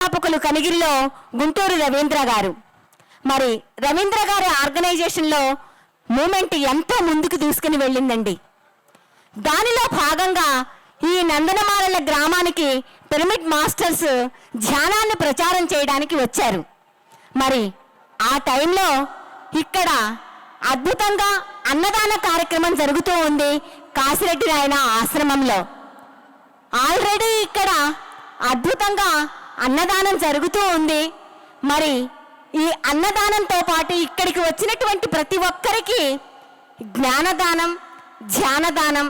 వ్యవస్థాపకులు కనిగిరిలో గుంటూరు రవీంద్ర గారు. మరి రవీంద్ర గారి ఆర్గనైజేషన్లో మూమెంట్ ఎంతో ముందుకు తీసుకుని వెళ్ళిందండి. దానిలో భాగంగా ఈ నందనమాలల గ్రామానికి పిరమిడ్ మాస్టర్స్ ధ్యానాన్ని ప్రచారం చేయడానికి వచ్చారు. మరి ఆ టైంలో ఇక్కడ అద్భుతంగా అన్నదాన కార్యక్రమం జరుగుతూ ఉంది కాశిరెడ్డి నాయన ఆశ్రమంలో. ఆల్రెడీ ఇక్కడ అద్భుతంగా అన్నదానం జరుగుతూ ఉంది. మరి ఈ అన్నదానంతో పాటు ఇక్కడికి వచ్చినటువంటి ప్రతి ఒక్కరికి జ్ఞానదానం, ధ్యానదానం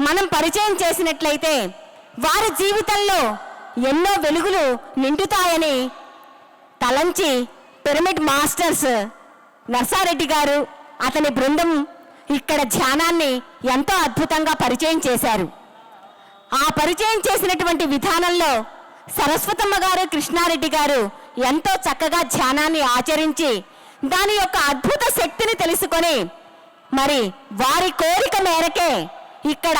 మనం పరిచయం చేసినట్లయితే వారి జీవితంలో ఎన్నో వెలుగులు నిండుతాయని తలంచి పిరమిడ్ మాస్టర్స్ నర్సారెడ్డి గారు అతని బృందం ఇక్కడ ధ్యానాన్ని ఎంతో అద్భుతంగా పరిచయం చేశారు. ఆ పరిచయం చేసినటువంటి విధానంలో సరస్వతమ్మ గారు, కృష్ణారెడ్డి గారు ఎంతో చక్కగా ధ్యానాన్ని ఆచరించి దాని యొక్క అద్భుత శక్తిని తెలుసుకొని మరి వారి కోరిక మేరకే ఇక్కడ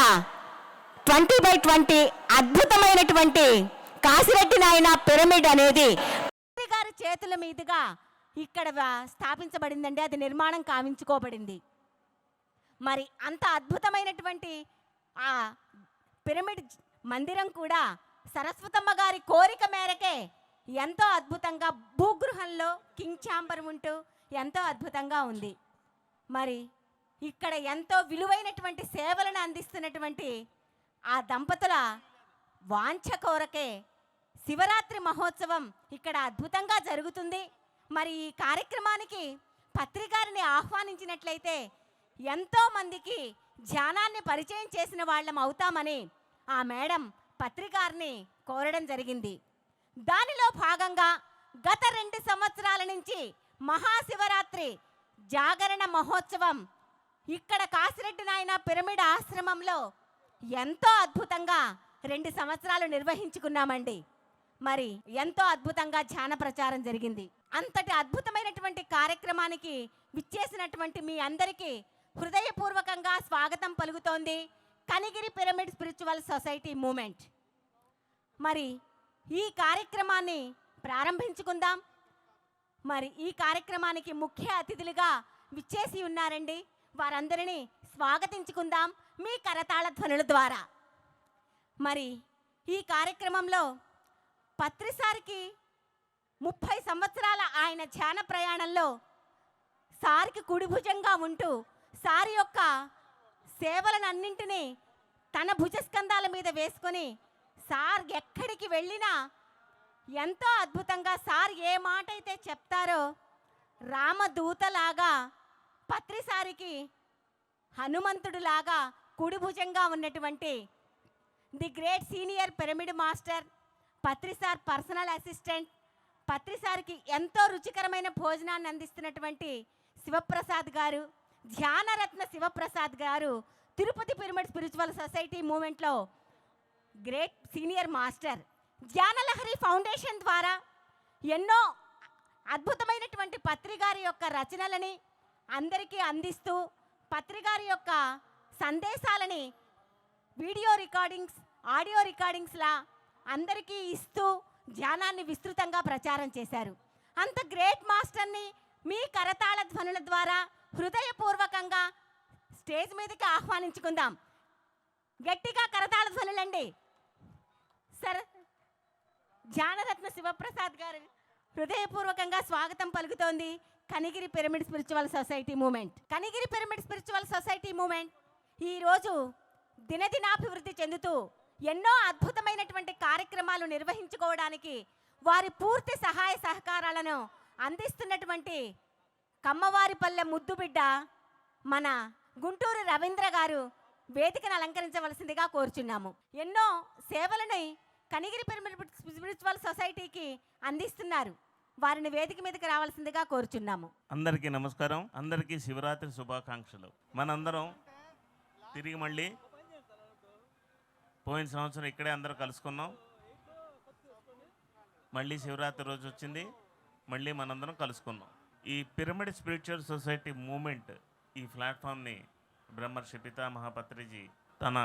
20/20 అద్భుతమైనటువంటి కాశిరెడ్డి నాయన పిరమిడ్ అనేది గారి చేతుల మీదుగా ఇక్కడ స్థాపించబడిందండి. అది నిర్మాణం కావించుకోబడింది. మరి అంత అద్భుతమైనటువంటి ఆ పిరమిడ్ మందిరం కూడా సరస్వతమ్మ గారి కోరిక మేరకే ఎంతో అద్భుతంగా భూగృహంలో కింగ్ ఛాంబర్ ఉంటూ ఎంతో అద్భుతంగా ఉంది. మరి ఇక్కడ ఎంతో విలువైనటువంటి సేవలను అందిస్తున్నటువంటి ఆ దంపతుల వాంఛ కోరకే శివరాత్రి మహోత్సవం ఇక్కడ అద్భుతంగా జరుగుతుంది. మరి ఈ కార్యక్రమానికి పత్రికారిని ఆహ్వానించినట్లయితే ఎంతోమందికి ధ్యానాన్ని పరిచయం చేసిన వాళ్ళం అవుతామని ఆ మేడం పత్రికారిని కోరడం జరిగింది. దానిలో భాగంగా గత 2 సంవత్సరాల నుంచి మహాశివరాత్రి జాగరణ మహోత్సవం ఇక్కడ కాశిరెడ్డి నాయన పిరమిడ్ ఆశ్రమంలో ఎంతో అద్భుతంగా 2 సంవత్సరాలు నిర్వహించుకున్నామండి. మరి ఎంతో అద్భుతంగా ధ్యాన ప్రచారం జరిగింది. అంతటి అద్భుతమైనటువంటి కార్యక్రమానికి విచ్చేసినటువంటి మీ అందరికీ హృదయపూర్వకంగా స్వాగతం పలుకుతోంది Kanigiri pyramid spiritual society moment. మరి ఈ కార్యక్రమాన్ని ప్రారంభించుకుందాం. మరి ఈ కార్యక్రమానికి ముఖ్య అతిథులుగా విచ్చేసి ఉన్నారండి. వారందరినీ స్వాగతించుకుందాం మీ కరతాళ ధ్వనుల ద్వారా. మరి ఈ కార్యక్రమంలో పత్రిసారికి 30 సంవత్సరాల ఆయన ధ్యాన ప్రయాణంలో సార్కి కుడిభుజంగా ఉంటూ సార్ యొక్క సేవలనన్నింటినీ తన భుజస్కంధాల మీద వేసుకొని సార్ ఎక్కడికి వెళ్ళినా ఎంతో అద్భుతంగా సార్ ఏ మాట అయితే చెప్తారో రామదూతలాగా పత్రిసారికి హనుమంతుడులాగా కుడిభుజంగా ఉన్నటువంటి the great senior pyramid master Patri sir personal assistant, పత్రిసారికి ఎంతో రుచికరమైన భోజనాన్ని అందిస్తున్నటువంటి Shivaprasad garu, Dhyanaratna Shivaprasad garu Tirupati pyramid spiritual society మూమెంట్లో great senior master. Dhyanalahari foundation ద్వారా ఎన్నో అద్భుతమైనటువంటి పత్రిగారి యొక్క రచనలని అందరికీ అందిస్తూ పత్రిగారి యొక్క సందేశాలని వీడియో రికార్డింగ్స్, ఆడియో రికార్డింగ్స్లా అందరికీ ఇస్తూ ధ్యానాన్ని విస్తృతంగా ప్రచారం చేశారు. అంత గ్రేట్ మాస్టర్ని మీ కరతాళ ధ్వనుల ద్వారా హృదయపూర్వకంగా స్టేజ్ మీదకి ఆహ్వానించుకుందాం. గట్టిగా కరతాళ ధ్వనులండి. సర్ ధ్యానరత్న శివప్రసాద్ గారు హృదయపూర్వకంగా స్వాగతం పలుకుతోంది Kanigiri pyramid spiritual society moment. Kanigiri pyramid spiritual society moment ఈరోజు దినదినాభివృద్ధి చెందుతూ ఎన్నో అద్భుతమైనటువంటి కార్యక్రమాలు నిర్వహించుకోవడానికి వారి పూర్తి సహాయ సహకారాలను అందిస్తున్నటువంటి కమ్మవారిపల్లె ముద్దుబిడ్డ మన గుంటూరు రవీంద్ర గారు వేదికను అలంకరించవలసిందిగా కోరుచున్నాము. ఎన్నో సేవలని కనిగిరి పిరమిడ్ స్పిరిచువల్ సొసైటీకి అందిస్తున్నారు. వారిని వేదిక మీదకి రావాల్సిందిగా కోరుచున్నాము. అందరికీ నమస్కారం. అందరికీ శివరాత్రి శుభాకాంక్షలు. మనందరం తిరిగి మళ్ళీ పోయిన సంవత్సరం ఇక్కడే అందరూ కలుసుకున్నాం. మళ్ళీ శివరాత్రి రోజు వచ్చింది, మళ్ళీ మనందరం కలుసుకున్నాం. ఈ పిరమిడ్ స్పిరిచువల్ సొసైటీ మూమెంట్ ఈ ప్లాట్ఫామ్ని బ్రహ్మర్షి పితామహ పత్రిజీ తన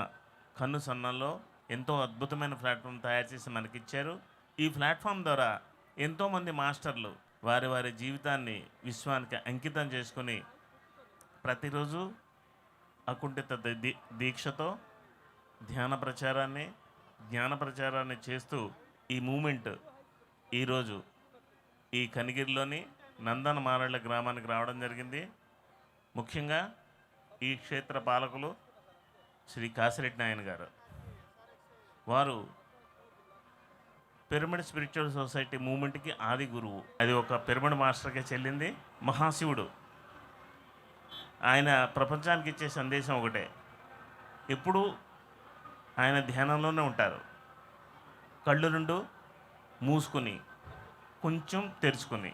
కన్ను సన్నంలో ఎంతో అద్భుతమైన ప్లాట్ఫామ్ తయారు చేసి మనకిచ్చారు. ఈ ప్లాట్ఫామ్ ద్వారా ఎంతోమంది మాస్టర్లు వారి వారి జీవితాన్ని విశ్వానికి అంకితం చేసుకుని ప్రతిరోజు అకుంఠిత దీక్షతో జ్ఞాన ప్రచారాన్ని చేస్తూ ఈ మూమెంట్ ఈరోజు ఈ కనిగిరిలోని నందన మారళ్ళ గ్రామానికి రావడం జరిగింది. ముఖ్యంగా ఈ క్షేత్ర పాలకులు శ్రీ కాసిరెడ్డి నాయన గారు, వారు పిరమిడ్ స్పిరిచువల్ సొసైటీ మూమెంట్కి ఆది గురువు. అది ఒక పిరమిడ్ మాస్టర్కే చెల్లింది. మహాశివుడు ఆయన ప్రపంచానికి ఇచ్చే సందేశం ఒకటే, ఎప్పుడూ ఆయన ధ్యానంలోనే ఉంటారు. కళ్ళు రెండు మూసుకుని కొంచెం తెరుచుకుని,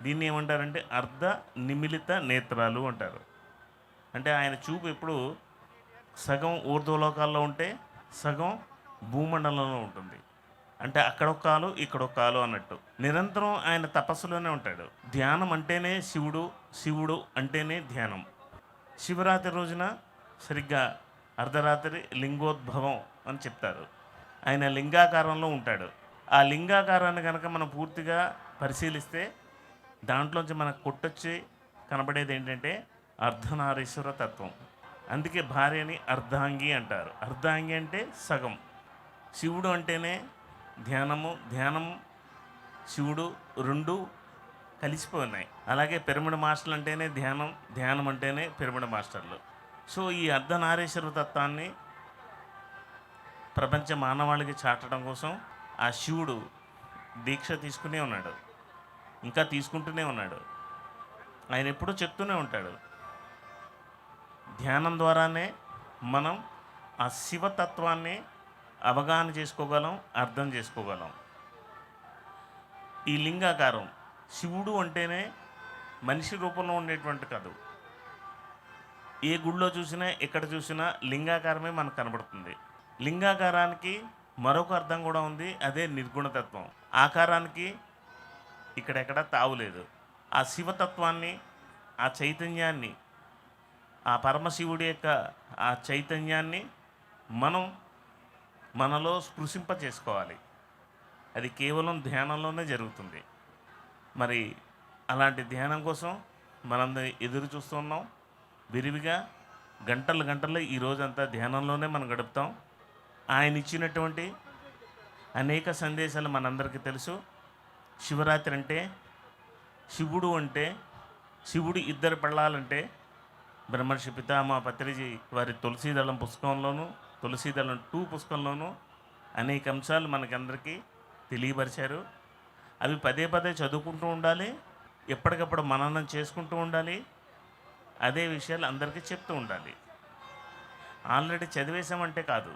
దీన్ని ఏమంటారంటే అర్ధ నిమిలిత నేత్రాలు అంటారు. అంటే ఆయన చూపు ఎప్పుడు సగం ఊర్ధ్వలోకాల్లో ఉంటే సగం భూమండలంలో ఉంటుంది. అంటే అక్కడొక కాలు ఇక్కడొక కాలు అన్నట్టు నిరంతరం ఆయన తపస్సులోనే ఉంటాడు. ధ్యానం అంటేనే శివుడు, శివుడు అంటేనే ధ్యానం. శివరాత్రి రోజున సరిగ్గా అర్ధరాత్రి లింగోద్భవం అని చెప్తారు. ఆయన లింగాకారంలో ఉంటాడు. ఆ లింగాకారాన్ని కనుక మనం పూర్తిగా పరిశీలిస్తే దాంట్లోంచి మనకు కొట్టొచ్చి కనబడేది ఏంటంటే అర్ధనారీశ్వర తత్వం. అందుకే భార్యని అర్ధాంగి అంటారు. అర్ధాంగి అంటే సగం. శివుడు అంటేనే ధ్యానం శివుడు రెండు కలిసిపోయినాయి. అలాగే పిరమిడ్ మాస్టర్లు అంటేనే ధ్యానం అంటేనే పిరమిడ్ మాస్టర్లు. సో ఈ అర్ధనారీశ్వర తత్వాన్ని ప్రపంచ మానవాళికి చాటడం కోసం ఆ శివుడు దీక్ష తీసుకునే ఉన్నాడు, ఇంకా తీసుకుంటూనే ఉన్నాడు. ఆయన ఎప్పుడూ చెప్తూనే ఉంటాడు, ధ్యానం ద్వారానే మనం ఆ శివతత్వాన్ని అవగాహన చేసుకోగలం, అర్థం చేసుకోగలం. ఈ లింగాకారం శివుడు అంటేనే మనిషి రూపంలో ఉండేటువంటి కాదు. ఏ గుడిలో చూసినా ఎక్కడ చూసినా లింగాకారమే మనకు కనబడుతుంది. లింగాకారానికి మరొక అర్థం కూడా ఉంది, అదే నిర్గుణతత్వం. ఆకారానికి ఇక్కడెక్కడ తావులేదు. ఆ శివతత్వాన్ని, ఆ చైతన్యాన్ని, ఆ పరమశివుడి యొక్క ఆ చైతన్యాన్ని మనం మనలో స్పృశింప చేసుకోవాలి. అది కేవలం ధ్యానంలోనే జరుగుతుంది. మరి అలాంటి ధ్యానం కోసం మనందరం ఎదురు చూస్తున్నాం. విరివిగా గంటలు ఈ రోజంతా ధ్యానంలోనే మనం గడుపుతాం. ఆయన ఇచ్చినటువంటి అనేక సందేశాలు మనందరికీ తెలుసు. శివరాత్రి అంటే శివుడు అంటే శివుడు ఇద్దరు పెళ్ళాలంటే బ్రహ్మర్షి పితామహ పత్రిజీ వారి తులసీదళం పుస్తకంలోనూ, తులసీదళం 2 పుస్తకంలోనూ అనేక అంశాలు మనకందరికీ తెలియపరిచారు. అవి పదే చదువుకుంటూ ఉండాలి, ఎప్పటికప్పుడు మననం చేసుకుంటూ ఉండాలి. అదే విషయాలు అందరికీ చెప్తూ ఉండాలి. ఆల్రెడీ చదివేశామంటే కాదు,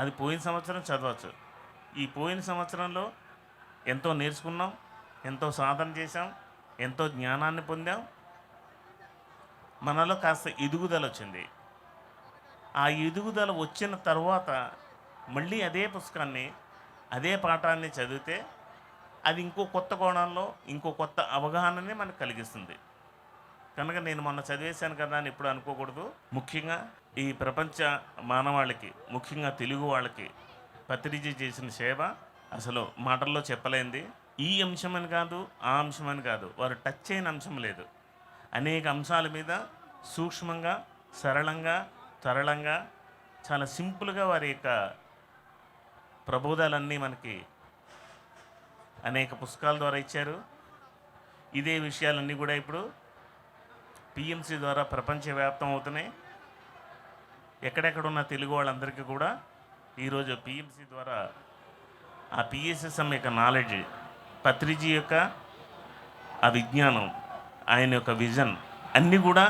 అది పోయిన సంవత్సరం చదవచ్చు. ఈ పోయిన సంవత్సరంలో ఎంతో నేర్చుకున్నాం, ఎంతో సాధన చేశాం, ఎంతో జ్ఞానాన్ని పొందాం. మనలో కాస్త ఎదుగుదల వచ్చింది. ఆ ఎదుగుదల వచ్చిన తర్వాత మళ్ళీ అదే పుస్తకాన్ని, అదే పాఠాన్ని చదివితే అది ఇంకో కొత్త కోణంలో ఇంకో కొత్త అవగాహనని మనకు కలిగిస్తుంది. కనుక నేను మొన్న చదివేశాను కదా అని ఎప్పుడు అనుకోకూడదు. ముఖ్యంగా ఈ ప్రపంచ మానవాళికి, ముఖ్యంగా తెలుగు వాళ్ళకి పత్రిజీ చేసిన సేవ అసలు మాటల్లో చెప్పలేంది. ఈ అంశమని కాదు, ఆ అంశమని కాదు, వారు టచ్ అయిన అంశం లేదు. అనేక అంశాల మీద సూక్ష్మంగా, సరళంగా, సరళంగా, చాలా సింపుల్గా వారి యొక్క ప్రబోధాలన్నీ మనకి అనేక పుస్తకాల ద్వారా ఇచ్చారు. ఇదే విషయాలన్నీ కూడా ఇప్పుడు పిఎంసి ద్వారా ప్రపంచవ్యాప్తం అవుతున్నాయి. ఎక్కడెక్కడున్న తెలుగు వాళ్ళందరికీ కూడా ఈరోజు పిఎంసి ద్వారా ఆ పిఎస్ఎస్ఎం యొక్క నాలెడ్జ్, పత్రిజీ యొక్క ఆ విజ్ఞానం, ఆయన యొక్క విజన్ అన్నీ కూడా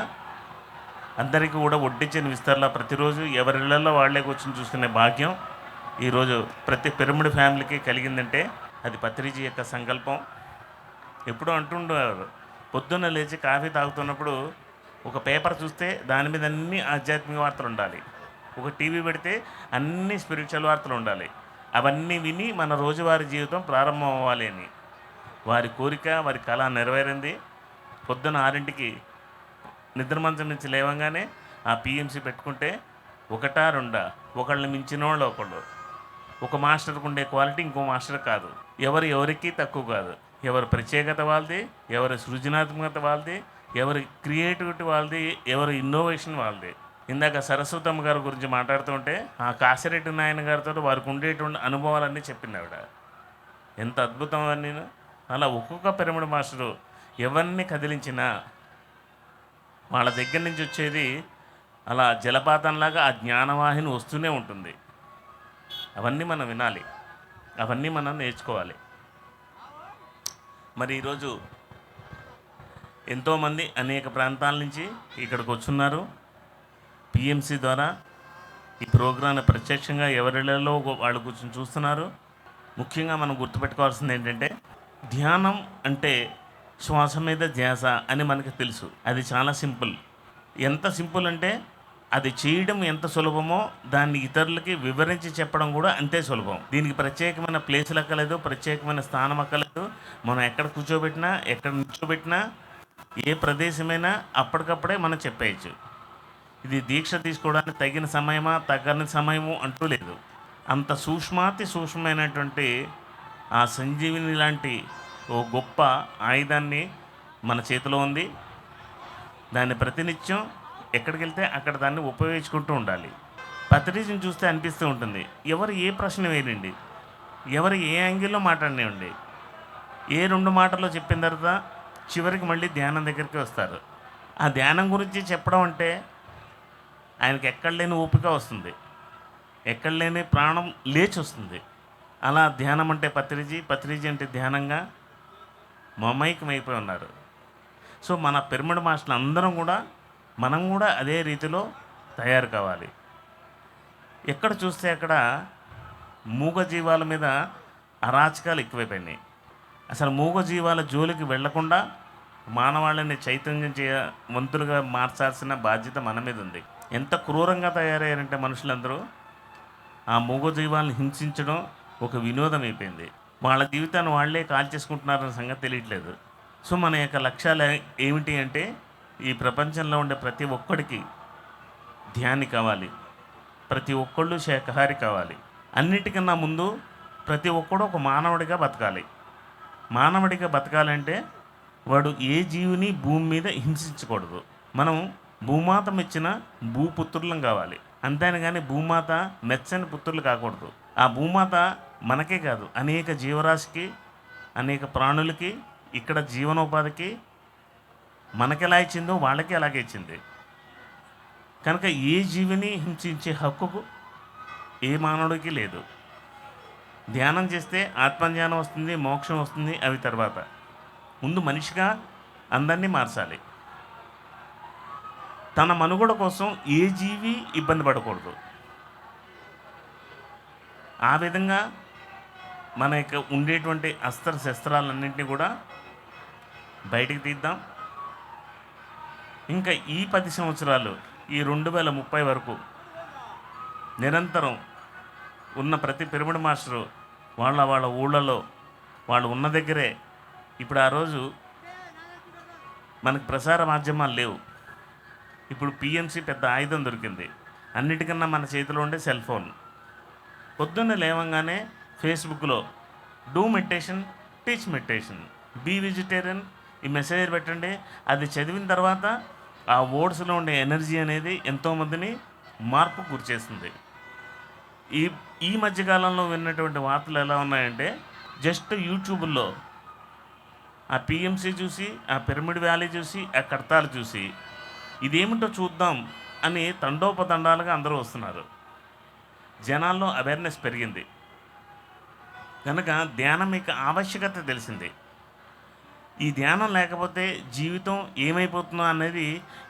అందరికీ కూడా వడ్డించిన విస్తరణ ప్రతిరోజు ఎవరిళ్లలో వాళ్ళే కూర్చొని చూసుకునే భాగ్యం ఈరోజు ప్రతి పిరమిడ్ ఫ్యామిలీకి కలిగిందంటే అది పత్రిజీ యొక్క సంకల్పం. ఎప్పుడూ అంటుండేవారు, పొద్దున్న లేచి కాఫీ తాగుతున్నప్పుడు ఒక పేపర్ చూస్తే దాని మీద అన్ని ఆధ్యాత్మిక వార్తలు ఉండాలి, ఒక టీవీ పెడితే అన్ని స్పిరిచువల్ వార్తలు ఉండాలి. అవన్నీ విని మన రోజువారీ జీవితం ప్రారంభం అవ్వాలి అని వారి కోరిక, వారి కళ నెరవేరింది. పొద్దున్న 6ంటికి నిద్రమంచం నుంచి లేవంగానే ఆ పిఎంసి పెట్టుకుంటే ఒకటా రెండా, ఒకళ్ళని మించిన వాళ్ళు ఒకళ్ళు ఒక మాస్టర్కి ఉండే క్వాలిటీ ఇంకో మాస్టర్ కాదు. ఎవరికి తక్కువ కాదు. ఎవరి ప్రత్యేకత వాళ్ళది, ఎవరి సృజనాత్మకత వాళ్ళది, ఎవరి క్రియేటివిటీ వాళ్ళది, ఎవరి ఇన్నోవేషన్ వాళ్ళది. ఇందాక సరస్వతమ్మ గారి గురించి మాట్లాడుతుంటే ఆ కాసిరెడ్డి నాయన గారితో వారికి ఉండేటువంటి అనుభవాలన్నీ చెప్పింది ఆవిడ. ఎంత అద్భుతం అని. అలా ఒక్కొక్క పిరమిడ్ మాస్టరు ఎవరిని కదిలించినా వాళ్ళ దగ్గర నుంచి వచ్చేది అలా జలపాతంలాగా ఆ జ్ఞానవాహిని వస్తూనే ఉంటుంది. అవన్నీ మనం వినాలి, అవన్నీ మనం నేర్చుకోవాలి. మరి ఈరోజు ఎంతోమంది అనేక ప్రాంతాల నుంచి ఇక్కడికి వచ్చున్నారు. పిఎంసి ద్వారా ఈ ప్రోగ్రాన్ని ప్రత్యక్షంగా ఎవరిలో వాళ్ళు కూర్చొని చూస్తున్నారు. ముఖ్యంగా మనం గుర్తుపెట్టుకోవాల్సింది ఏంటంటే, ధ్యానం అంటే శ్వాస మీద ధ్యాస అని మనకు తెలుసు. అది చాలా సింపుల్. ఎంత సింపుల్ అంటే అది చేయడం ఎంత సులభమో దాన్ని ఇతరులకి వివరించి చెప్పడం కూడా అంతే సులభం. దీనికి ప్రత్యేకమైన ప్లేసులు అక్కలేదు, ప్రత్యేకమైన స్థానం అక్కలేదు. మనం ఎక్కడ కూర్చోబెట్టినా, ఎక్కడ నిల్చోబెట్టినా, ఏ ప్రదేశమైనా అప్పటికప్పుడే మనం చెప్పేయచ్చు. ఇది దీక్ష తీసుకోవడానికి తగిన సమయమా తగ్గని సమయము అంటూ లేదు. అంత సూక్ష్మాతి సూక్ష్మమైనటువంటి ఆ సంజీవిని లాంటి ఓ గొప్ప ఆయుధాన్ని మన చేతిలో ఉంది. దాన్ని ప్రతినిత్యం ఎక్కడికి వెళ్తే అక్కడ దాన్ని ఉపయోగించుకుంటూ ఉండాలి. పత్రిజీని చూస్తే అనిపిస్తూ ఉంటుంది, ఎవరు ఏ ప్రశ్న వేయండి, ఎవరు ఏ యాంగిల్లో మాట్లాడినండి, ఏ 2 మాటల్లో చెప్పిన తర్వాత చివరికి మళ్ళీ ధ్యానం దగ్గరికి వస్తారు. ఆ ధ్యానం గురించి చెప్పడం అంటే ఆయనకి ఎక్కడ లేని ఓపిక వస్తుంది, ఎక్కడ లేని ప్రాణం లేచి వస్తుంది. అలా ధ్యానం అంటే పత్రిజీ అంటే ధ్యానంగా మమైకమైపోయి ఉన్నారు. సో మన పిరమిడ్ మాస్టర్లు అందరం కూడా మనం కూడా అదే రీతిలో తయారు కావాలి. ఎక్కడ చూస్తే అక్కడ మూగ జీవాల మీద అరాచకాలు ఎక్కువైపోయినాయి. అసలు మూగ జీవాల జోలికి వెళ్లకుండా మానవాళ్ళని చైతన్యం వంతులుగా మార్చాల్సిన బాధ్యత మన మీద ఉంది. ఎంత క్రూరంగా తయారయ్యారంటే మనుషులందరూ ఆ మూగ జీవాలను హింసించడం ఒక వినోదం అయిపోయింది. వాళ్ళ జీవితాన్ని వాళ్ళే కాల్చేసుకుంటున్నారన్న సంగతి తెలియట్లేదు. సో మన యొక్క లక్ష్యాలు ఏమిటి అంటే, ఈ ప్రపంచంలో ఉండే ప్రతి ఒక్కడికి ధ్యాని కావాలి, ప్రతి ఒక్కళ్ళు శాకాహారి కావాలి. అన్నిటికన్నా ముందు ప్రతి ఒక్కడు ఒక మానవుడిగా బతకాలి. మానవుడిగా బతకాలంటే వాడు ఏ జీవిని భూమి మీద హింసించకూడదు. మనం భూమాత మెచ్చిన భూపుత్రులం కావాలి, అంతేగాని భూమాత మెచ్చని పుత్రులు కాకూడదు. ఆ భూమాత మనకే కాదు, అనేక జీవరాశికి, అనేక ప్రాణులకి ఇక్కడ జీవనోపాధికి మనకెలా ఇచ్చిందో వాళ్ళకి అలాగే ఇచ్చింది. కనుక ఏ జీవిని హింసించే హక్కు ఏ మానవుడికి లేదు. ధ్యానం చేస్తే ఆత్మజ్ఞానం వస్తుంది, మోక్షం వస్తుంది. అవి తర్వాత ముందు మనిషిగా అందరినీ మార్చాలి. తన మనుగడ కోసం ఏ జీవి ఇబ్బంది పడకూడదు. ఆ విధంగా మన యొక్క ఉండేటువంటి అస్త్ర శస్త్రాలన్నింటినీ కూడా బయటికి తీద్దాం. ఇంకా ఈ 10 సంవత్సరాలు, ఈ 2030 వరకు నిరంతరం ఉన్న ప్రతి పిరమిడ్ మాస్టరు వాళ్ళ ఊళ్ళలో వాళ్ళు ఉన్న దగ్గరే. ఇప్పుడు ఆ రోజు మనకు ప్రసార మాధ్యమాలు లేవు. ఇప్పుడు పిఎంసి పెద్ద ఆయుధం దొరికింది. అన్నిటికన్నా మన చేతిలో ఉండే సెల్ ఫోన్. పొద్దున్న లేవంగానే ఫేస్బుక్లో do meditation, teach meditation, be vegetarian, ఈ మెసేజ్ పెట్టండి. అది చదివిన తర్వాత ఆ వర్డ్స్లో ఉండే ఎనర్జీ అనేది ఎంతోమందిని మార్పు గురిచేస్తుంది. ఈ మధ్యకాలంలో విన్నటువంటి వార్తలు ఎలా ఉన్నాయంటే, జస్ట్ యూట్యూబ్లో ఆ పిఎంసి చూసి, ఆ పిరమిడ్ వ్యాలీ చూసి, ఆ కడతాలు చూసి ఇదేమిటో చూద్దాం అని తండోపతండాలుగా అందరూ వస్తున్నారు. జనాల్లో అవేర్నెస్ పెరిగింది కనుక ధ్యానం యొక్క ఆవశ్యకత తెలిసింది. ఈ ధ్యానం లేకపోతే జీవితం ఏమైపోతుందో అనేది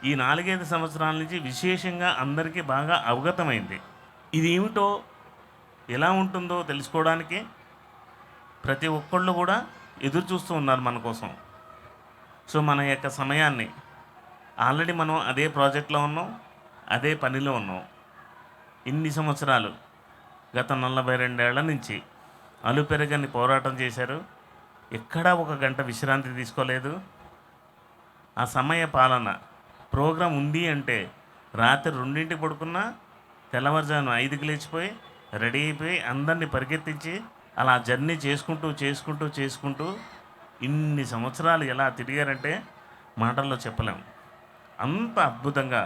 ఈ 4-5 సంవత్సరాల నుంచి విశేషంగా అందరికీ బాగా అవగతమైంది. ఇది ఏమిటో, ఎలా ఉంటుందో తెలుసుకోవడానికి ప్రతి ఒక్కళ్ళు కూడా ఎదురు చూస్తూ ఉన్నారు మన కోసం. సో మన యొక్క సమయాన్ని ఆల్రెడీ మనం అదే ప్రాజెక్ట్లో ఉన్నాం, అదే పనిలో ఉన్నాం. ఇన్ని సంవత్సరాలు, గత 42 ఏళ్ల నుంచి అలుపెరగని పోరాటం చేశారు. ఎక్కడా 1 గంట విశ్రాంతి తీసుకోలేదు. ఆ సమయ పాలన ప్రోగ్రాం ఉంది అంటే రాత్రి 2ంటికి పడుకున్నా, తెల్లవారుజామున 5కి లేచిపోయి రెడీ అయిపోయి అందరినీ పరిగెత్తించి అలా జర్నీ చేసుకుంటూ చేసుకుంటూ చేసుకుంటూ ఇన్ని సంవత్సరాలు ఎలా తిరిగారంటే మాటల్లో చెప్పలేం. అంత అద్భుతంగా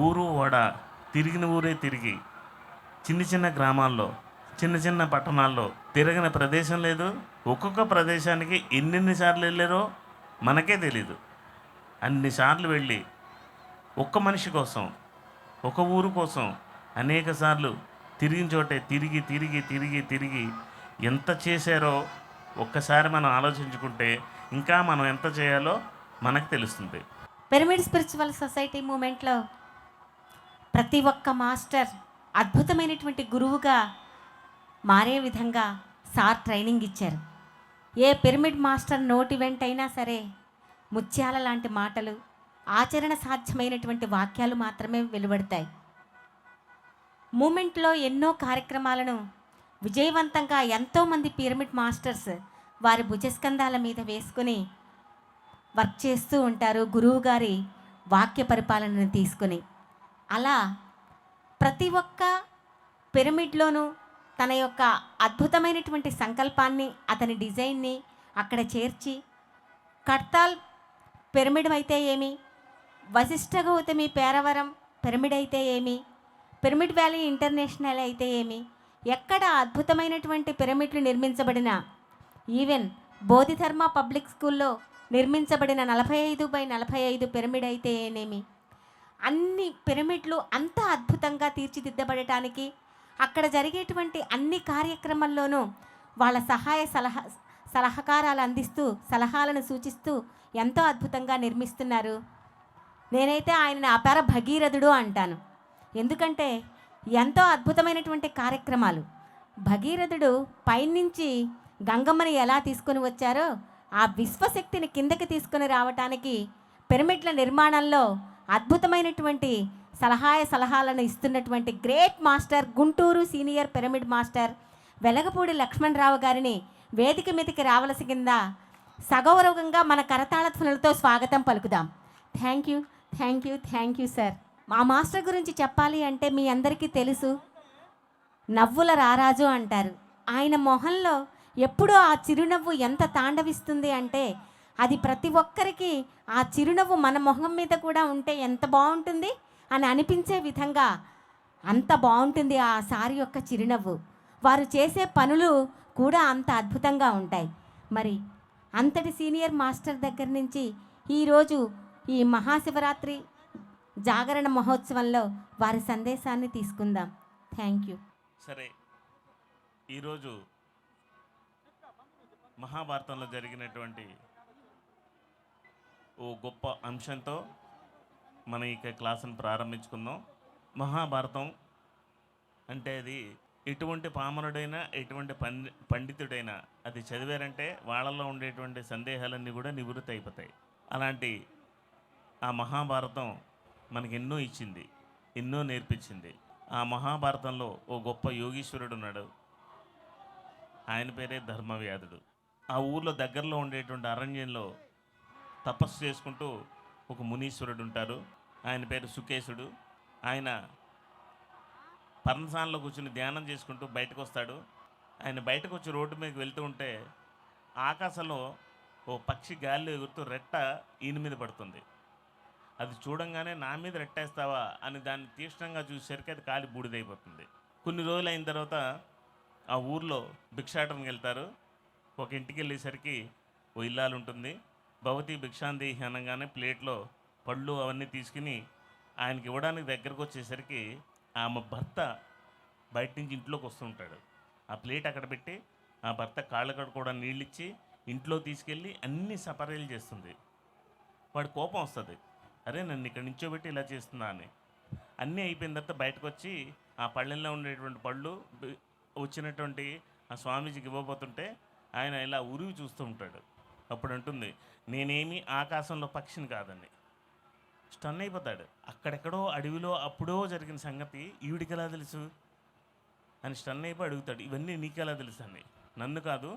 ఊరు వాడ తిరిగిన ఊరే తిరిగి చిన్న చిన్న గ్రామాల్లో చిన్న చిన్న పట్టణాల్లో తిరగని ప్రదేశం లేదు. ఒక్కొక్క ప్రదేశానికి ఎన్నెన్నిసార్లు వెళ్ళారో మనకే తెలీదు. అన్నిసార్లు వెళ్ళి ఒక్క మనిషి కోసం ఒక ఊరు కోసం అనేక సార్లు తిరిగిన చోటే తిరిగి తిరిగి తిరిగి తిరిగి ఎంత చేశారో ఒక్కసారి మనం ఆలోచించుకుంటే ఇంకా మనం ఎంత చేయాలో మనకు తెలుస్తుంది. పిరమిడ్ స్పిరిచువల్ సొసైటీ మూమెంట్లో ప్రతి ఒక్క మాస్టర్ అద్భుతమైనటువంటి గురువుగా మారే విధంగా సార్ ట్రైనింగ్ ఇచ్చారు. ఏ పిరమిడ్ మాస్టర్ నోటి వెంట అయినా సరే ముత్యాల లాంటి మాటలు, ఆచరణ సాధ్యమైనటువంటి వాక్యాలు మాత్రమే వెలువడతాయి. మూమెంట్లో ఎన్నో కార్యక్రమాలను విజయవంతంగా ఎంతోమంది పిరమిడ్ మాస్టర్స్ వారి భుజస్కంధాల మీద వేసుకుని వర్క్ చేస్తూ ఉంటారు, గురువు గారి వాక్య పరిపాలనను తీసుకుని. అలా ప్రతి ఒక్క పిరమిడ్లోనూ తన యొక్క అద్భుతమైనటువంటి సంకల్పాన్ని, అతని డిజైన్ని అక్కడ చేర్చి, కడ్తాల్ పిరమిడ్ అయితే ఏమి, వశిష్ఠ గౌతమి పేరవరం పిరమిడ్ అయితే ఏమి, పిరమిడ్ వ్యాలీ ఇంటర్నేషనల్ అయితే ఏమి, ఎక్కడ అద్భుతమైనటువంటి పిరమిడ్లు నిర్మించబడిన, ఈవెన్ బోధిధర్మ పబ్లిక్ స్కూల్లో నిర్మించబడిన 45x45 పిరమిడ్ అయితే ఏనేమి, అన్ని పిరమిడ్లు అంత అద్భుతంగా తీర్చిదిద్దబడటానికి అక్కడ జరిగేటువంటి అన్ని కార్యక్రమాల్లోనూ వాళ్ళ సలహాకారాలు అందిస్తూ, సలహాలను సూచిస్తూ ఎంతో అద్భుతంగా నిర్మిస్తున్నారు. నేనైతే ఆయనని అపార భగీరథుడు అంటాను. ఎందుకంటే ఎంతో అద్భుతమైనటువంటి కార్యక్రమాలు. భగీరథుడు పైనుంచి గంగమ్మని ఎలా తీసుకొని వచ్చారో ఆ విశ్వశక్తిని కిందకి తీసుకొని రావటానికి పిరమిడ్ల నిర్మాణంలో అద్భుతమైనటువంటి సలహాలను ఇస్తున్నటువంటి great master, Guntur senior pyramid master Velagapudi Lakshmanarao గారిని వేదిక మీదకి రావలసిందా సగౌరవంగా మన కరతాళ ధ్వనులతో స్వాగతం పలుకుదాం. Thank you, thank you, thank you sir. మా మాస్టర్ గురించి చెప్పాలి అంటే మీ అందరికీ తెలుసు, నవ్వుల రారాజు అంటారు. ఆయన మొహంలో ఎప్పుడూ ఆ చిరునవ్వు ఎంత తాండవిస్తుంది అంటే అది ప్రతి ఒక్కరికి ఆ చిరునవ్వు మన మొహం మీద కూడా ఉంటే ఎంత బాగుంటుంది అని అనిపించే విధంగా అంత బాగుంటుంది ఆ సారి యొక్క చిరునవ్వు. వారు చేసే పనులు కూడా అంత అద్భుతంగా ఉంటాయి. మరి అంతటి సీనియర్ మాస్టర్ దగ్గర నుంచి ఈరోజు ఈ మహాశివరాత్రి జాగరణ మహోత్సవంలో వారి సందేశాన్ని తీసుకుందాం. Thank you. సరే, ఈరోజు మహాభారతంలో జరిగినటువంటి ఓ గొప్ప అంశంతో మనం ఇక క్లాసును ప్రారంభించుకుందాం. మహాభారతం అంటే అది ఎటువంటి పామరుడైనా ఎటువంటి పండితుడైనా అది చదివారంటే వాళ్ళలో ఉండేటువంటి సందేహాలన్నీ కూడా నివృత్తి అయిపోతాయి. అలాంటి ఆ మహాభారతం మనకి ఎన్నో ఇచ్చింది, ఎన్నో నేర్పించింది. ఆ మహాభారతంలో ఓ గొప్ప యోగీశ్వరుడు ఉన్నాడు. ఆయన పేరే ధర్మవ్యాధుడు. ఆ ఊర్లో దగ్గరలో ఉండేటువంటి అరణ్యంలో తపస్సు చేసుకుంటూ ఒక మునీశ్వరుడు ఉంటారు. ఆయన పేరు సుకేశుడు. ఆయన పర్ణశాలలో కూర్చుని ధ్యానం చేసుకుంటూ బయటకు వస్తాడు. ఆయన బయటకు వచ్చి రోడ్డు మీదకి వెళ్తూ ఉంటే ఆకాశంలో ఓ పక్షి గాలిలో ఎగురుతూ రెట్ట ఈయన మీద పడుతుంది. అది చూడంగానే నా మీద రెట్టేస్తావా అని దాన్ని తీక్షణంగా చూసేసరికి అది కాలి బూడిదైపోతుంది. కొన్ని రోజులు అయిన తర్వాత ఆ ఊర్లో భిక్షాటనకి వెళ్తారు. ఒక ఇంటికి వెళ్ళేసరికి ఓ ఇల్లాలు ఉంటుంది. భవతి భిక్షాందేహి అనగానే ప్లేట్లో పళ్ళు అవన్నీ తీసుకుని ఆయనకి ఇవ్వడానికి దగ్గరకు వచ్చేసరికి ఆమె భర్త బయట నుంచి ఇంట్లోకి వస్తుంటాడు. ఆ ప్లేట్ అక్కడ పెట్టి ఆ భర్త కాళ్ళకడ కూడా నీళ్ళిచ్చి ఇంట్లో తీసుకెళ్ళి అన్నీ సపరేలు చేస్తుంది. వాడి కోపం వస్తుంది, అరే నన్ను ఇక్కడ నించోబెట్టి ఇలా చేస్తున్నా అని. అన్నీ అయిపోయిన తర్వాత బయటకు వచ్చి ఆ పళ్ళెల్లో ఉండేటువంటి పళ్ళు వచ్చినటువంటి ఆ స్వామీజీకి ఇవ్వబోతుంటే ఆయన ఇలా ఉరివి చూస్తూ ఉంటాడు. అప్పుడు అంటుంది, నేనేమి ఆకాశంలో పక్షిని కాదండి. స్టన్ అయిపోతాడు. అక్కడెక్కడో అడవిలో అప్పుడో జరిగిన సంగతి ఈవిడికి ఎలా తెలుసు అని స్టన్ అయిపోయి అడుగుతాడు, ఇవన్నీ నీకెలా తెలుసు అని. నన్ను కాదు,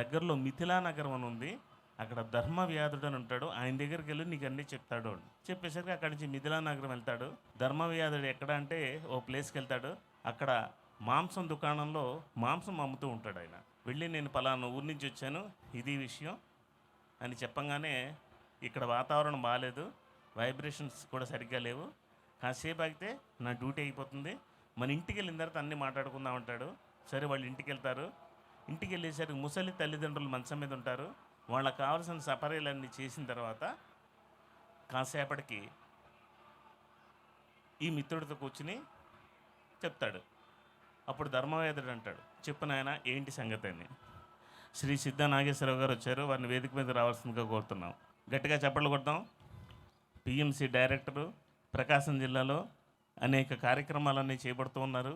దగ్గరలో మిథిలా నగరం అని ఉంది, అక్కడ ధర్మవ్యాధుడు అని ఉంటాడు, ఆయన దగ్గరికి వెళ్ళి నీకు అన్నీ చెప్తాడు అని చెప్పేసరికి అక్కడి నుంచి మిథిలా నగరం వెళ్తాడు. ధర్మవ్యాధుడు ఎక్కడ అంటే ఓ ప్లేస్కి వెళ్తాడు. అక్కడ మాంసం దుకాణంలో మాంసం అమ్ముతూ ఉంటాడు ఆయన. వెళ్ళి నేను పలానా ఊరి నుంచి వచ్చాను, ఇది విషయం అని చెప్పంగానే ఇక్కడ వాతావరణం బాగాలేదు, వైబ్రేషన్స్ కూడా సరిగ్గా లేవు, కాసేపు ఆగితే నా డ్యూటీ అయిపోతుంది, మన ఇంటికి వెళ్ళిన తర్వాత అన్నీ మాట్లాడుకుందాం అంటాడు. సరే వాళ్ళు ఇంటికి వెళ్తారు. ఇంటికి వెళ్ళేసరికి ముసలి తల్లిదండ్రులు మంచం మీద ఉంటారు. వాళ్ళకి కావాల్సిన సపర్యలన్నీ చేసిన తర్వాత కాసేపటికి ఈ మిత్రుడితో కూర్చుని చెప్తాడు. అప్పుడు ధర్మవేదుడు అంటాడు, చెప్పు నాయన ఏంటి సంగతి అని. శ్రీ సిద్ధ నాగేశ్వరరావు గారు వచ్చారు, వారిని వేదిక మీద రావాల్సిందిగా కోరుతున్నాం. గట్టిగా చప్పట్లు కొడతాం. పిఎంసి డైరెక్టరు, ప్రకాశం జిల్లాలో అనేక కార్యక్రమాలన్నీ చేపడుతూ ఉన్నారు.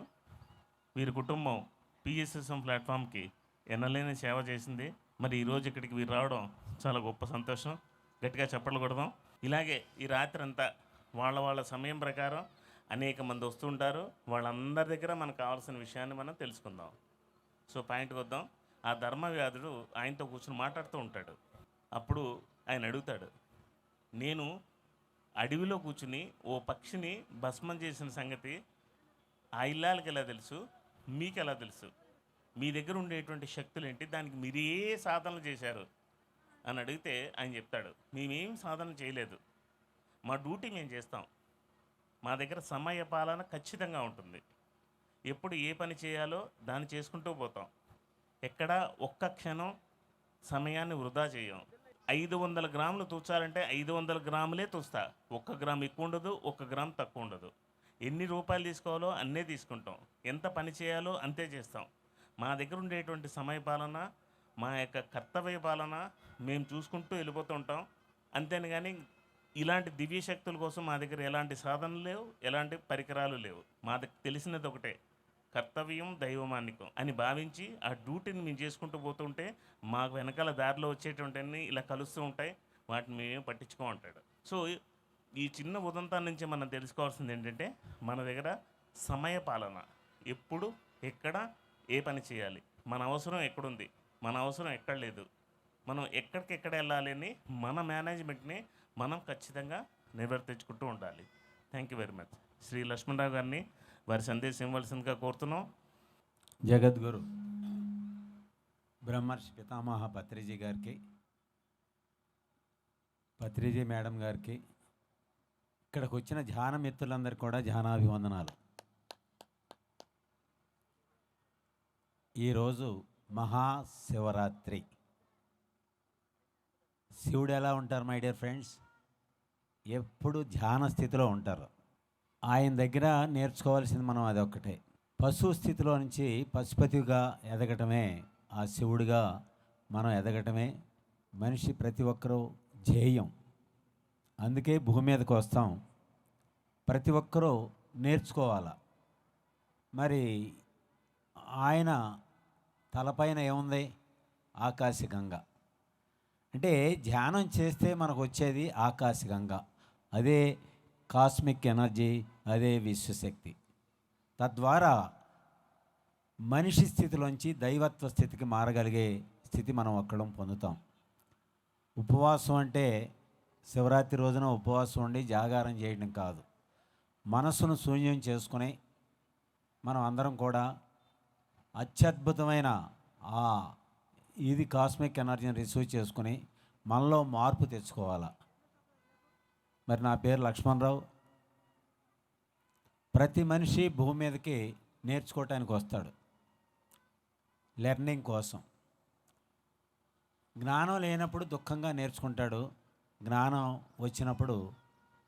వీరి కుటుంబం పిఎస్ఎస్ఎం ప్లాట్ఫామ్కి ఎనలేని సేవ చేసింది. మరి ఈరోజు ఇక్కడికి వీరు రావడం చాలా గొప్ప సంతోషం. గట్టిగా చప్పట్లు కొడదాం. ఇలాగే ఈ రాత్రి అంతా వాళ్ళ సమయం ప్రకారం అనేక మంది వస్తుంటారు. వాళ్ళందరి దగ్గర మనకు కావాల్సిన విషయాన్ని మనం తెలుసుకుందాం. సో పాయింట్కి వద్దాం. ఆ ధర్మవ్యాధుడు ఆయనతో కూర్చొని మాట్లాడుతూ ఉంటాడు. అప్పుడు ఆయన అడుగుతాడు, నేను అడవిలో కూర్చుని ఓ పక్షిని భస్మం చేసిన సంగతి ఆ ఇల్లాలకి ఎలా తెలుసు, మీకు ఎలా తెలుసు, మీ దగ్గర ఉండేటువంటి శక్తులు ఏంటి, దానికి మీరు ఏ సాధనలు చేశారు అని అడిగితే ఆయన చెప్తాడు, మేమేం సాధన చేయలేదు, మా డ్యూటీ మేము చేస్తాం, మా దగ్గర సమయ పాలన ఖచ్చితంగా ఉంటుంది, ఎప్పుడు ఏ పని చేయాలో దాన్ని చేసుకుంటూ పోతాం, ఎక్కడ ఒక్క క్షణం సమయాన్ని వృధా చేయం. 500 గ్రాములు తూచాలంటే 500 గ్రాములే తూస్తా, 1 గ్రామ్ ఎక్కువ ఉండదు, 1 గ్రామ్ తక్కువ ఉండదు. ఎన్ని రూపాయలు తీసుకోవాలో అన్నే తీసుకుంటాం, ఎంత పని చేయాలో అంతే చేస్తాం. మా దగ్గర ఉండేటువంటి సమయ పాలన, మా యొక్క కర్తవ్య పాలన మేము చూసుకుంటూ వెళ్ళిపోతూ ఉంటాం. అంతేని కానీ ఇలాంటి దివ్య శక్తుల కోసం మా దగ్గర ఎలాంటి సాధనలు లేవు, ఎలాంటి పరికరాలు లేవు. మా దగ్గర తెలిసినది ఒకటే, కర్తవ్యం దైవమాన్నికం అని భావించి ఆ డ్యూటీని మేము చేసుకుంటూ పోతుంటే మాకు వెనకాల దారిలో వచ్చేటువంటివన్నీ ఇలా కలుస్తూ ఉంటాయి, వాటిని మేమేం పట్టించుకో ఉంటాడు. సో ఈ చిన్న ఉదంతం నుంచి మనం తెలుసుకోవాల్సింది ఏంటంటే, మన దగ్గర సమయ పాలన, ఎప్పుడు ఎక్కడ ఏ పని చేయాలి, మన అవసరం ఎక్కడుంది, మన అవసరం ఎక్కడ లేదు, మనం ఎక్కడికెక్కడ వెళ్ళాలి అని మన మేనేజ్మెంట్ని మనం ఖచ్చితంగా నిర్వర్తించుకుంటూ ఉండాలి. Thank you very much. Shri Lakshmanarao గారిని వారి సందేశం ఇవ్వాల్సిందిగా కోరుతున్నాం. జగద్గురు బ్రహ్మర్షి పితామహ పత్రిజీ గారికి, పత్రిజీ మేడం గారికి, ఇక్కడికి వచ్చిన ధ్యాన మిత్రులందరికీ కూడా ధ్యానాభివందనాలు. ఈరోజు మహాశివరాత్రి. శివుడు ఎలా ఉంటారు మై డియర్ ఫ్రెండ్స్? ఎప్పుడు ధ్యాన స్థితిలో ఉంటారు. ఆయన దగ్గర నేర్చుకోవాల్సింది మనం అదొక్కటే. పశు స్థితిలో నుంచి పశుపతిగా ఎదగటమే, ఆ శివుడిగా మనం ఎదగటమే మనిషి ప్రతి ఒక్కరూ ధ్యేయం. అందుకే భూమి మీదకి వస్తాం, ప్రతి ఒక్కరూ నేర్చుకోవాలి. మరి ఆయన తలపైన ఏముంది? ఆకాశగంగ. అంటే ధ్యానం చేస్తే మనకు వచ్చేది ఆకాశగంగ, అదే కాస్మిక్ ఎనర్జీ, అదే విశ్వశక్తి. తద్వారా మనిషి స్థితిలోంచి దైవత్వ స్థితికి మారగలిగే స్థితి మనం ఒక్కడం పొందుతాం. ఉపవాసం అంటే శివరాత్రి రోజున ఉపవాసం ఉండి జాగారం చేయడం కాదు, మనసును శూన్యం చేసుకుని మనం అందరం కూడా అత్యద్భుతమైన ఇది కాస్మిక్ ఎనర్జీని రిసీవ్ చేసుకుని మనలో మార్పు తెచ్చుకోవాలా. మరి నా పేరు లక్ష్మణరావు. ప్రతి మనిషి భూమి మీదకి నేర్చుకోవటానికి వస్తాడు, లెర్నింగ్ కోసం. జ్ఞానం లేనప్పుడు దుఃఖంగా నేర్చుకుంటాడు, జ్ఞానం వచ్చినప్పుడు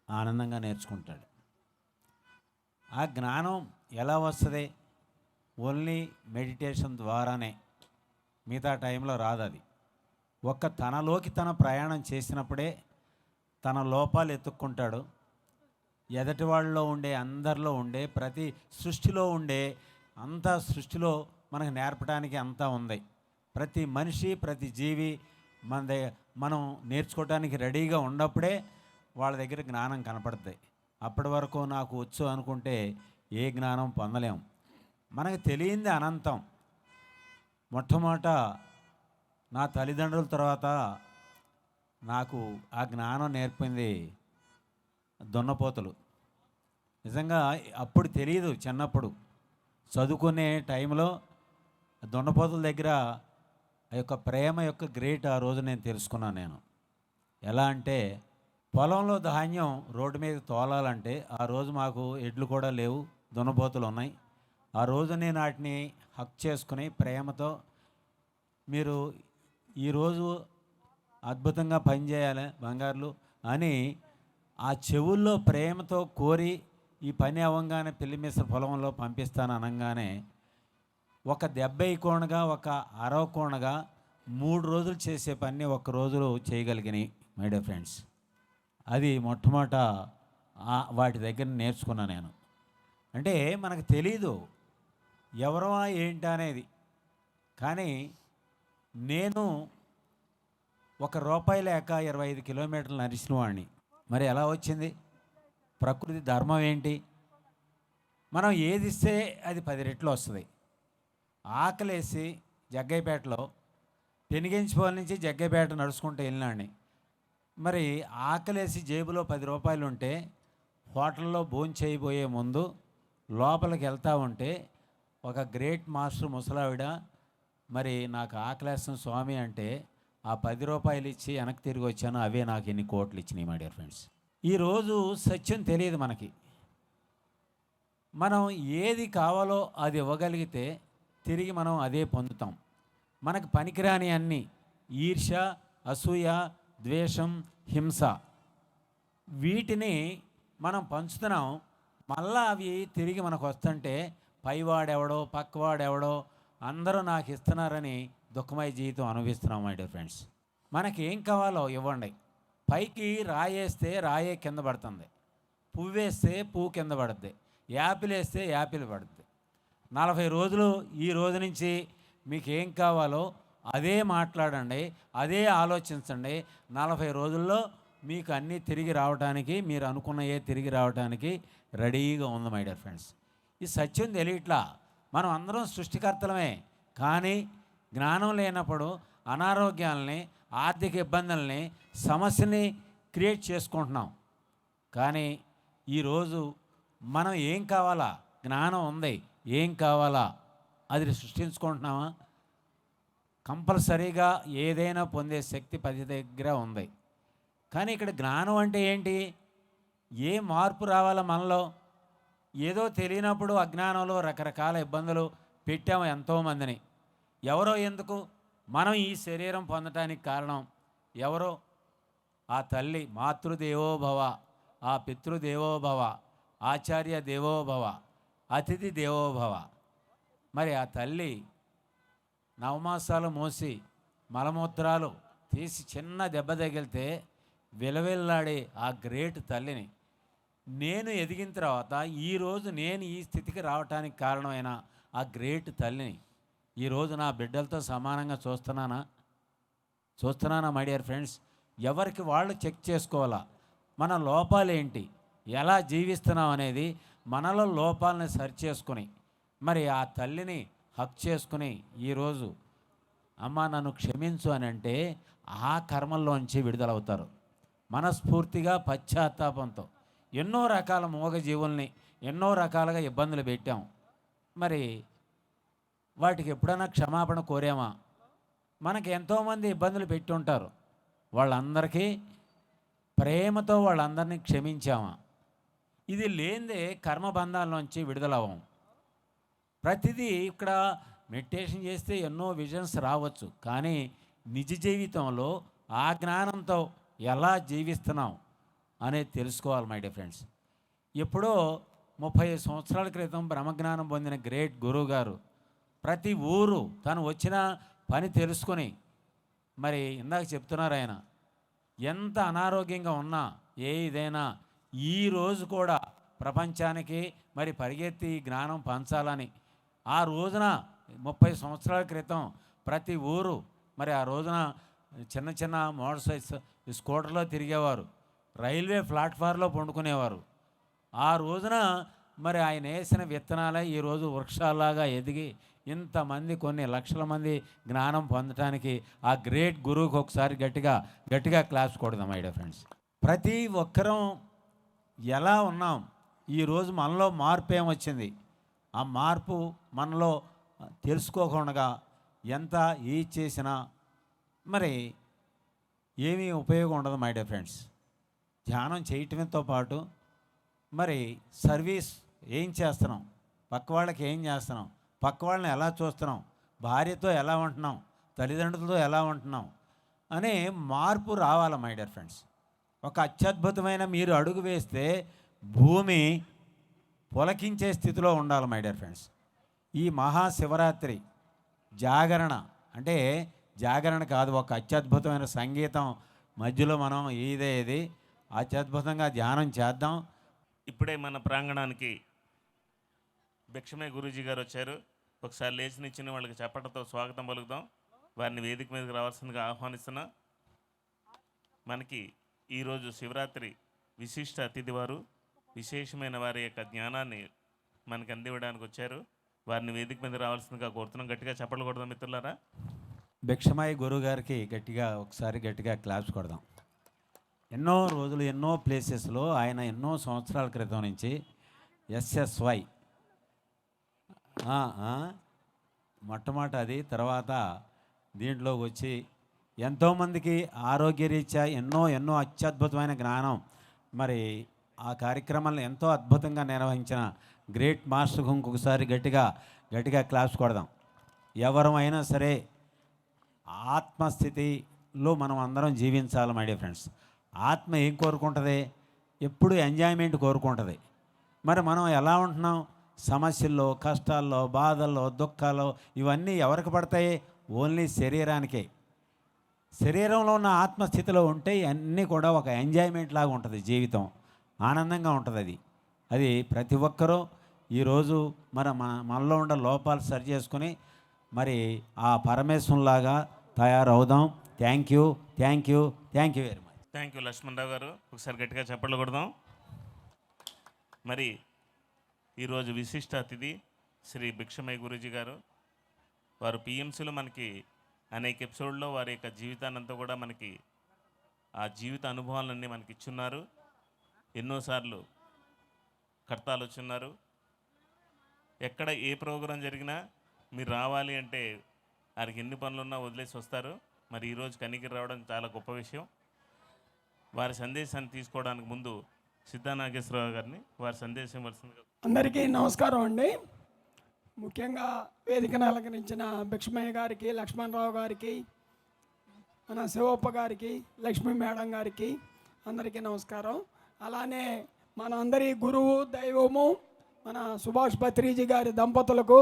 ఆనందంగా నేర్చుకుంటాడు. ఆ జ్ఞానం ఎలా వస్తుంది? ఓన్లీ మెడిటేషన్ ద్వారానే, మిగతా టైంలో రాదు. అది తనలోకి తన ప్రయాణం చేసినప్పుడే తన లోపాలు ఎత్తుక్కుంటాడు. ఎదటి వాళ్ళలో ఉండే, అందరిలో ఉండే, ప్రతి సృష్టిలో ఉండే అంతా, సృష్టిలో మనకు నేర్పడానికి అంతా ఉంది. ప్రతి మనిషి, ప్రతి జీవి మనం నేర్చుకోవడానికి రెడీగా ఉన్నప్పుడే వాళ్ళ దగ్గర జ్ఞానం కనపడుతుంది. అప్పటి వరకు నాకు వచ్చు అనుకుంటే ఏ జ్ఞానం పొందలేం. మనకు తెలియంది అనంతం. మొట్టమొదట నా తల్లిదండ్రుల తర్వాత నాకు ఆ జ్ఞానం నేర్పింది దున్నపోతులు. నిజంగా అప్పుడు తెలియదు చిన్నప్పుడు. చదువుకునే టైంలో దున్నపోతుల దగ్గర ఆ యొక్క ప్రేమ యొక్క గ్రేట్ ఆ రోజు నేను తెలుసుకున్నాను. నేను ఎలా అంటే పొలంలో ధాన్యం రోడ్డు మీద తోలాలంటే ఆ రోజు మాకు ఎడ్లు కూడా లేవు, దున్నపోతులు ఉన్నాయి. ఆ రోజు నేను వాటిని హక్ చేసుకుని ప్రేమతో మీరు ఈరోజు అద్భుతంగా పనిచేయాలి బంగారులు అని ఆ చెవుల్లో ప్రేమతో కోరి ఈ పని అవ్వగానే పెళ్లి మిశ్ర పొలంలో పంపిస్తాను అనగానే ఒక 70 కోణగా ఒక 60 కోణగా 3 రోజులు చేసే పని ఒక్క రోజులో చేయగలిగినాయి మై డియర్ ఫ్రెండ్స్. అది మొట్టమొదట వాటి దగ్గర నేర్చుకున్నా నేను. అంటే మనకు తెలీదు ఎవరో ఏంటి అనేది, కానీ నేను ₹1 లేక 25 కిలోమీటర్లు నడిచిన వాడిని. మరి ఎలా వచ్చింది? ప్రకృతి ధర్మం ఏంటి? మనం ఏది ఇస్తే అది 10 రెట్లు వస్తుంది. ఆకలేసి జగ్గైపేటలో పెనిగించిపోల నుంచి జగ్గైపేట నడుచుకుంటూ వెళ్ళినాడిని. మరి ఆకలేసి జేబులో ₹10 ఉంటే హోటల్లో భోజనం చేయబోయే ముందు లోపలికి వెళ్తూ ఉంటే ఒక గ్రేట్ మాస్టర్ ముసలావిడ మరి నాకు ఆకలేస్తుంది స్వామి అంటే ఆ ₹10 ఇచ్చి వెనక్కి తిరిగి వచ్చాను. అవే నాకు ఎన్ని కోట్లు ఇచ్చినాయి మై డియర్ ఫ్రెండ్స్. ఈరోజు సత్యం తెలియదు మనకి. మనం ఏది కావాలో అది ఇవ్వగలిగితే తిరిగి మనం అదే పొందుతాం. మనకు పనికిరాని అన్నీ ఈర్ష్య, అసూయ, ద్వేషం, హింస వీటిని మనం పంచుతున్నాం. మళ్ళా అవి తిరిగి మనకు వస్తుంటే పైవాడెవడో పక్కవాడెవడో అందరూ నాకు ఇస్తున్నారని దుఃఖమయ జీవితం అనుభవిస్తున్నాం మై డియర్ ఫ్రెండ్స్. మనకేం కావాలో ఇవ్వండి. పైకి రాయేస్తే రాయే కింద పడుతుంది, పువ్వేస్తే పువ్వు కింద పడుద్ది, యాపిల్ వేస్తే యాపిల్ పడుద్ది. 40 రోజులు ఈ రోజు నుంచి మీకు ఏం కావాలో అదే మాట్లాడండి, అదే ఆలోచించండి. 40 రోజుల్లో మీకు అన్నీ తిరిగి రావడానికి, మీరు అనుకున్నయే తిరిగి రావడానికి రెడీగా ఉంది మై డియర్ ఫ్రెండ్స్. ఈ సత్యం తెలియట్లా. మనం అందరం సృష్టికర్తలమే, కానీ జ్ఞానం లేనప్పుడు అనారోగ్యాలని, ఆర్థిక ఇబ్బందుల్ని, సమస్యని క్రియేట్ చేసుకుంటున్నాం. కానీ ఈరోజు మనం ఏం కావాలా? జ్ఞానం ఉంది, ఏం కావాలా అది సృష్టించుకుంటున్నామా? కంపల్సరీగా ఏదైనా పొందే శక్తి 10 దగ్గర ఉంది. కానీ ఇక్కడ జ్ఞానం అంటే ఏంటి? ఏ మార్పు రావాలా మనలో? ఏదో తెలియనప్పుడు అజ్ఞానంలో రకరకాల ఇబ్బందులు పెట్టాము ఎంతోమందిని. ఎవరో ఎందుకు? మనం ఈ శరీరం పొందటానికి కారణం ఎవరో? ఆ తల్లి మాతృదేవోభవ, ఆ పితృదేవోభవ, ఆచార్య దేవోభవ, అతిథి దేవోభవ. మరి ఆ తల్లి నవమాసాలు మోసి మలమూత్రాలు తీసి చిన్న దెబ్బ తగిలితే విలవిల్లాడే ఆ గ్రేట్ తల్లిని నేను ఎదిగిన తర్వాత ఈరోజు నేను ఈ స్థితికి రావటానికి కారణమైన ఆ గ్రేట్ తల్లిని ఈరోజు నా బిడ్డలతో సమానంగా చూస్తున్నానా మై డియర్ ఫ్రెండ్స్? ఎవరికి వాళ్ళు చెక్ చేసుకోవాలా. మన లోపాలు ఏంటి, ఎలా జీవిస్తున్నాం అనేది మనలో లోపాలని సరి చేసుకుని మరి ఆ తల్లిని హక్ చేసుకుని ఈరోజు అమ్మ నన్ను క్షమించు అని అంటే ఆ కర్మల్లోంచి విడుదలవుతారు. మనస్ఫూర్తిగా పశ్చాత్తాపంతో ఎన్నో రకాల మూగజీవుల్ని ఎన్నో రకాలుగా ఇబ్బందులు పెట్టాం. మరి వాటికి ఎప్పుడైనా క్షమాపణ కోరామా? మనకి ఎంతోమంది ఇబ్బందులు పెట్టి ఉంటారు, వాళ్ళందరికీ ప్రేమతో వాళ్ళందరినీ క్షమించామా? ఇది లేనిదే కర్మబంధాల్లోంచి విడుదలవ్వం. ప్రతిదీ ఇక్కడ మెడిటేషన్ చేస్తే ఎన్నో విజన్స్ రావచ్చు, కానీ నిజ జీవితంలో ఆ జ్ఞానంతో ఎలా జీవిస్తున్నాం అనేది తెలుసుకోవాలి మై డియర్ ఫ్రెండ్స్. ఎప్పుడో 30 సంవత్సరాల క్రితం బ్రహ్మజ్ఞానం పొందిన గ్రేట్ గురువు గారు ప్రతి ఊరు తను వచ్చిన పని తెలుసుకొని మరి ఇందాక చెప్తున్నారు ఆయన ఎంత అనారోగ్యంగా ఉన్నా ఏదైనా ఈరోజు కూడా ప్రపంచానికి మరి పరిగెత్తి జ్ఞానం పంచాలని ఆ రోజున 30 సంవత్సరాల క్రితం ప్రతి ఊరు మరి ఆ రోజున చిన్న చిన్న మోటార్ సైకిల్ స్కూటర్లో తిరిగేవారు, రైల్వే ప్లాట్ఫామ్లో పండుకునేవారు. ఆ రోజున మరి ఆయన వేసిన విత్తనాలే ఈరోజు వృక్షాలాగా ఎదిగి ఇంతమంది కొన్ని లక్షల మంది జ్ఞానం పొందటానికి ఆ గ్రేట్ గురువుకి ఒకసారి గట్టిగా క్లాస్ కొడదాం మై డియర్ ఫ్రెండ్స్. ప్రతి ఒక్కరం ఎలా ఉన్నాం? ఈరోజు మనలో మార్పు ఏమొచ్చింది? ఆ మార్పు మనలో తెలుసుకోకుండా ఎంత ఏది చేసినా మరి ఏమీ ఉపయోగం ఉండదు మై డియర్ ఫ్రెండ్స్. ధ్యానం చేయటంతో పాటు మరి సర్వీస్ ఏం చేస్తున్నాం, పక్క వాళ్ళకి ఏం చేస్తున్నాం, పక్క వాళ్ళని ఎలా చూస్తున్నాం, భార్యతో ఎలా ఉంటున్నాం, తల్లిదండ్రులతో ఎలా ఉంటున్నాం అనే మార్పు రావాలి మై డియర్ ఫ్రెండ్స్. ఒక అత్యద్భుతమైన మీరు అడుగు వేస్తే భూమి పులకించే స్థితిలో ఉండాలి మై డియర్ ఫ్రెండ్స్. ఈ మహాశివరాత్రి జాగరణ అంటే జాగరణ కాదు, ఒక అత్యద్భుతమైన సంగీతం మధ్యలో మనం ఇది అత్యద్భుతంగా ధ్యానం చేద్దాం. ఇప్పుడే మన ప్రాంగణానికి భిక్షమయ్య గురూజీ గారు వచ్చారు. ఒకసారి లేచి నిచ్చిన వాళ్ళకి చప్పటతో స్వాగతం పలుకుదాం. వారిని వేదిక మీదకి రావాల్సిందిగా ఆహ్వానిస్తున్నా. మనకి ఈరోజు శివరాత్రి విశిష్ట అతిథి వారు, విశేషమైన వారి యొక్క జ్ఞానాన్ని మనకి అందివ్వడానికి వచ్చారు. వారిని వేదిక మీద రావాల్సిందిగా కోరుతున్నాం. గట్టిగా చప్పట్లు కొడదాం మిత్రులారా. భిక్షమయ్య గురువు గారికి గట్టిగా క్లాప్స్ కొడదాం. ఎన్నో రోజులు ఎన్నో ప్లేసెస్లో ఆయన ఎన్నో సంవత్సరాల క్రితం నుంచి SSY మొట్టమొదటి అది, తర్వాత దీంట్లోకి వచ్చి ఎంతోమందికి ఆరోగ్యరీత్యా ఎన్నో అత్యద్భుతమైన జ్ఞానం మరి ఆ కార్యక్రమాలను ఎంతో అద్భుతంగా నిర్వహించిన గ్రేట్ మాస్టర్కు ఇంకొకసారి గట్టిగా క్లాప్స్ కొడదాం. ఎవరమైనా సరే ఆత్మస్థితిలో మనం అందరం జీవించాలి మై డియర్ ఫ్రెండ్స్. ఆత్మ ఏం కోరుకుంటుంది? ఎప్పుడు ఎంజాయ్మెంట్ కోరుకుంటుంది. మరి మనం ఎలా ఉంటున్నాం? సమస్యల్లో, కష్టాల్లో, బాధల్లో, దుఃఖాల్లో ఇవన్నీ ఎవరికి పడతాయి? ఓన్లీ శరీరానికే. శరీరంలో ఉన్న ఆత్మస్థితిలో ఉంటే అన్నీ కూడా ఒక ఎంజాయ్మెంట్ లాగా ఉంటుంది, జీవితం ఆనందంగా ఉంటుంది. అది ప్రతి ఒక్కరూ ఈరోజు మనలో ఉన్న లోపాలు సరి చేసుకుని మరి ఆ పరమేశ్వరులాగా తయారవుదాం. Thank you very much. Thank you Lakshmanarao garu. ఒకసారి గట్టిగా చప్పట్లు కొడదాం. మరి ఈరోజు విశిష్ట అతిథి శ్రీ భిక్షమయ్య గురూజీ గారు. వారు PMCలో మనకి అనేక ఎపిసోడ్లో వారి యొక్క జీవితాన్నంతా కూడా మనకి ఆ జీవిత అనుభవాలన్నీ మనకి ఇచ్చున్నారు. ఎన్నోసార్లు కర్తాలు వచ్చున్నారు. ఎక్కడ ఏ ప్రోగ్రాం జరిగినా మీరు రావాలి అంటే వారికి ఎన్ని పనులున్నా వదిలేసి వస్తారు. మరి ఈరోజు కనిగిరి రావడం చాలా గొప్ప విషయం. వారి సందేశాన్ని తీసుకోవడానికి ముందు సిద్ధా నాగేశ్వరరావు గారిని వారి సందేశం ఇవ్వాల్సిందిగా. అందరికీ నమస్కారం అండి. ముఖ్యంగా వేదికను అలంకరించిన భిక్షమయ్య గారికి, లక్ష్మణరావు గారికి, మన శివప్ప గారికి, లక్ష్మీ మేడం గారికి అందరికీ నమస్కారం. అలానే మన అందరి గురువు దైవము మన సుభాష్ పత్రిజీ గారి దంపతులకు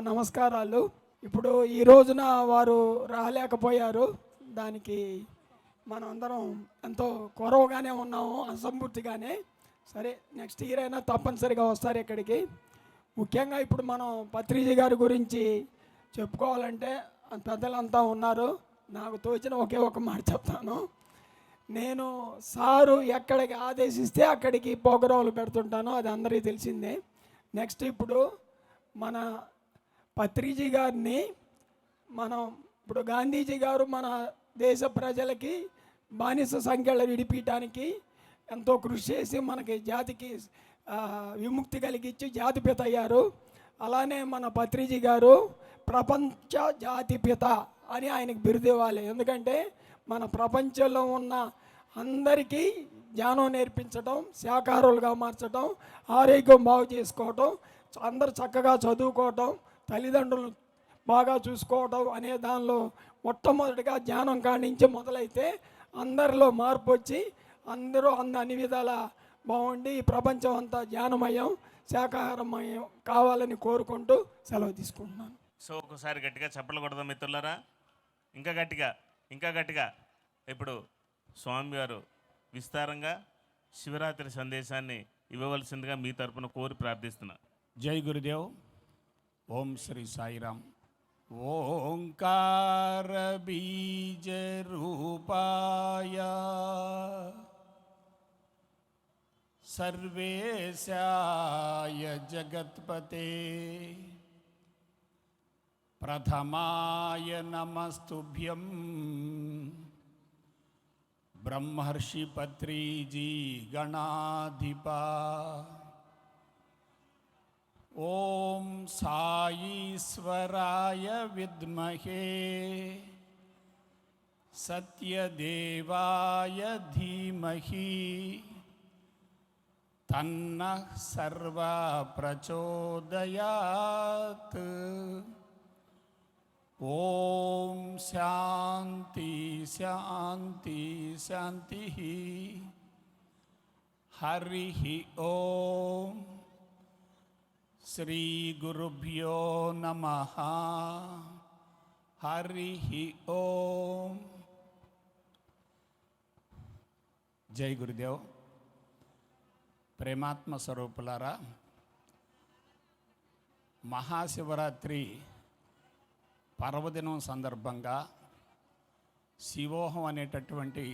నమస్కారాలు. ఇప్పుడు ఈ రోజున వారు రాలేకపోయారు. దానికి మనం అందరం ఎంతో కొరవగానే ఉన్నాము, అసంపూర్తిగానే. సరే, నెక్స్ట్ ఇయర్ అయినా తప్పనిసరిగా వస్తారు ఇక్కడికి. ముఖ్యంగా ఇప్పుడు మనం పత్రిజీ గారి గురించి చెప్పుకోవాలంటే పెద్దలంతా ఉన్నారు. నాకు తోచిన ఒకే ఒక మాట చెప్తాను. నేను సారు ఎక్కడికి ఆదేశిస్తే అక్కడికి ప్రోగ్రాములు పెడుతుంటాను, అది అందరికీ తెలిసిందే. నెక్స్ట్ ఇప్పుడు మన పత్రిజీ గారిని ఇప్పుడు గాంధీజీ గారు మన దేశ ప్రజలకి బానిస సంఖ్యలు విడిపించడానికి ఎంతో కృషి చేసి మనకి జాతికి విముక్తి కలిగించి జాతిపిత అయ్యారు. అలానే మన పత్రిజీ గారు ప్రపంచ జాతిపిత అని ఆయనకు బిరుదు ఇవ్వాలి. ఎందుకంటే మన ప్రపంచంలో ఉన్న అందరికీ జ్ఞానం నేర్పించడం, శాకాహారులుగా మార్చడం, ఆరోగ్యం బాగు చేసుకోవటం, అందరు చక్కగా చదువుకోవటం, తల్లిదండ్రులు బాగా చూసుకోవటం అనే దానిలో మొట్టమొదటిగా జ్ఞానం కానించి మొదలైతే అందరిలో మార్పు వచ్చి అందరూ అన్ని విధాల బాగుండి ఈ ప్రపంచం అంతా జ్ఞానమయం, శాకాహారమయం కావాలని కోరుకుంటూ సెలవు తీసుకుంటున్నాను. సో ఒకసారి గట్టిగా చప్పట్లు కొడదాం మిత్రులారా. ఇంకా గట్టిగా ఇప్పుడు స్వామివారు విస్తారంగా శివరాత్రి సందేశాన్ని ఇవ్వవలసిందిగా మీ తరపున కోరి ప్రార్థిస్తున్నా. జై గురుదేవ్. ఓం శ్రీ సాయిరామ్. ఓంకార బీజ రూపాయ సర్వేశాయ జగత్పతే ప్రథమాయ నమస్తుభ్యం బ్రహ్మర్షి పత్రిజీ గణాధిపా ఓం సాయీశ్వరాయ విద్మహే సత్యదేవాయ ధీమహి తన్నః సర్వా ప్రచోదయాత్. ఓం శాంతి శాంతి శాంతి. హరి ఓం. శ్రీ గురుభ్యో నమః. హరి ఓం. జై గురుదేవ్. ప్రేమాత్మ స్వరూపులారా, మహాశివరాత్రి పర్వదినం సందర్భంగా శివోహం అనేటటువంటి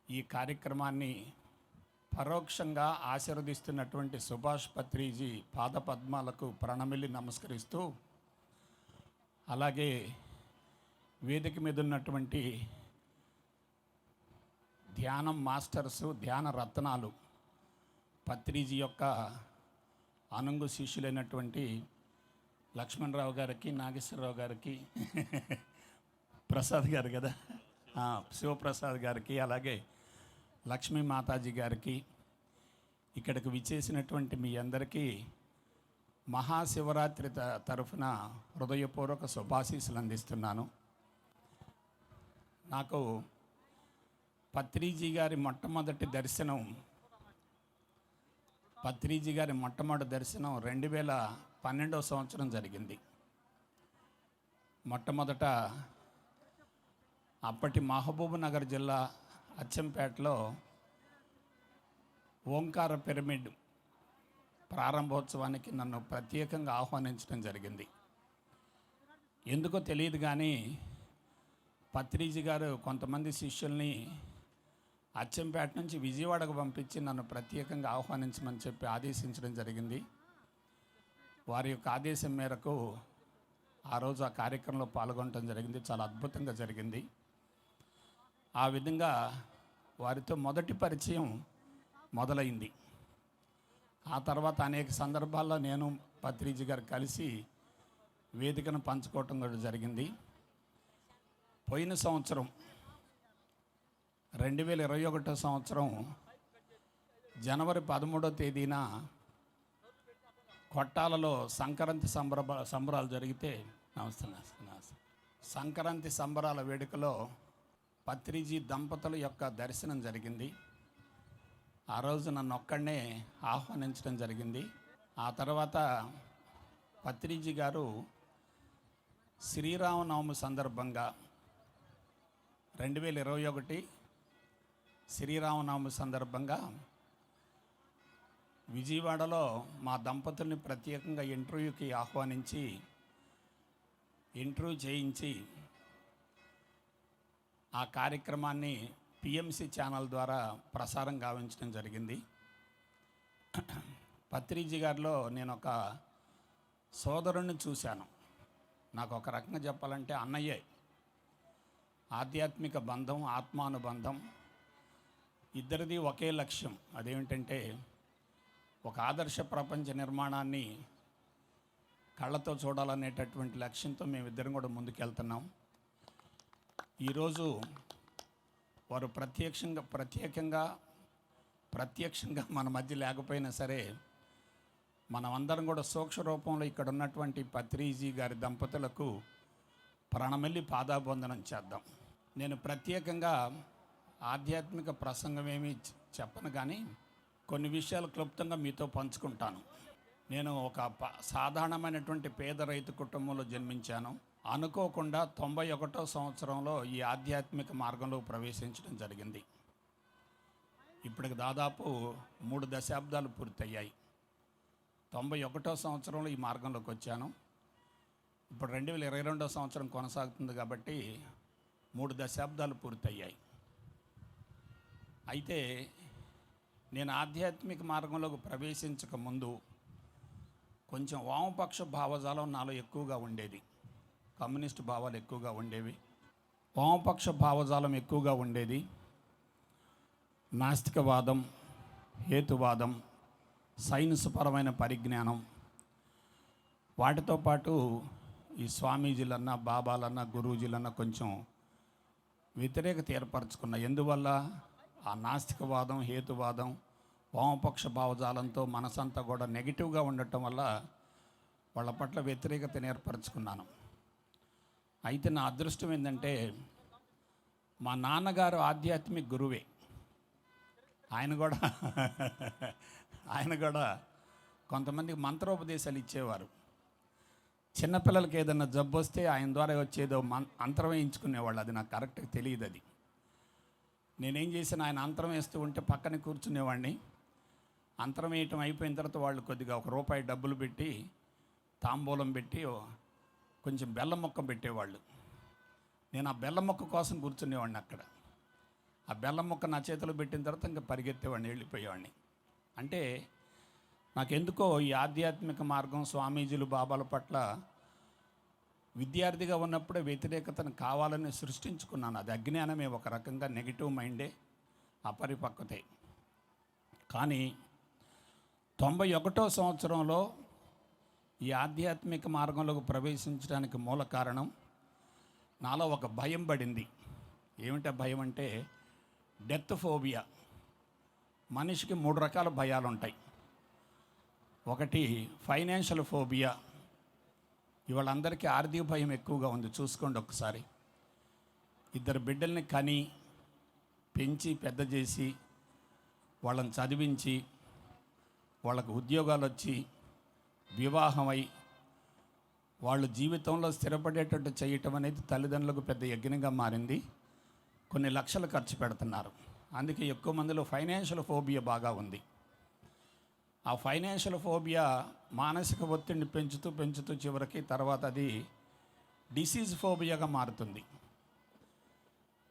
ఈ కార్యక్రమాన్ని పరోక్షంగా ఆశీర్వదిస్తున్నటువంటి సుభాష్ పత్రిజీ పాదపద్మాలకు ప్రణమిల్లి నమస్కరిస్తూ, అలాగే వేదిక మీద ఉన్నటువంటి ధ్యానం మాస్టర్సు, ధ్యాన రత్నాలు, పత్రిజీ యొక్క అనుంగు శిష్యులైనటువంటి లక్ష్మణరావు గారికి, నాగేశ్వరరావు గారికి, ప్రసాద్ గారు కదా, శివప్రసాద్ గారికి, అలాగే లక్ష్మీ మాతాజీ గారికి, ఇక్కడికి విచ్చేసినటువంటి మీ అందరికీ మహాశివరాత్రి తరఫున హృదయపూర్వక శుభాశీస్సులు అందిస్తున్నాను. నాకు పత్రిజీ గారి మొట్టమొదటి దర్శనం 2012 సంవత్సరం జరిగింది. మొట్టమొదట అప్పటి మహబూబ్ నగర్ జిల్లా అచ్చంపేటలో ఓంకార పిరమిడ్ ప్రారంభోత్సవానికి నన్ను ప్రత్యేకంగా ఆహ్వానించడం జరిగింది. ఎందుకో తెలియదు కానీ పత్రిజీ గారు కొంతమంది శిష్యుల్ని అచ్చంపేట నుంచి విజయవాడకు పంపించి నన్ను ప్రత్యేకంగా ఆహ్వానించమని చెప్పి ఆదేశించడం జరిగింది. వారి యొక్క ఆదేశం మేరకు ఆ రోజు ఆ కార్యక్రమంలో పాల్గొనడం జరిగింది. చాలా అద్భుతంగా జరిగింది. ఆ విధంగా వారితో మొదటి పరిచయం మొదలైంది. ఆ తర్వాత అనేక సందర్భాల్లో నేను పత్రిజీ గారు కలిసి వేదికను పంచుకోవటం కూడా జరిగింది. పోయిన సంవత్సరం 2021 సంవత్సరం జనవరి 13వ తేదీన కొట్టాలలో సంక్రాంతి సంబరాలు జరిగితే, నమస్తే సంక్రాంతి సంబరాల వేడుకలో పత్రిజీ దంపతుల యొక్క దర్శనం జరిగింది. ఆ రోజు నన్ను ఒక్కడనే ఆహ్వానించడం జరిగింది. ఆ తర్వాత పత్రిజీ గారు శ్రీరామనవమి సందర్భంగా 2021 శ్రీరామనవమి సందర్భంగా విజయవాడలో మా దంపతుల్ని ప్రత్యేకంగా ఇంటర్వ్యూకి ఆహ్వానించి ఇంటర్వ్యూ చేయించి ఆ కార్యక్రమాన్ని పిఎంసి ఛానల్ ద్వారా ప్రసారం గావించడం జరిగింది. పత్రిజీ గారిలో నేను ఒక సోదరుణ్ణి చూశాను. నాకు ఒక రకంగా చెప్పాలంటే అన్నయ్యే. ఆధ్యాత్మిక బంధం, ఆత్మానుబంధం, ఇద్దరిది ఒకే లక్ష్యం. అదేమిటంటే ఒక ఆదర్శ ప్రపంచ నిర్మాణాన్ని కళ్ళతో చూడాలనేటటువంటి లక్ష్యంతో మేమిద్దరం కూడా ముందుకెళ్తున్నాం. ఈరోజు వారు ప్రత్యక్షంగా మన మధ్య లేకపోయినా సరే, మనమందరం కూడా సూక్ష్మ రూపంలో ఇక్కడ ఉన్నటువంటి పత్రిజీ గారి దంపతులకు ప్రాణమెల్లి పాదాబంధనం చేద్దాం. నేను ప్రత్యేకంగా ఆధ్యాత్మిక ప్రసంగం ఏమీ చెప్పను, కానీ కొన్ని విషయాలు క్లుప్తంగా మీతో పంచుకుంటాను. నేను ఒక సాధారణమైనటువంటి పేద రైతు కుటుంబంలో జన్మించాను. అనుకోకుండా 91వ సంవత్సరంలో ఈ ఆధ్యాత్మిక మార్గంలో ప్రవేశించడం జరిగింది. ఇప్పటికి దాదాపు 3 దశాబ్దాలు పూర్తయ్యాయి. 91వ సంవత్సరంలో ఈ మార్గంలోకి వచ్చాను. ఇప్పుడు 2022వ సంవత్సరం కొనసాగుతుంది కాబట్టి 3 దశాబ్దాలు పూర్తయ్యాయి. అయితే నేను ఆధ్యాత్మిక మార్గంలోకి ప్రవేశించక ముందు కొంచెం వామపక్ష భావజాలం నాలో ఎక్కువగా ఉండేది. కమ్యూనిస్ట్ భావాలు ఎక్కువగా ఉండేవి. వామపక్ష భావజాలం ఎక్కువగా ఉండేది. నాస్తికవాదం, హేతువాదం, సైన్స్ పరమైన పరిజ్ఞానం, వాటితో పాటు ఈ స్వామీజీలన్నా బాబాలన్నా గురూజీలన్నా కొంచెం వ్యతిరేకత ఏర్పరచుకున్న. ఎందువల్ల ఆ నాస్తికవాదం, హేతువాదం, వామపక్ష భావజాలంతో మనసంతా కూడా నెగిటివ్గా ఉండటం వల్ల వాళ్ళ పట్ల వ్యతిరేకతను ఏర్పరచుకున్నాను. అయితే నా అదృష్టం ఏంటంటే మా నాన్నగారు ఆధ్యాత్మిక గురువే. ఆయన కూడా కొంతమందికి మంత్రోపదేశాలు ఇచ్చేవారు. చిన్నపిల్లలకి ఏదన్నా జబ్బు వస్తే ఆయన ద్వారా వచ్చేదో అంతరం వేయించుకునేవాళ్ళు. అది నాకు కరెక్ట్గా తెలియదు. అది నేనేం చేసిన, ఆయన అంతరం వేస్తూ ఉంటే పక్కన కూర్చునేవాడిని. అంతరం వేయటం అయిపోయిన తర్వాత వాళ్ళు కొద్దిగా ₹1 డబ్బులు పెట్టి, తాంబూలం పెట్టి, కొంచెం బెల్లం ముక్క పెట్టేవాళ్ళు. నేను ఆ బెల్లం ముక్క కోసం కూర్చునేవాడిని అక్కడ. ఆ బెల్లం ముక్క నా చేతిలో పెట్టిన తర్వాత ఇంకా పరిగెత్తేవాడిని, వెళ్ళిపోయేవాడిని. అంటే నాకెందుకో ఈ ఆధ్యాత్మిక మార్గం, స్వామీజీలు, బాబాల పట్ల విద్యార్థిగా ఉన్నప్పుడే వ్యతిరేకతను కావాలని సృష్టించుకున్నాను. అది అజ్ఞానమే, ఒక రకంగా నెగిటివ్ మైండే, అపరిపక్వతే. కానీ 91వ సంవత్సరంలో ఈ ఆధ్యాత్మిక మార్గంలోకి ప్రవేశించడానికి మూల కారణం నాలో ఒక భయం పడింది. ఏమిటా భయం అంటే డెత్ ఫోబియా. మనిషికి 3 రకాల భయాలు ఉంటాయి. ఒకటి ఫైనాన్షియల్ ఫోబియా. ఇవాళ అందరికీ ఆర్థిక భయం ఎక్కువగా ఉంది. చూసుకోండి ఒకసారి. 2 బిడ్డల్ని కని పెంచి పెద్ద చేసి వాళ్ళని చదివించి వాళ్ళకు ఉద్యోగాలు వచ్చి వివాహమై వాళ్ళు జీవితంలో స్థిరపడేటట్టు చేయటం అనేది తల్లిదండ్రులకు పెద్ద యజ్ఞంగా మారింది. కొన్ని లక్షలు ఖర్చు పెడుతున్నారు. అందుకే ఎక్కువ మందిలో ఫైనాన్షియల్ ఫోబియా బాగా ఉంది. ఆ ఫైనాన్షియల్ ఫోబియా మానసిక ఒత్తిడిని పెంచుతూ చివరికి తర్వాత అది డిసీజ్ ఫోబియాగా మారుతుంది.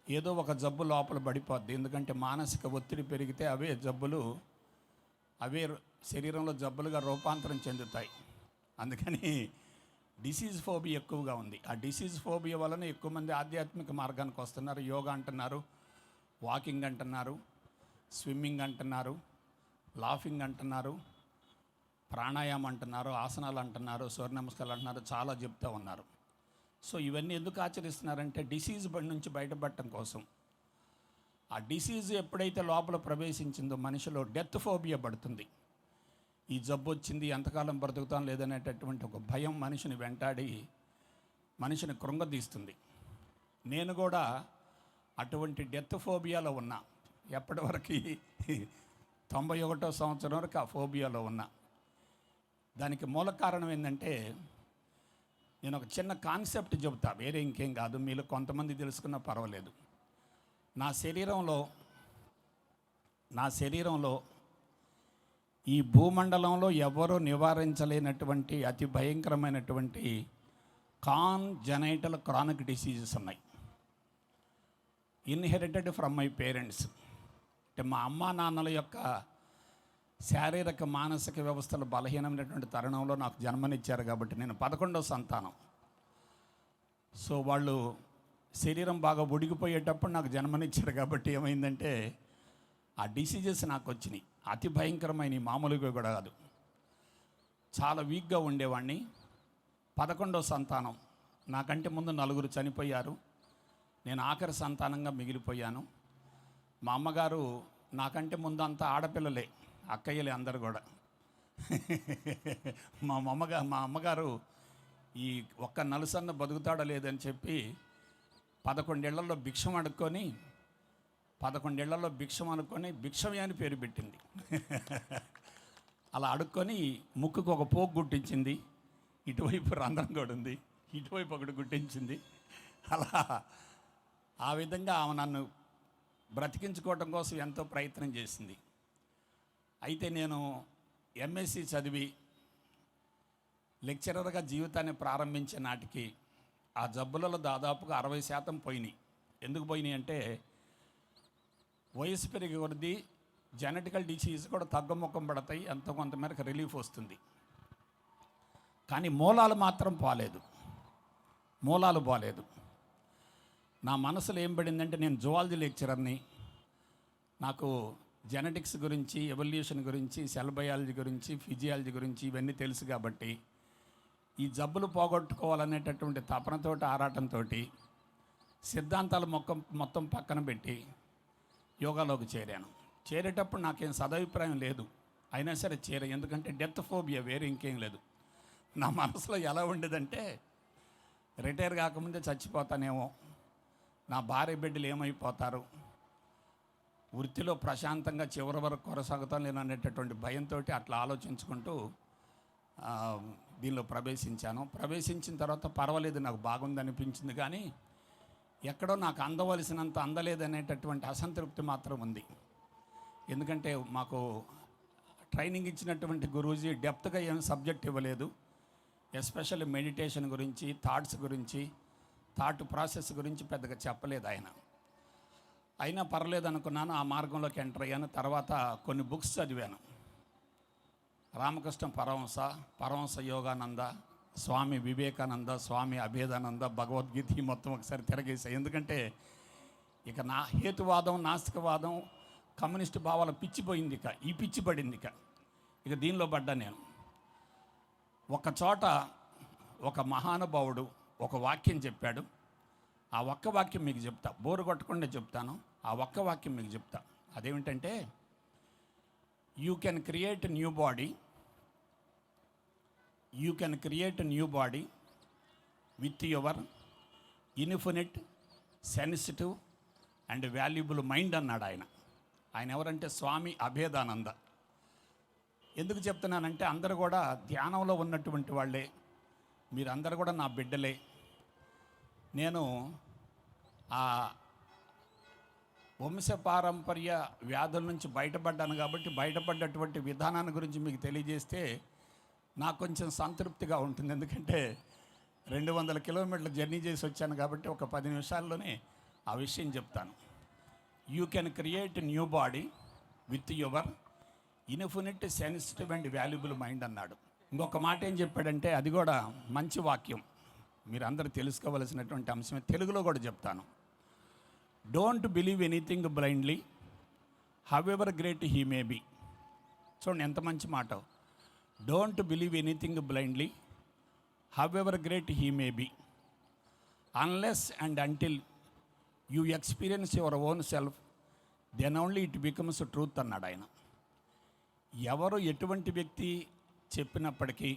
ఏదో ఒక జబ్బు లోపల పడిపోద్ది. ఎందుకంటే మానసిక ఒత్తిడి పెరిగితే అవే జబ్బులు, అవే శరీరంలో జబ్బులుగా రూపాంతరం చెందుతాయి. అందుకని డిసీజ్ ఫోబియా ఎక్కువగా ఉంది. ఆ డిసీజ్ ఫోబియా వలన ఎక్కువ మంది ఆధ్యాత్మిక మార్గానికి వస్తున్నారు. యోగా అంటున్నారు, వాకింగ్ అంటున్నారు, స్విమ్మింగ్ అంటున్నారు, లాఫింగ్ అంటున్నారు, ప్రాణాయామం అంటున్నారు, ఆసనాలు అంటున్నారు, సూర్య నమస్కారాలు అంటున్నారు, చాలా చెప్తూ ఉన్నారు. సో ఇవన్నీ ఎందుకు ఆచరిస్తున్నారంటే డిసీజ్ నుంచి బయటపడటం కోసం. ఆ డిసీజ్ ఎప్పుడైతే లోపల ప్రవేశించిందో మనిషిలో డెత్ ఫోబియా పడుతుంది. ఈ జబ్బు వచ్చింది, ఎంతకాలం బ్రతుకుతాం లేదనేటటువంటి ఒక భయం మనిషిని వెంటాడి మనిషిని కృంగదీస్తుంది. నేను కూడా అటువంటి డెత్ ఫోబియాలో ఉన్నా. ఎప్పటివరకు 91వ సంవత్సరం వరకు ఆ ఫోబియాలో ఉన్నా. దానికి మూల కారణం ఏంటంటే నేను ఒక చిన్న కాన్సెప్ట్ చెబుతా, వేరే ఇంకేం కాదు. మీలో కొంతమంది తెలుసుకున్నా పర్వాలేదు. నా శరీరంలో ఈ భూమండలంలో ఎవరూ నివారించలేనటువంటి అతి భయంకరమైనటువంటి కాన్జెనైటల్ క్రానిక్ డిసీజెస్ ఉన్నాయి. Inherited from my parents. అంటే మా అమ్మా నాన్నల యొక్క శారీరక మానసిక వ్యవస్థలు బలహీనమైనటువంటి తరుణంలో నాకు జన్మనిచ్చారు. కాబట్టి నేను 11వ సంతానం. సో వాళ్ళు శరీరం బాగా ఉడికిపోయేటప్పుడు నాకు జన్మనిచ్చారు. కాబట్టి ఏమైందంటే ఆ డిసీజెస్ నాకు వచ్చినాయి. అతి భయంకరమైన, మామూలుగా కూడా కాదు. చాలా వీక్గా ఉండేవాడిని. 11వ సంతానం. నాకంటే ముందు 4 చనిపోయారు. నేను ఆఖరి సంతానంగా మిగిలిపోయాను. మా అమ్మగారు నాకంటే ముందు అంతా ఆడపిల్లలే, అక్కయ్యలే అందరు కూడా. మా అమ్మగారు ఈ ఒక్క నలుసన్న బతుకుతాడో లేదని చెప్పి 11 ఏళ్లలో భిక్షం అడుక్కొని 11 ఏళ్లలో భిక్షం అనుకొని భిక్షమే అని పేరు పెట్టింది. అలా అడుక్కొని ముక్కుకు ఒక పోగు గుట్టించింది. ఇటువైపు రంధ్రం కూడా ఉంది, ఇటువైపు ఒకటి గుట్టించింది. అలా ఆ విధంగా ఆమె నన్ను బ్రతికించుకోవటం కోసం ఎంతో ప్రయత్నం చేసింది. అయితే నేను ఎంఎస్సి చదివి లెక్చరర్గా జీవితాన్ని ప్రారంభించే నాటికి ఆ జబ్బులలో దాదాపుగా 60% పోయినాయి. ఎందుకు పోయినాయి అంటే వయసు పెరిగే కొద్దీ జెనెటికల్ డిసీజ్ కూడా తగ్గుముఖం పడతాయి, ఎంతో కొంతమేరకు రిలీఫ్ వస్తుంది. కానీ మూలాలు మాత్రం పోలేదు. నా మనసులో ఏం పడిందంటే నేను జువాలజీ లెక్చరర్ని. నాకు జెనెటిక్స్ గురించి, ఎవల్యూషన్ గురించి, సెల్ బయాలజీ గురించి, ఫిజియాలజీ గురించి ఇవన్నీ తెలుసు. కాబట్టి ఈ జబ్బులు పోగొట్టుకోవాలనేటటువంటి తపనతోటి ఆరాటంతో సిద్ధాంతాలు మొత్తం పక్కన పెట్టి యోగాలోకి చేరాను. చేరేటప్పుడు నాకేం సదభిప్రాయం లేదు, అయినా సరే ఎందుకంటే డెత్ ఫోబియా, వేరే ఇంకేం లేదు. నా మనసులో ఎలా ఉండేదంటే రిటైర్ కాకముందే చచ్చిపోతానేమో, నా భార్య బిడ్డలు ఏమైపోతారు, వృత్తిలో ప్రశాంతంగా చివరి వరకు కొనసాగుతాను నేను అనేటటువంటి భయంతో అట్లా ఆలోచించుకుంటూ దీనిలో ప్రవేశించిన తర్వాత పర్వాలేదు, నాకు బాగుంది అనిపించింది. కానీ ఎక్కడో నాకు అందవలసినంత అందలేదనేటటువంటి అసంతృప్తి మాత్రం ఉంది. ఎందుకంటే మాకు ట్రైనింగ్ ఇచ్చినటువంటి గురూజీ డెప్త్గా ఏం సబ్జెక్ట్ ఇవ్వలేదు. ఎస్పెషల్లీ మెడిటేషన్ గురించి, థాట్స్ గురించి, థాట్ ప్రాసెస్ గురించి పెద్దగా చెప్పలేదు ఆయన. అయినా పర్లేదు అనుకున్నాను, ఆ మార్గంలోకి ఎంటర్ అయ్యాను. తర్వాత కొన్ని బుక్స్ చదివాను. రామకృష్ణ పరమహంస యోగానంద, స్వామి వివేకానంద, స్వామి అభేదానంద, భగవద్గీత మొత్తం ఒకసారి తిరగేసాయి. ఎందుకంటే ఇక నా హేతువాదం, నాస్తికవాదం, కమ్యూనిస్ట్ భావాల పిచ్చిపోయింది, ఈ పిచ్చి పడింది. ఇక దీనిలో పడ్డా నేను. ఒక చోట ఒక మహానుభావుడు ఒక వాక్యం చెప్పాడు. ఆ ఒక్క వాక్యం మీకు చెప్తా, బోరు కొట్టకుండా చెప్తాను. ఆ ఒక్క వాక్యం మీకు చెప్తా. అదేమిటంటే, you can create new body with your infinite sensitive and valuable mind అన్నాడు ఆయన. ఆయన ఎవరంటే స్వామి అభేదానంద. ఎందుకు చెప్తున్నానంటే, అందరూ కూడా ధ్యానంలో ఉన్నటువంటి వాళ్ళే, మీరందరూ కూడా నా బిడ్డలే. నేను ఆ వంశపారంపర్య వ్యాధుల నుంచి బయటపడ్డాను కాబట్టి బయటపడ్డటువంటి విధానాన్ని గురించి మీకు తెలియజేస్తే నాకు కొంచెం సంతృప్తిగా ఉంటుంది. ఎందుకంటే 200 కిలోమీటర్లు జర్నీ చేసి వచ్చాను కాబట్టి ఒక 10 నిమిషాల్లోనే ఆ విషయం చెప్తాను. You can create new body with your infinite sensitive and valuable mind అన్నాడు. ఇంకొక మాట ఏం చెప్పాడంటే, అది కూడా మంచి వాక్యం, మీరు అందరూ తెలుసుకోవలసినటువంటి అంశమే. తెలుగులో కూడా చెప్తాను. Don't believe anything blindly however great he may be. చూడండి ఎంత మంచి మాట. Don't believe anything blindly however great he may be unless and until you experience your own self, then only it becomes truth అన్నాడు ఆయన. ఎవరు ఎటువంటి వ్యక్తి చెప్పినప్పటికీ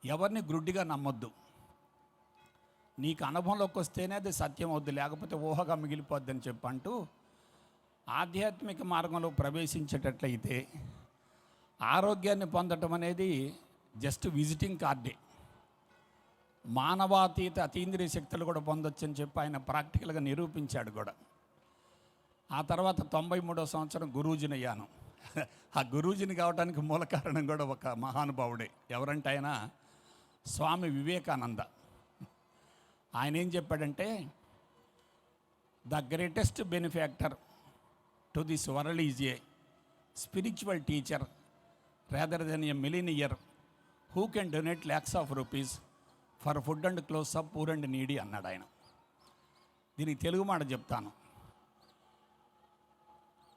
ఎవరిని గ్రుడ్డిగా నమ్మొద్దు. నీకు అనుభవంలోకి వస్తేనే అది సత్యం అవుద్ది, లేకపోతే ఊహగా మిగిలిపోద్ది అని చెప్పంటూ ఆధ్యాత్మిక మార్గంలో ప్రవేశించేటట్లయితే ఆరోగ్యాన్ని పొందటం అనేది జస్ట్ విజిటింగ్ కార్డే. మానవాతీత అతీంద్రియ శక్తులు కూడా పొందొచ్చు అని చెప్పి ఆయన ప్రాక్టికల్గా నిరూపించాడు కూడా. ఆ తర్వాత 93వ సంవత్సరం గురూజీని అయ్యాను. ఆ గురూజీని కావడానికి మూల కారణం కూడా ఒక మహానుభావుడే. ఎవరంటే ఆయన స్వామి వివేకానంద. ఆయన ఏం చెప్పాడంటే, the greatest benefactor to this world is a spiritual teacher rather than A millionaire who can donate lakhs of rupees for food and clothes of poor and needy అన్నాడు ఆయన. దీనికి తెలుగు మాట చెప్తాను.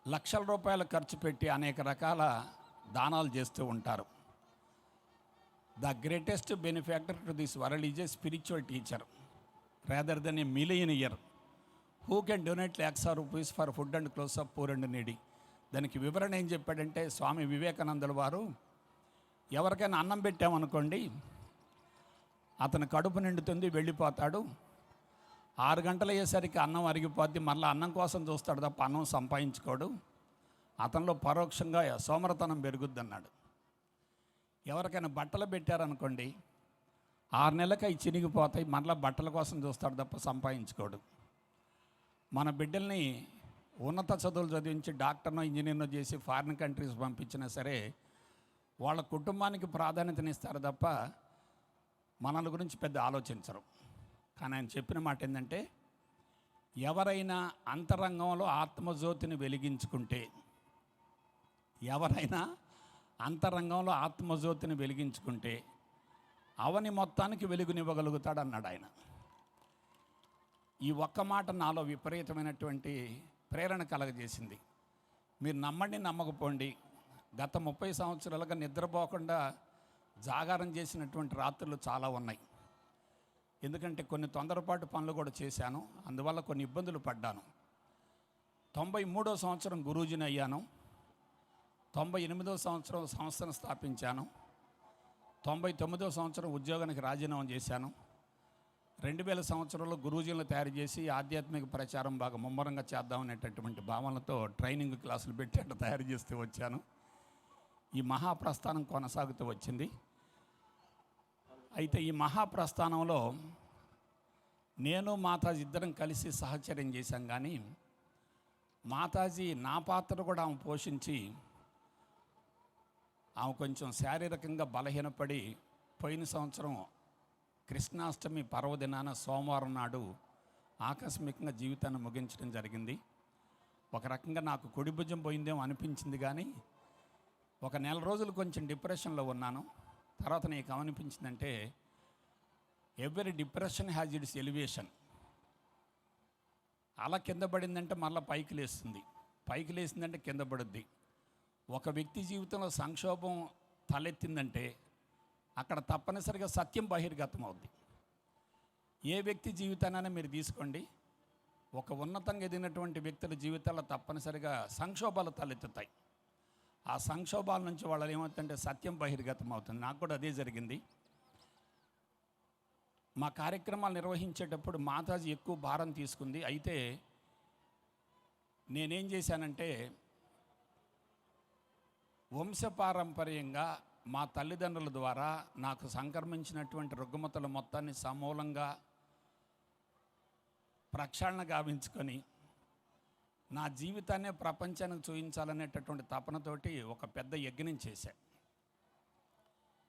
లక్షల రూపాయలు ఖర్చు పెట్టి అనేక రకాల దానాలు చేస్తూ ఉంటారు. The greatest benefactor to this world is a spiritual teacher rather than A millionaire who can donate lakhs of rupees for food and clothes of poor and needy. దానికి వివరణ ఏం చెప్పాడంటే, స్వామి వివేకానందుల వారు, ఎవరికైనా అన్నం పెట్టామనుకోండి, అతను కడుపు నిండుతుంది, వెళ్ళిపోతాడు. 6 గంటలు అయ్యేసరికి అన్నం అరిగిపోద్ది, మళ్ళీ అన్నం కోసం చూస్తాడు తప్ప అన్నం సంపాదించుకోడు. అతనిలో పరోక్షంగా సోమరతనం పెరుగుద్ది అన్నాడు. ఎవరికైనా బట్టలు పెట్టారనుకోండి, 6 నెలలకి అవి చినిగిపోతాయి, మళ్ళీ బట్టల కోసం చూస్తాడు తప్ప సంపాదించుకోడు. మన బిడ్డల్ని ఉన్నత చదువులు చదివించి డాక్టర్నో ఇంజనీర్నో చేసి ఫారిన్ కంట్రీస్ పంపించినా సరే వాళ్ళ కుటుంబానికి ప్రాధాన్యతనిస్తారు తప్ప మనల గురించి పెద్ద ఆలోచించరు. కానీ ఆయన చెప్పిన మాట ఏంటంటే, ఎవరైనా అంతరంగంలో ఆత్మజ్యోతిని వెలిగించుకుంటే, అవని మొత్తానికి వెలుగునివ్వగలుగుతాడు అన్నాడు ఆయన. ఈ ఒక్క మాట నాలో విపరీతమైనటువంటి ప్రేరణ కలగజేసింది. మీరు నమ్మండి నమ్మకపోండి, గత 30 సంవత్సరాలుగా నిద్రపోకుండా జాగారం చేసినటువంటి రాత్రులు చాలా ఉన్నాయి. ఎందుకంటే కొన్ని తొందరపాటు పనులు కూడా చేశాను, అందువల్ల కొన్ని ఇబ్బందులు పడ్డాను. 93వ సంవత్సరం గురూజీని అయ్యాను. 98వ సంవత్సరం సంస్థను స్థాపించాను. 99వ సంవత్సరం ఉద్యోగానికి రాజీనామా చేశాను. 2000 సంవత్సరంలో గురూజీలను తయారు చేసి ఆధ్యాత్మిక ప్రచారం బాగా ముమ్మరంగా చేద్దామనేటటువంటి భావనలతో ట్రైనింగ్ క్లాసులు పెట్టి అట్లా తయారు చేస్తూ వచ్చాను. ఈ మహాప్రస్థానం కొనసాగుతూ వచ్చింది. అయితే ఈ మహాప్రస్థానంలో నేను మాతాజీ ఇద్దరం కలిసి సహచర్యం చేశాం. కానీ మాతాజీ నా పాత్ర కూడా ఆమె పోషించి ఆమె కొంచెం శారీరకంగా బలహీనపడి పోయిన సంవత్సరం కృష్ణాష్టమి పర్వదినాన సోమవారం నాడు ఆకస్మికంగా జీవితాన్ని ముగించడం జరిగింది. ఒక రకంగా నాకు కుడి భుజం పోయిందేమో అనిపించింది. కానీ ఒక నెల రోజులు కొంచెం డిప్రెషన్లో ఉన్నాను. తర్వాత నీకు ఏమనిపించిందంటే, every depression has its elevation. అలా కింద పడిందంటే మళ్ళీ పైకి లేస్తుంది, పైకి లేసిందంటే కింద పడుద్ది. ఒక వ్యక్తి జీవితంలో సంక్షోభం తలెత్తిందంటే అక్కడ తప్పనిసరిగా సత్యం బహిర్గతం అవుద్ది. ఏ వ్యక్తి జీవితానైనా మీరు తీసుకోండి, ఒక ఉన్నతంగా ఎదిగినటువంటి వ్యక్తుల జీవితాల్లో తప్పనిసరిగా సంక్షోభాలు తలెత్తుతాయి. ఆ సంక్షోభాల నుంచి వాళ్ళు ఏమవుతుందంటే సత్యం బహిర్గతం అవుతుంది. నాకు కూడా అదే జరిగింది. మా కార్యక్రమాలు నిర్వహించేటప్పుడు మాతాజీ ఎక్కువ భారం తీసుకుంది. అయితే నేనేం చేశానంటే, వంశపారంపర్యంగా మా తల్లిదండ్రుల ద్వారా నాకు సంక్రమించినటువంటి రుగ్మతల మొత్తాన్ని సమూలంగా ప్రక్షాళన గావించుకొని నా జీవితాన్నే ప్రపంచానికి చూపించాలనేటటువంటి తపనతోటి ఒక పెద్ద యజ్ఞం చేశా.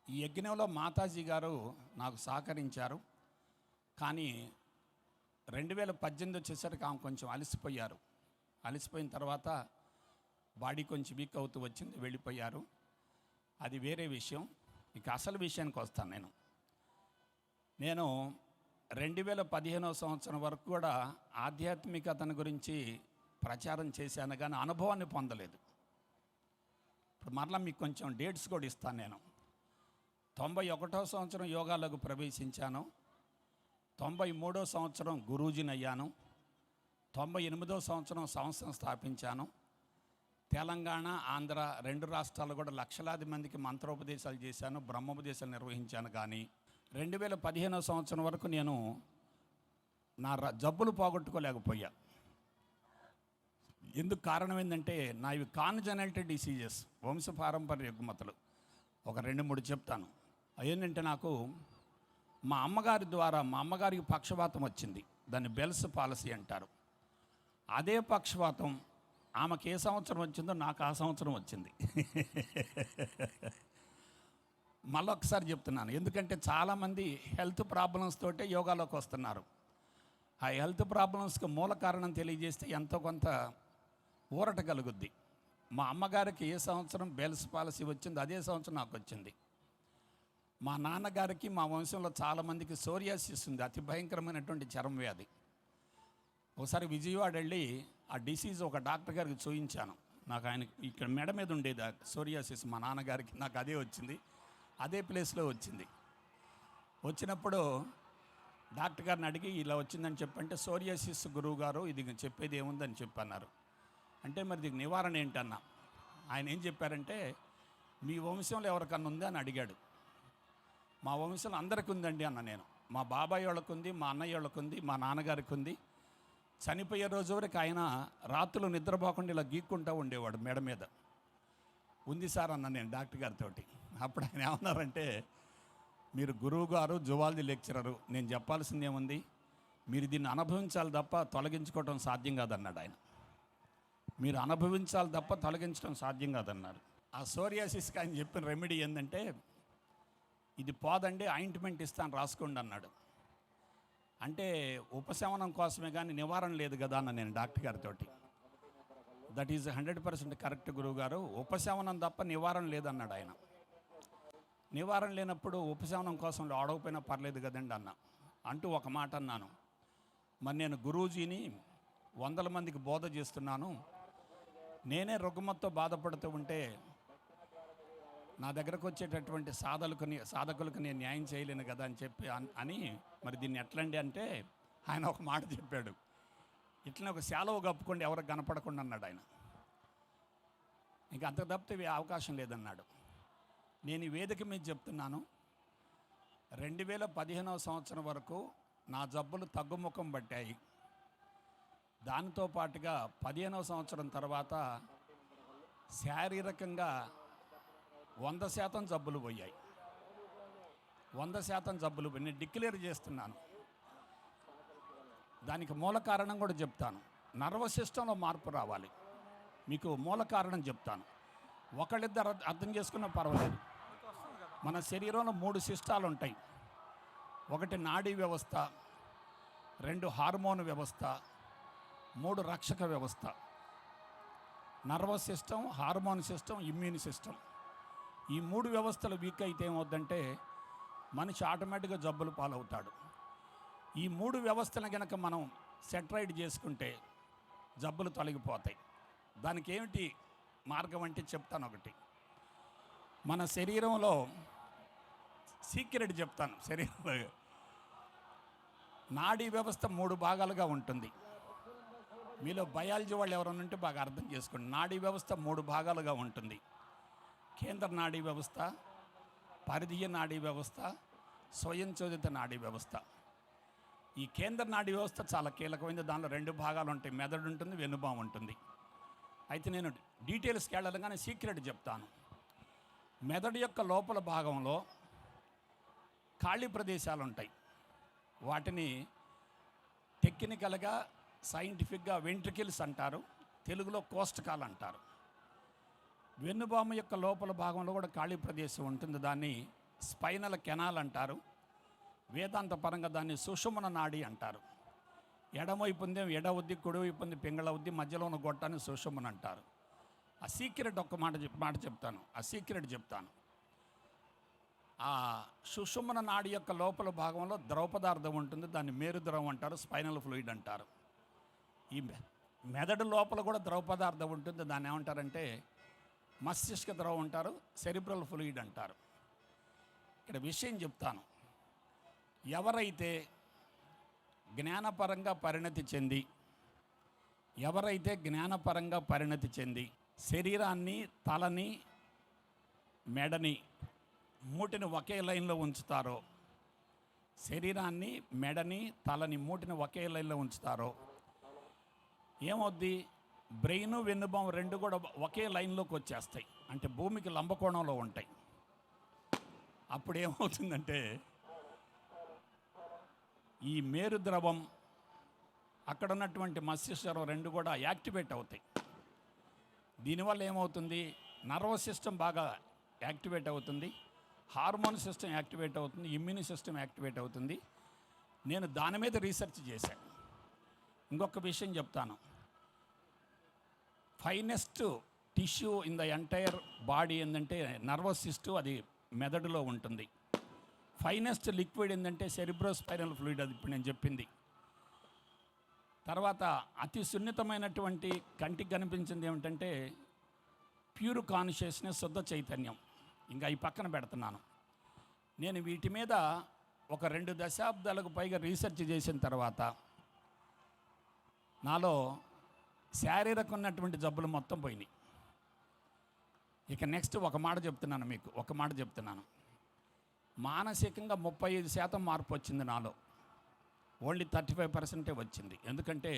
ఈ యజ్ఞంలో మాతాజీ గారు నాకు సహకరించారు. కానీ 2018 వచ్చేసరికి ఆమె కొంచెం అలసిపోయారు. అలసిపోయిన తర్వాత బాడీ కొంచెం వీక్ అవుతూ వచ్చింది, వెళ్ళిపోయారు. అది వేరే విషయం. ఇక అసలు విషయానికి వస్తాను. నేను 2015వ సంవత్సరం వరకు కూడా ఆధ్యాత్మికతను గురించి ప్రచారం చేశాను, కానీ అనుభవాన్ని పొందలేదు. ఇప్పుడు మరలా మీకు కొంచెం డేట్స్ కూడా ఇస్తాను. నేను 91వ సంవత్సరం యోగాలకు ప్రవేశించాను. 93వ సంవత్సరం గురూజీని అయ్యాను. 98వ సంవత్సరం సంస్థను స్థాపించాను. తెలంగాణ, ఆంధ్ర 2 రాష్ట్రాలు కూడా లక్షలాది మందికి మంత్రోపదేశాలు చేశాను, బ్రహ్మోపదేశాలు నిర్వహించాను. కానీ 2015వ సంవత్సరం వరకు నేను నా జబ్బులు పోగొట్టుకోలేకపోయా. ఎందుకు కారణం ఏంటంటే, నా ఇవి కాన్జనైటల్ డిసీజెస్, వంశపారంపర్య రుగ్మతలు. ఒక 2-3 చెప్తాను. ఏంటంటే, నాకు మా అమ్మగారి ద్వారా మా అమ్మగారికి పక్షవాతం వచ్చింది. దాన్ని బెల్స్ పాలసీ అంటారు. అదే పక్షవాతం ఆమెకి ఏ సంవత్సరం వచ్చిందో నాకు ఆ సంవత్సరం వచ్చింది. మళ్ళొకసారి చెప్తున్నాను, ఎందుకంటే చాలామంది హెల్త్ ప్రాబ్లమ్స్ తోటే యోగాలోకి వస్తున్నారు. ఆ హెల్త్ ప్రాబ్లమ్స్కి మూల కారణం తెలియజేస్తే ఎంతో కొంత ఊరట కలుగుద్ది. మా అమ్మగారికి ఏ సంవత్సరం బెల్స్ పాలసీ వచ్చిందో అదే సంవత్సరం నాకు వచ్చింది. మా నాన్నగారికి మా వంశంలో చాలామందికి సోరియాసిస్ ఉంది, అతి భయంకరమైనటువంటి చర్మ వ్యాధి. ఒకసారి విజయవాడ వెళ్ళి ఆ డిసీజ్ ఒక డాక్టర్ గారికి చూయించాను. నాకు ఆయన ఇక్కడ మెడ మీద ఉండేది ఆ సోరియాసిస్. మా నాన్నగారికి నాకు అదే వచ్చింది, అదే ప్లేస్లో వచ్చింది. వచ్చినప్పుడు డాక్టర్ గారిని అడిగి ఇలా వచ్చిందని చెప్పంటే, సోరియాసిస్ గురువు గారు ఇది చెప్పేది ఏముందని చెప్పన్నారు. అంటే మరి దీనికి నివారణ ఏంటన్నా? ఆయన ఏం చెప్పారంటే, మీ వంశంలో ఎవరికన్నా ఉందా అని అడిగాడు. మా వంశంలో అందరికీ ఉందండి అన్న నేను. మా బాబాయ్ వాళ్ళకు ఉంది, మా అన్నయ్య వాళ్ళకు ఉంది, మా నాన్నగారికి ఉంది. చనిపోయే రోజు వరకు ఆయన రాత్రులు నిద్రపోకుండా ఇలా గీక్కుంటూ ఉండేవాడు మెడ మీద. ఉంది సార్ అన్న నేను డాక్టర్ గారితో. అప్పుడు ఆయన ఏమన్నారంటే, మీరు గురువు గారు, జువాలజీ లెక్చరరు, నేను చెప్పాల్సింది ఏముంది, మీరు దీన్ని అనుభవించాలి తప్ప తొలగించుకోవడం సాధ్యం కాదన్నాడు ఆయన. మీరు అనుభవించాలి తప్ప తొలగించడం సాధ్యం కాదన్నారు. ఆ సోరియాసిస్కి ఆయన చెప్పిన రెమెడీ ఏంటంటే, ఇది పోదండి, ఆయింట్మెంట్ ఇస్తాను రాసుకోండి అన్నాడు. అంటే ఉపశమనం కోసమే కానీ నివారణ లేదు కదా అన్న నేను డాక్టర్ గారితో. దట్ ఈజ్ 100% కరెక్ట్ గురువు గారు, ఉపశమనం తప్ప నివారణ లేదన్నాడు ఆయన. నివారణ లేనప్పుడు ఉపశమనం కోసం అడగపోయినా పర్లేదు కదండి అన్న. అంటూ ఒక మాట అన్నాను, మరి నేను గురూజీని 100 మందికి బోధ చేస్తున్నాను, నేనే రుగ్మతతో బాధపడుతూ ఉంటే నా దగ్గరకు వచ్చేటటువంటి సాధకులకు నేను న్యాయం చేయలేను కదా అని చెప్పి అని మరి దీన్ని ఎట్లండి అంటే ఆయన ఒక మాట చెప్పాడు, ఇట్లనే ఒక శాలువ కప్పుకోండి ఎవరికి కనపడకుండా అన్నాడు ఆయన. ఇంకా అంత తప్పితే అవకాశం లేదన్నాడు. నేను ఈ వేదిక మీద చెప్తున్నాను, 2015వ సంవత్సరం వరకు నా జబ్బులు తగ్గుముఖం పట్టాయి. దానితో పాటుగా 15వ సంవత్సరం తర్వాత శారీరకంగా 100% జబ్బులు పోయాయి. 100% జబ్బులు పోయి నేను డిక్లేర్ చేస్తున్నాను. దానికి మూల కారణం కూడా చెప్తాను. నర్వస్ సిస్టంలో మార్పు రావాలి. మీకు మూల కారణం చెప్తాను. ఒకళ్ళిద్దరు అర్థం చేసుకున్నా పర్వాలేదు. మన శరీరంలో 3 సిస్టాలు ఉంటాయి. ఒకటి నాడీ వ్యవస్థ, 2 హార్మోన్ వ్యవస్థ, 3 రక్షక వ్యవస్థ. Nervous system, hormone system, immune system. ఈ 3 వ్యవస్థలు వీక్ అయితే ఏమవుద్దంటే మనిషి ఆటోమేటిక్గా జబ్బులు పాలవుతాడు. ఈ 3 వ్యవస్థలను కనుక మనం సెటరైట్ చేసుకుంటే జబ్బులు తొలగిపోతాయి. దానికి ఏమిటి మార్గం అంటే చెప్తాను. ఒకటి, మన శరీరంలో సీక్రెట్ చెప్తాను. శరీరంలో నాడీ వ్యవస్థ 3 భాగాలుగా ఉంటుంది. మీలో బయాలజీ వాళ్ళు ఎవరైనా ఉంటే బాగా అర్థం చేసుకోండి. నాడీ వ్యవస్థ 3 భాగాలుగా ఉంటుంది. కేంద్ర నాడీ వ్యవస్థ, పరిధీయ నాడీ వ్యవస్థ, స్వయంచోదిత నాడీ వ్యవస్థ. ఈ కేంద్ర నాడీ వ్యవస్థ చాలా కీలకమైనది. దానిలో 2 భాగాలు ఉంటాయి, మెదడు ఉంటుంది, వెన్నుపాము ఉంటుంది. అయితే నేను డీటెయిల్స్కి వెళ్ళాలని సీక్రెట్ చెప్తాను. మెదడు యొక్క లోపల భాగంలో ఖాళీ ప్రదేశాలు ఉంటాయి. వాటిని టెక్నికల్గా సైంటిఫిక్గా వెంట్రికిల్స్ అంటారు, తెలుగులో కోష్టకాలు అంటారు. వెన్నుపాము యొక్క లోపల భాగంలో కూడా ఖాళీ ప్రదేశం ఉంటుంది. దాన్ని స్పైనల్ కెనాల్ అంటారు. వేదాంత పరంగా దాన్ని సుషుమ్న నాడి అంటారు. ఎడమవైపు ఉంది ఎడవద్ది, కుడివైపు ఉంది పింగళవద్ది, మధ్యలో ఉన్న గొట్టాన్ని సుషుమ్న అంటారు. ఆ సీక్రెట్ ఒక్క మాట చెప్తాను. ఆ సీక్రెట్ చెప్తాను. ఆ సుషుమ్న నాడి యొక్క లోపల భాగంలో ద్రవ పదార్థం ఉంటుంది. దాన్ని మేరుద్రవం అంటారు, స్పైనల్ ఫ్లూయిడ్ అంటారు. ఈ మెదడు లోపల కూడా ద్రవ పదార్థం ఉంటుంది. దాన్ని ఏమంటారంటే మస్తిష్క ద్రవం అంటారు, సెరిబ్రల్ ఫ్లూయిడ్ అంటారు. ఇక్కడ విషయం చెప్తాను. ఎవరైతే జ్ఞానపరంగా పరిణతి చెంది శరీరాన్ని, తలని, మెడని, మూటిని ఒకే లైన్లో ఉంచుతారో, శరీరాన్ని, మెడని, తలని, మూటిని ఒకే లైన్లో ఉంచుతారో ఏమవుద్ది? బ్రెయిన్, వెన్నుపాము 2 కూడా ఒకే లైన్లోకి వచ్చేస్తాయి. అంటే భూమికి లంబకోణంలో ఉంటాయి. అప్పుడు ఏమవుతుందంటే ఈ మేరు ద్రవం, అక్కడ ఉన్నటువంటి మస్తిష్కం 2 కూడా యాక్టివేట్ అవుతాయి. దీనివల్ల ఏమవుతుంది? నర్వస్ సిస్టమ్ బాగా యాక్టివేట్ అవుతుంది, హార్మోన్ సిస్టమ్ యాక్టివేట్ అవుతుంది, ఇమ్యూన్ సిస్టమ్ యాక్టివేట్ అవుతుంది. నేను దాని మీద రీసెర్చ్ చేశాను. ఇంకొక విషయం చెప్తాను. Finest tissue in the entire body ఏంటంటే నర్వస్ సిస్టమ్, అది మెదడులో ఉంటుంది. ఫైనెస్ట్ లిక్విడ్ ఏంటంటే సెరిబ్రోస్పైనల్ ఫ్లూయిడ్, అది ఇప్పుడు నేను చెప్పింది. తర్వాత అతి సున్నితమైనటువంటి కంటికి కనిపించింది ఏమిటంటే ప్యూర్ కాన్షియస్నెస్, శుద్ధ చైతన్యం. ఇంకా ఈ పక్కన పెడుతున్నాను. నేను వీటి మీద ఒక 2 దశాబ్దాలకు పైగా రీసెర్చ్ చేసిన తర్వాత నాలో శారీరక ఉన్నటువంటి జబ్బులు మొత్తం పోయినాయి. ఇక నెక్స్ట్ ఒక మాట చెప్తున్నాను. మానసికంగా 35% మార్పు వచ్చింది నాలో. ఓన్లీ 35% వచ్చింది. ఎందుకంటే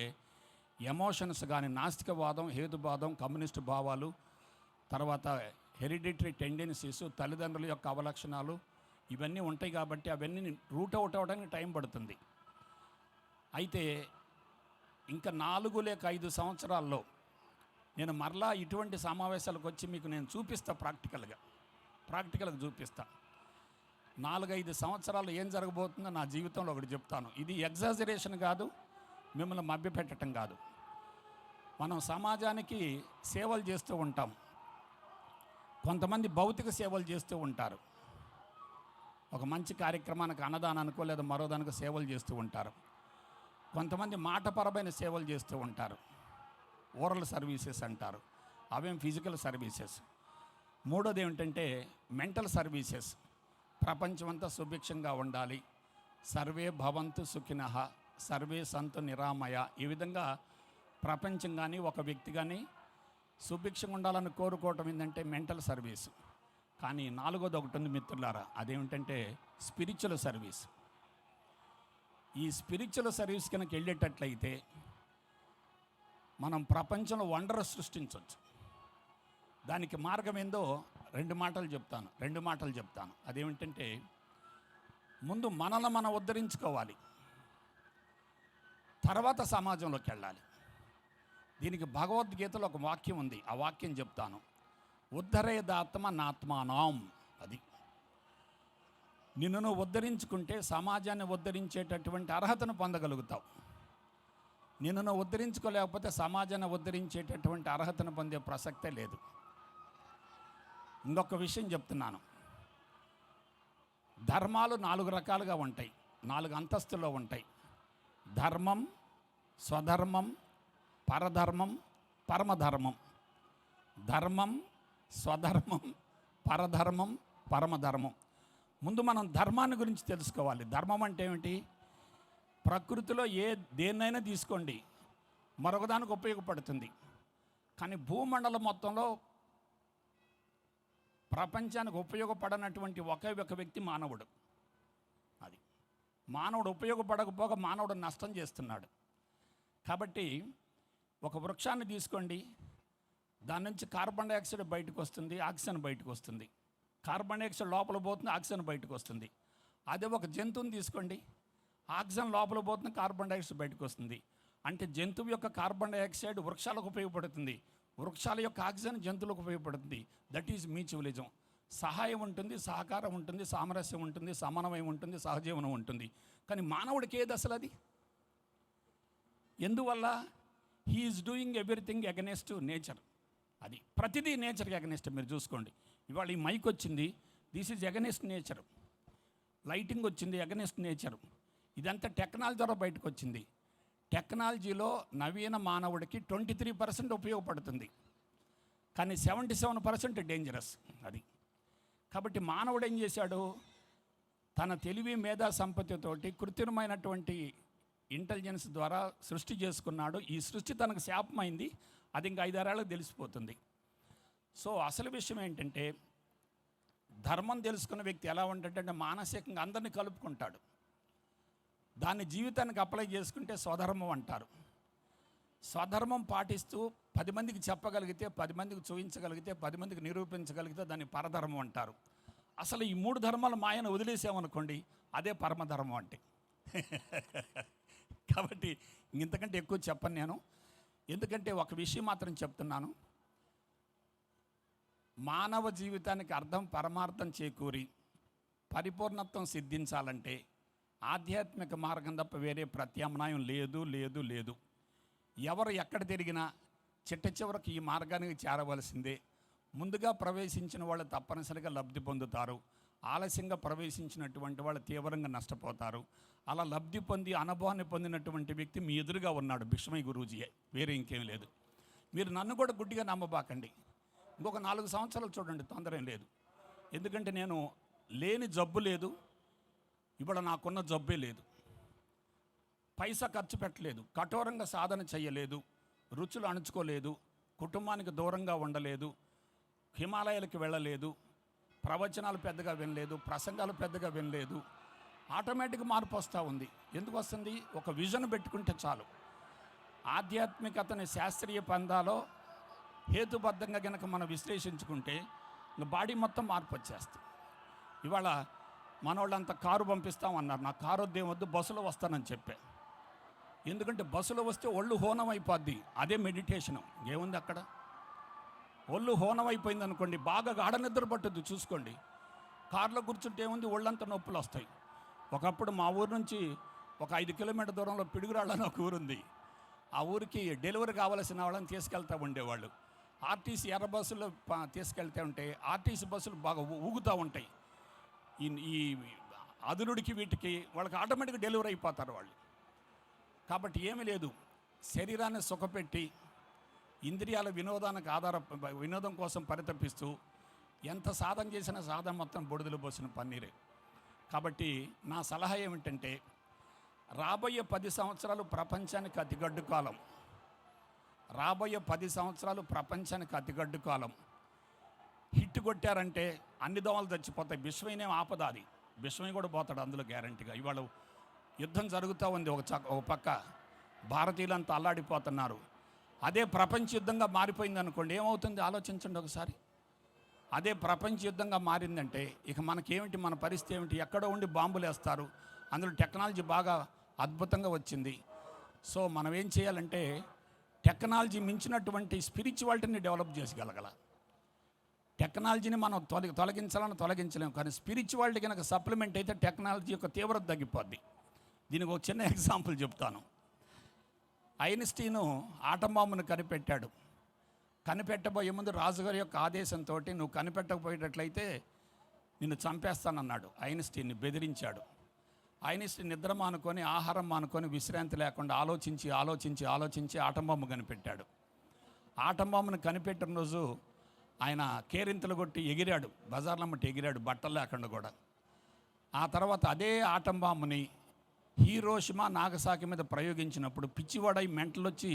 ఎమోషన్స్ కానీ, నాస్తికవాదం, హేతువాదం, కమ్యూనిస్టు భావాలు, తర్వాత హెరిడిటరీ టెండెన్సీస్, తల్లిదండ్రుల యొక్క అవలక్షణాలు ఇవన్నీ ఉంటాయి. కాబట్టి అవన్నీ రూట్ అవుట్ అవ్వడానికి టైం పడుతుంది. అయితే ఇంకా 4 లేక 5 సంవత్సరాల్లో నేను మరలా ఇటువంటి సమావేశాలకు వచ్చి మీకు నేను చూపిస్తా, ప్రాక్టికల్గా చూపిస్తా. 4-5 సంవత్సరాలు ఏం జరగబోతుందో నా జీవితంలో ఒకటి చెప్తాను. ఇది ఎగ్జాజరేషన్ కాదు, మిమ్మల్ని మభ్యపెట్టడం కాదు. మనం సమాజానికి సేవలు చేస్తూ ఉంటాం. కొంతమంది భౌతిక సేవలు చేస్తూ ఉంటారు. ఒక మంచి కార్యక్రమానికి, అన్నదానానికో లేదా మరో దానికో సేవలు చేస్తూ ఉంటారు. కొంతమంది మాటపరమైన సేవలు చేస్తూ ఉంటారు, ఓరల్ సర్వీసెస్ అంటారు. అవేం ఫిజికల్ సర్వీసెస్. మూడోది ఏమిటంటే మెంటల్ సర్వీసెస్. ప్రపంచమంతా సుభిక్షంగా ఉండాలి, సర్వే భవంతు సుఖినః, సర్వే సంతు నిరామయ. ఈ విధంగా ప్రపంచం కానీ ఒక వ్యక్తి కానీ సుభిక్షంగా ఉండాలని కోరుకోవటం ఏంటంటే మెంటల్ సర్వీస్. కానీ నాలుగోది ఒకటి ఉంది మిత్రులారా, అదేమిటంటే స్పిరిచువల్ సర్వీస్. ఈ స్పిరిచువల్ సర్వీస్ కనుక వెళ్ళేటట్లయితే మనం ప్రపంచంలో వండర్ సృష్టించవచ్చు. దానికి మార్గం ఏందో రెండు మాటలు చెప్తాను. అదేమిటంటే ముందు మనల్ని మనం ఉద్ధరించుకోవాలి, తర్వాత సమాజంలోకి వెళ్ళాలి. దీనికి భగవద్గీతలో ఒక వాక్యం ఉంది, ఆ వాక్యం చెప్తాను. ఉద్ధరేదాత్మ నాత్మానాం. అది నిన్ను నువ్వు ఉద్ధరించుకుంటే సమాజాన్ని ఉద్ధరించేటటువంటి అర్హతను పొందగలుగుతావు. నిన్ను నువ్వు ఉద్ధరించుకోలేకపోతే సమాజాన్ని ఉద్ధరించేటటువంటి అర్హతను పొందే ప్రసక్తే లేదు. ఇంకొక విషయం చెప్తున్నాను. ధర్మాలు 4 రకాలుగా ఉంటాయి, 4 అంతస్తుల్లో ఉంటాయి. ధర్మం, స్వధర్మం, పరధర్మం, పరమధర్మం. ధర్మం, స్వధర్మం, పరధర్మం, పరమధర్మం. ముందు మనం ధర్మాన్ని గురించి తెలుసుకోవాలి. ధర్మం అంటే ఏమిటి? ప్రకృతిలో దేన్నైనా తీసుకోండి, మరొకదానికి ఉపయోగపడుతుంది. కానీ భూమండలం మొత్తంలో ప్రపంచానికి ఉపయోగపడనటువంటి ఒకే ఒక వ్యక్తి మానవుడు. అది మానవుడు ఉపయోగపడకపోగా మానవుడు నష్టం చేస్తున్నాడు. కాబట్టి ఒక వృక్షాన్ని తీసుకోండి, దాని నుంచి కార్బన్ డైఆక్సైడ్ బయటకు వస్తుంది, ఆక్సిజన్ బయటకు వస్తుంది. కార్బన్ డైఆక్సైడ్ లోపల పోతుంది, ఆక్సిజన్ బయటకు వస్తుంది. అదే ఒక జంతువుని తీసుకోండి, ఆక్సిజన్ లోపల పోతుంది, కార్బన్ డైఆక్సైడ్ బయటకు వస్తుంది. అంటే జంతువు యొక్క కార్బన్ డైఆక్సైడ్ వృక్షాలకు ఉపయోగపడుతుంది, వృక్షాల యొక్క ఆక్సిజన్ జంతువులకు ఉపయోగపడుతుంది. That is mutualism. సహాయం ఉంటుంది, సహకారం ఉంటుంది, సామరస్యం ఉంటుంది, సమన్వయం ఉంటుంది, సహజీవనం ఉంటుంది. కానీ మానవుడికి ఏది అసలు అది? ఎందువల్ల? He is doing everything against nature. అది ప్రతిదీ నేచర్కి అగెనెస్ట్. మీరు చూసుకోండి, ఇవాళ ఈ మైక్ వచ్చింది, this is against nature. Lighting వచ్చింది, అగెనెస్ట్ నేచర్. ఇదంతా టెక్నాలజీ ద్వారా బయటకు వచ్చింది. టెక్నాలజీలో నవీన మానవుడికి 23% ఉపయోగపడుతుంది, కానీ 77% డేంజరస్. అది కాబట్టి మానవుడు ఏం చేశాడు? తన తెలివి మేధా సంపత్తితోటి కృత్రిమైనటువంటి ఇంటెలిజెన్స్ ద్వారా సృష్టి చేసుకున్నాడు. ఈ సృష్టి తనకు శాపమైంది, అది ఇంకా 5-6 ఏళ్ళకి తెలిసిపోతుంది. సో అసలు విషయం ఏంటంటే, ధర్మం తెలుసుకున్న వ్యక్తి ఎలా ఉంటాడంటే మానసికంగా అందరినీ కలుపుకుంటాడు. దాన్ని జీవితానికి అప్లై చేసుకుంటే స్వధర్మం అంటారు. స్వధర్మం పాటిస్తూ 10 మందికి చెప్పగలిగితే, 10 మందికి చూపించగలిగితే, 10 మందికి నిరూపించగలిగితే దాన్ని పరధర్మం అంటారు. అసలు ఈ 3 ధర్మాలు మాయను వదిలేసామనుకోండి, అదే పరమధర్మం అంటే. కాబట్టి ఇంతకంటే ఎక్కువ చెప్పను నేను. ఎందుకంటే ఒక విషయం మాత్రం చెప్తున్నాను. మానవ జీవితానికి అర్థం పరమార్థం చేకూరి పరిపూర్ణత్వం సిద్ధించాలంటే ఆధ్యాత్మిక మార్గం తప్ప వేరే ప్రత్యామ్నాయం లేదు లేదు లేదు. ఎవరు ఎక్కడ తిరిగినా చిట్ట చివరికి ఈ మార్గానికి చేరవలసిందే. ముందుగా ప్రవేశించిన వాళ్ళు తప్పనిసరిగా లబ్ధి పొందుతారు, ఆలస్యంగా ప్రవేశించినటువంటి వాళ్ళు తీవ్రంగా నష్టపోతారు. అలా లబ్ధి పొంది అనుభవాన్ని పొందినటువంటి వ్యక్తి మీ ఎదురుగా ఉన్నాడు, భిక్షమయ్య గురూజీయే, వేరే ఇంకేం లేదు. మీరు నన్ను కూడా గుడ్డిగా నమ్మబాకండి. ఇంకొక 4 సంవత్సరాలు చూడండి, తొందర ఏం లేదు. ఎందుకంటే నేను లేని జబ్బు లేదు, ఇప్పుడు నాకున్న జబ్బే లేదు. పైసా ఖర్చు పెట్టలేదు, కఠోరంగా సాధన చేయలేదు, రుచులు అణుచుకోలేదు, కుటుంబానికి దూరంగా ఉండలేదు, హిమాలయాలకు వెళ్ళలేదు, ప్రవచనాలు పెద్దగా వినలేదు, ప్రసంగాలు పెద్దగా వినలేదు. ఆటోమేటిక్ మార్పు వస్తూ ఉంది. ఎందుకు వస్తుంది? ఒక విజన్ పెట్టుకుంటే చాలు. ఆధ్యాత్మికతని శాస్త్రీయ పందాలో హేతుబద్ధంగా కనుక మనం విశ్లేషించుకుంటే బాడీ మొత్తం మార్పు వచ్చేస్తుంది. ఇవాళ మనోళ్ళంతా కారు పంపిస్తామన్నారు, నా కారు వద్దేం వద్దు, బస్సులో వస్తానని చెప్పే. ఎందుకంటే బస్సులో వస్తే ఒళ్ళు హోనం అయిపోద్ది, అదే మెడిటేషను. ఏముంది అక్కడ? ఒళ్ళు హోనం అయిపోయింది అనుకోండి, బాగా గాఢ నిద్ర పట్టుద్ది. చూసుకోండి, కారులో కూర్చుంటే ఏముంది, ఒళ్ళంతా నొప్పులు వస్తాయి. ఒకప్పుడు మా ఊరు నుంచి ఒక 5 కిలోమీటర్ దూరంలో పిడుగురాళ్ళని ఒక ఊరుంది. ఆ ఊరికి డెలివరీ కావాల్సిన వాళ్ళని తీసుకెళ్తూ ఉండేవాళ్ళు. ఆర్టీసీ ఎర్ర బస్సులో తీసుకెళ్తూ ఉంటే ఆర్టీసీ బస్సులు బాగా ఊగుతూ ఉంటాయి. ఈ అదునుడికి వీటికి వాళ్ళకి ఆటోమేటిక్గా డెలివరీ అయిపోతారు వాళ్ళు. కాబట్టి ఏమీ లేదు, శరీరాన్ని సుఖపెట్టి ఇంద్రియాల వినోదం కోసం పరితపిస్తూ ఎంత సాధన చేసినా సాధన మొత్తం బొడిదలు పోసిన పన్నీరే. కాబట్టి నా సలహా ఏమిటంటే, రాబోయే 10 సంవత్సరాలు ప్రపంచానికి అతిగడ్డు కాలం. రాబోయే 10 సంవత్సరాలు ప్రపంచానికి అతిగడ్డు కాలం. హిట్ కొట్టారంటే అన్ని దోమలు చచ్చిపోతాయి. విశ్వమేం ఆపద అది. విశ్వమే కూడా పోతాడు అందులో గ్యారంటీగా. ఇవాళ యుద్ధం జరుగుతూ ఉంది. ఒక పక్క భారతీయులంతా అల్లాడిపోతున్నారు. అదే ప్రపంచ యుద్ధంగా మారిపోయింది అనుకోండి, ఏమవుతుంది ఆలోచించండి ఒకసారి. అదే ప్రపంచ యుద్ధంగా మారిందంటే ఇక మనకేమిటి, మన పరిస్థితి ఏమిటి? ఎక్కడో ఉండి బాంబులు వేస్తారు. అందులో టెక్నాలజీ బాగా అద్భుతంగా వచ్చింది. సో మనం ఏం చేయాలంటే టెక్నాలజీ మించినటువంటి స్పిరిచువాలిటీని డెవలప్ చేసగలగాల. టెక్నాలజీని మనం తొలగించలేము, కానీ స్పిరిచువాలిటీ కనుక సప్లిమెంట్ అయితే టెక్నాలజీ యొక్క తీవ్రత తగ్గిపోద్ది. దీనికి ఒక చిన్న ఎగ్జాంపుల్ చెప్తాను. ఐన్స్టీను ఆటం బాంబును కనిపెట్టాడు. కనిపెట్టబోయే ముందు రాజుగారి యొక్క ఆదేశంతో నువ్వు కనిపెట్టకపోయేటట్లయితే నిన్ను చంపేస్తానన్నాడు. ఐన్స్టీన్ని బెదిరించాడు. ఐన్స్టీన్ నిద్ర మానుకొని, ఆహారం మానుకొని, విశ్రాంతి లేకుండా ఆలోచించి ఆటం బాంబు కనిపెట్టాడు. ఆటం బాంబును కనిపెట్టిన రోజు ఆయన కేరింతలు కొట్టి ఎగిరాడు, బజార్లమ్మటి ఎగిరాడు, బట్టలు లేకుండా కూడా. ఆ తర్వాత అదే ఆటం బాంబుని హీరోషిమా నాగసాకి మీద ప్రయోగించినప్పుడు పిచ్చివాడై మెంటలొచ్చి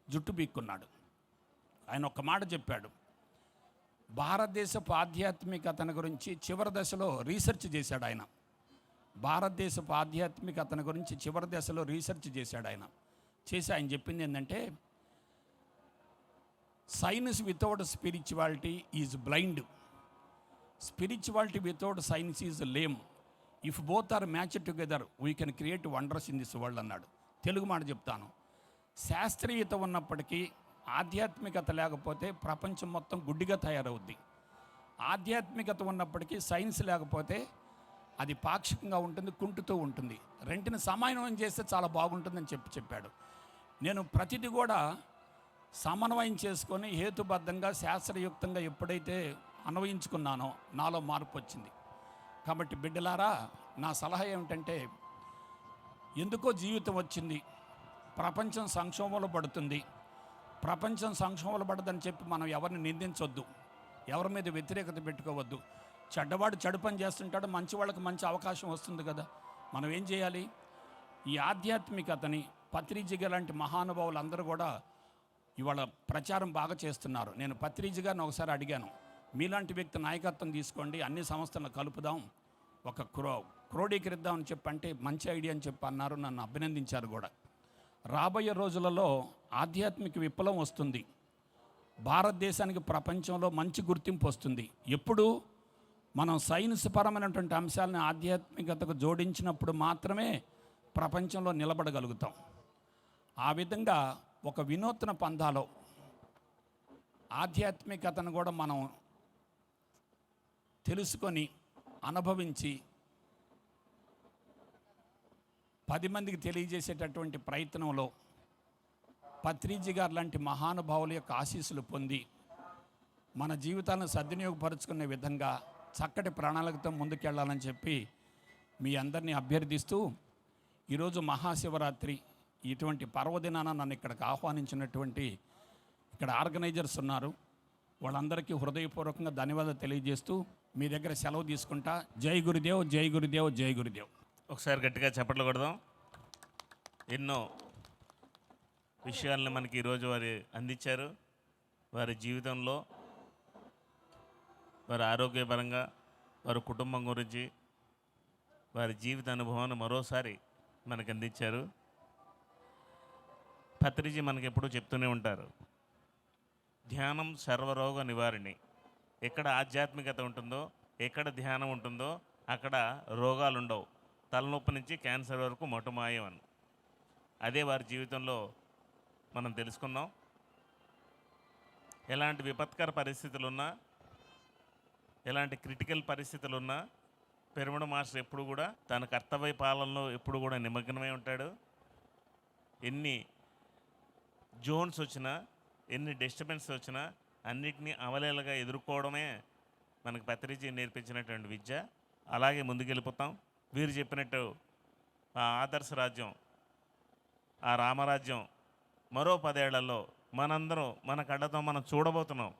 జుట్టు పీక్కున్నాడు. ఆయన ఒక్క మాట చెప్పాడు, భారతదేశపు ఆధ్యాత్మికతను గురించి చివరి దశలో రీసెర్చ్ చేశాడు ఆయన. భారతదేశపు ఆధ్యాత్మికతను గురించి చివరి దశలో రీసెర్చ్ చేశాడు ఆయన. చేసి ఆయన చెప్పింది ఏంటంటే, science without spirituality is blind, spirituality without science is lame, if both are match together we can create wonders in this world అన్నాడు. తెలుగు మాట చెప్తాను, శాస్త్రీయత ఉన్నప్పటికీ ఆధ్యాత్మికత లేకపోతే ప్రపంచం మొత్తం గుడ్డిగా తయారవుద్ది. ఆధ్యాత్మికత ఉన్నప్పటికీ సైన్స్ లేకపోతే అది పాక్షికంగా ఉంటుంది, కుంటుతూ ఉంటుంది. రెంటిని సమన్వయం చేస్తే చాలా బాగుంటుందని చెప్పాడు. నేను ప్రతిదీ కూడా సమన్వయం చేసుకొని హేతుబద్ధంగా శాస్త్రయుక్తంగా ఎప్పుడైతే అన్వయించుకున్నానో నాలో మార్పు వచ్చింది. కాబట్టి బిడ్డలారా, నా సలహా ఏమిటంటే, ఎందుకో జీవితం వచ్చింది, ప్రపంచం సంక్షోభంలో పడుతుంది. ప్రపంచం సంక్షోభంలో పడదని చెప్పి మనం ఎవరిని నిందించొద్దు, ఎవరి మీద వ్యతిరేకత పెట్టుకోవద్దు. చెడ్డవాడు చెడు పని చేస్తుంటాడు, మంచి వాళ్ళకి మంచి అవకాశం వస్తుంది కదా. మనం ఏం చేయాలి? ఈ ఆధ్యాత్మికతని పత్రిజిగ లాంటి మహానుభావులు అందరూ కూడా ఇవాళ ప్రచారం బాగా చేస్తున్నారు. నేను పత్రిజి గారిని ఒకసారి అడిగాను, మీలాంటి వ్యక్తి నాయకత్వం తీసుకోండి, అన్ని సంస్థలను కలుపుదాం, ఒక క్రోడీకరిద్దామని చెప్పంటే మంచి ఐడియా అని చెప్పి అన్నారు. నన్ను అభినందించారు కూడా. రాబోయే రోజులలో ఆధ్యాత్మిక విప్లవం వస్తుంది. భారతదేశానికి ప్రపంచంలో మంచి గుర్తింపు వస్తుంది. ఎప్పుడు మనం సైన్స్ పరమైనటువంటి అంశాలను ఆధ్యాత్మికతకు జోడించినప్పుడు మాత్రమే ప్రపంచంలో నిలబడగలుగుతాం. ఆ విధంగా ఒక వినూత్న పంథాలో ఆధ్యాత్మికతను కూడా మనం తెలుసుకొని అనుభవించి 10 మందికి తెలియజేసేటటువంటి ప్రయత్నంలో పత్రిజీ గారు లాంటి మహానుభావుల యొక్క ఆశీస్సులు పొంది మన జీవితాలను సద్వినియోగపరుచుకునే విధంగా చక్కటి ప్రణాళికతో ముందుకెళ్లాలని చెప్పి మీ అందరినీ అభ్యర్థిస్తూ, ఈరోజు మహాశివరాత్రి ఇటువంటి పర్వదినాన నన్ను ఇక్కడికి ఆహ్వానించినటువంటి ఇక్కడ ఆర్గనైజర్స్ ఉన్నారు, వాళ్ళందరికీ హృదయపూర్వకంగా ధన్యవాదాలు తెలియజేస్తూ మీ దగ్గర సెలవు తీసుకుంటా. జై గురుదేవ్, జై గురుదేవ్, జై గురుదేవ్. ఒకసారి గట్టిగా చప్పట్లు కొడదాం. ఎన్నో విషయాలను మనకి ఈరోజు వారు అందించారు. వారి జీవితంలో, వారి ఆరోగ్యపరంగా, వారి కుటుంబం గురించి, వారి జీవిత అనుభవాన్ని మరోసారి మనకు అందించారు. పత్రిజీ మనకి ఎప్పుడూ చెప్తూనే ఉంటారు, ధ్యానం సర్వరోగ నివారిణి. ఎక్కడ ఆధ్యాత్మికత ఉంటుందో, ఎక్కడ ధ్యానం ఉంటుందో అక్కడ రోగాలు ఉండవు. తలనొప్పి నుంచి క్యాన్సర్ వరకు మొట్టమాయం అని. అదే వారి జీవితంలో మనం తెలుసుకున్నాం. ఎలాంటి విపత్కర పరిస్థితులున్నా, ఎలాంటి క్రిటికల్ పరిస్థితులున్నా పిరమిడ్ మాస్టర్ ఎప్పుడు కూడా తన కర్తవ్య పాలనలో ఎప్పుడు కూడా నిమగ్నమై ఉంటాడు. ఎన్ని జోన్స్ వచ్చినా, ఎన్ని డిస్టర్బెన్స్ వచ్చినా అన్నిటినీ అవలేలగా ఎదుర్కోవడమే మనకు పత్రిజీ నేర్పించినటువంటి విద్య. అలాగే ముందుకెళ్ళిపోతాం. వీరు చెప్పినట్టు ఆ ఆదర్శ రాజ్యం, ఆ రామరాజ్యం మరో 10 ఏళ్లలో మనందరం మన కళ్ళతో మనం చూడబోతున్నాం.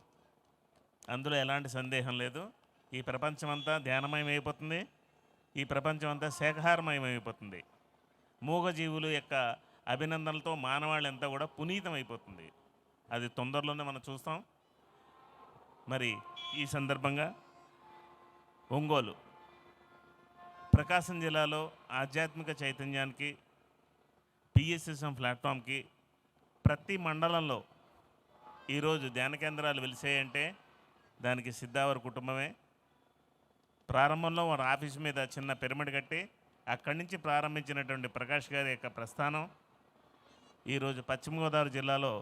అందులో ఎలాంటి సందేహం లేదు. ఈ ప్రపంచమంతా ధ్యానమయం అయిపోతుంది, ఈ ప్రపంచమంతా శాఖాహారమయం అయిపోతుంది. మూగజీవులు యొక్క అభినందనలతో మానవాళ్ళంతా కూడా పునీతం అయిపోతుంది. అది తొందరలోనే మనం చూస్తాం. మరి ఈ సందర్భంగా ఒంగోలు ప్రకాశం జిల్లాలో ఆధ్యాత్మిక చైతన్యానికి, పిఎస్ఎస్ఎం ప్లాట్ఫామ్కి ప్రతి మండలంలో ఈరోజు ధ్యాన కేంద్రాలు వెలిసాయంటే దానికి సిద్ధావర్ కుటుంబమే. ప్రారంభంలో వారి ఆఫీస్ మీద చిన్న పిరమిడ్ కట్టి అక్కడి నుంచి ప్రారంభించినటువంటి ప్రకాష్ గారి యొక్క ప్రస్థానం ఈరోజు పశ్చిమ గోదావరి జిల్లాలో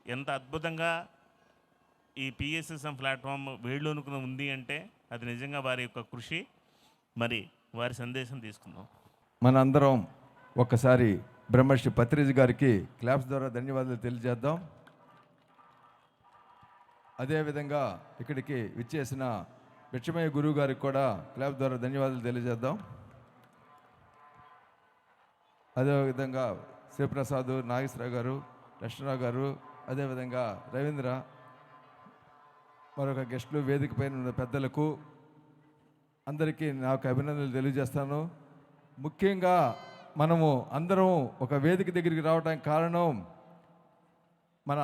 ఎంత అద్భుతంగా ఈ పిఎస్ఎస్ఎం ప్లాట్ఫామ్ వేళ్ళూనుకుని ఉంది అంటే అది నిజంగా వారి యొక్క కృషి. మరి వారి సందేశం తీసుకుందాం. మనందరం ఒక్కసారి బ్రహ్మర్షి పత్రిజీ గారికి క్లాప్స్ ద్వారా ధన్యవాదాలు తెలియజేద్దాం. అదేవిధంగా ఇక్కడికి విచ్చేసిన భిక్షమయ్య గురువు గారికి కూడా క్లాప్స్ ద్వారా ధన్యవాదాలు తెలియజేద్దాం. అదేవిధంగా శివప్రసాద్, నాగేశ్వరరావు గారు, లక్ష్మణరావు గారు, అదేవిధంగా రవీంద్ర, మరొక గెస్టులు, వేదిక పైన ఉన్న పెద్దలకు అందరికీ నాకు అభినందనలు తెలియజేస్తాను. ముఖ్యంగా మనము అందరం ఒక వేదిక దగ్గరికి రావడానికి కారణం మన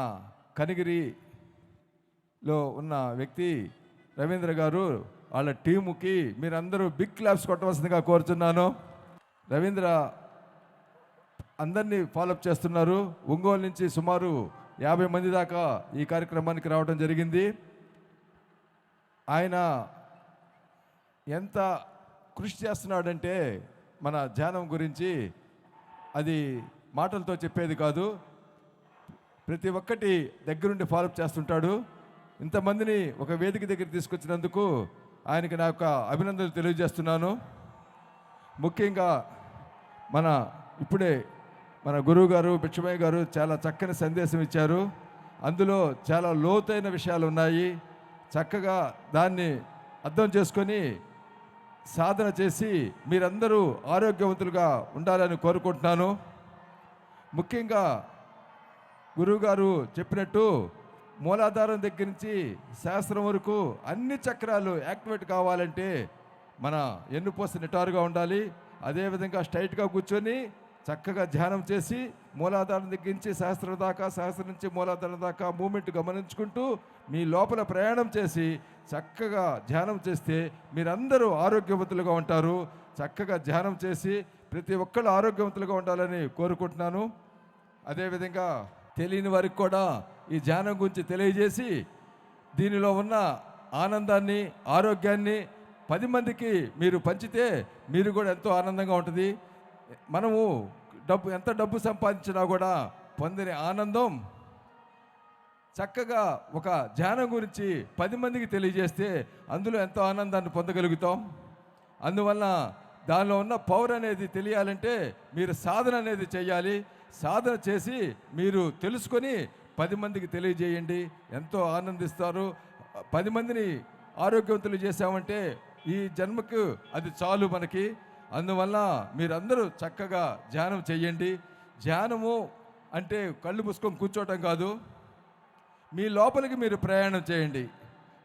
కనిగిరిలో ఉన్న వ్యక్తి రవీంద్ర గారు, వాళ్ళ టీముకి మీరందరూ బిగ్ క్లాప్స్ కొట్టవలసిందిగా కోరుతున్నాను. రవీంద్ర అందరినీ ఫాలోఅప్ చేస్తున్నారు. ఒంగోలు నుంచి సుమారు 50 మంది దాకా ఈ కార్యక్రమానికి రావడం జరిగింది. ఆయన ఎంత కృషి చేస్తున్నాడంటే మన ధ్యానం గురించి అది మాటలతో చెప్పేది కాదు. ప్రతి ఒక్కటి దగ్గరుండి ఫాలోఅప్ చేస్తుంటాడు. ఇంతమందిని ఒక వేదిక దగ్గర తీసుకొచ్చినందుకు ఆయనకి నా యొక్క అభినందనలు తెలియజేస్తున్నాను. ముఖ్యంగా ఇప్పుడే మన గురువు గారు భిక్షమయ్య గారు చాలా చక్కని సందేశం ఇచ్చారు. అందులో చాలా లోతైన విషయాలు ఉన్నాయి. చక్కగా దాన్ని అర్థం చేసుకొని సాధన చేసి మీరందరూ ఆరోగ్యవంతులుగా ఉండాలని కోరుకుంటున్నాను. ముఖ్యంగా గురువుగారు చెప్పినట్టు మూలాధారం దగ్గర నుంచి శాస్త్రం వరకు అన్ని చక్రాలు యాక్టివేట్ కావాలంటే మన ఎన్నుపోస నిటారుగా ఉండాలి. అదేవిధంగా స్ట్రైట్గా కూర్చొని చక్కగా ధ్యానం చేసి మూలాధారం దగ్గర నుంచి శాస్త్రం దాకా, శాస్త్రం నుంచి మూలాధారం దాకా మూమెంట్ గమనించుకుంటూ మీ లోపల ప్రయాణం చేసి చక్కగా ధ్యానం చేస్తే మీరందరూ ఆరోగ్యవంతులుగా ఉంటారు. చక్కగా ధ్యానం చేసి ప్రతి ఒక్కళ్ళు ఆరోగ్యవంతులుగా ఉండాలని కోరుకుంటున్నాను. అదేవిధంగా తెలియని వారికి కూడా ఈ ధ్యానం గురించి తెలియజేసి దీనిలో ఉన్న ఆనందాన్ని, ఆరోగ్యాన్ని 10 మందికి మీరు పంచితే మీరు కూడా ఎంతో ఆనందంగా ఉంటుంది. మనము ఎంత డబ్బు సంపాదించినా కూడా పొందిన ఆనందం చక్కగా ఒక ధ్యానం గురించి 10 మందికి తెలియజేస్తే అందులో ఎంతో ఆనందాన్ని పొందగలుగుతాం. అందువల్ల దానిలో ఉన్న పవర్ అనేది తెలియాలంటే మీరు సాధన అనేది చేయాలి. సాధన చేసి మీరు తెలుసుకొని 10 మందికి తెలియజేయండి, ఎంతో ఆనందిస్తారు. 10 మందిని ఆరోగ్యవంతులు చేశామంటే ఈ జన్మకు అది చాలు మనకి. అందువల్ల మీరందరూ చక్కగా ధ్యానం చేయండి. ధ్యానము అంటే కళ్ళు మూసుకొని కూర్చోవటం కాదు, మీ లోపలికి మీరు ప్రయాణం చేయండి.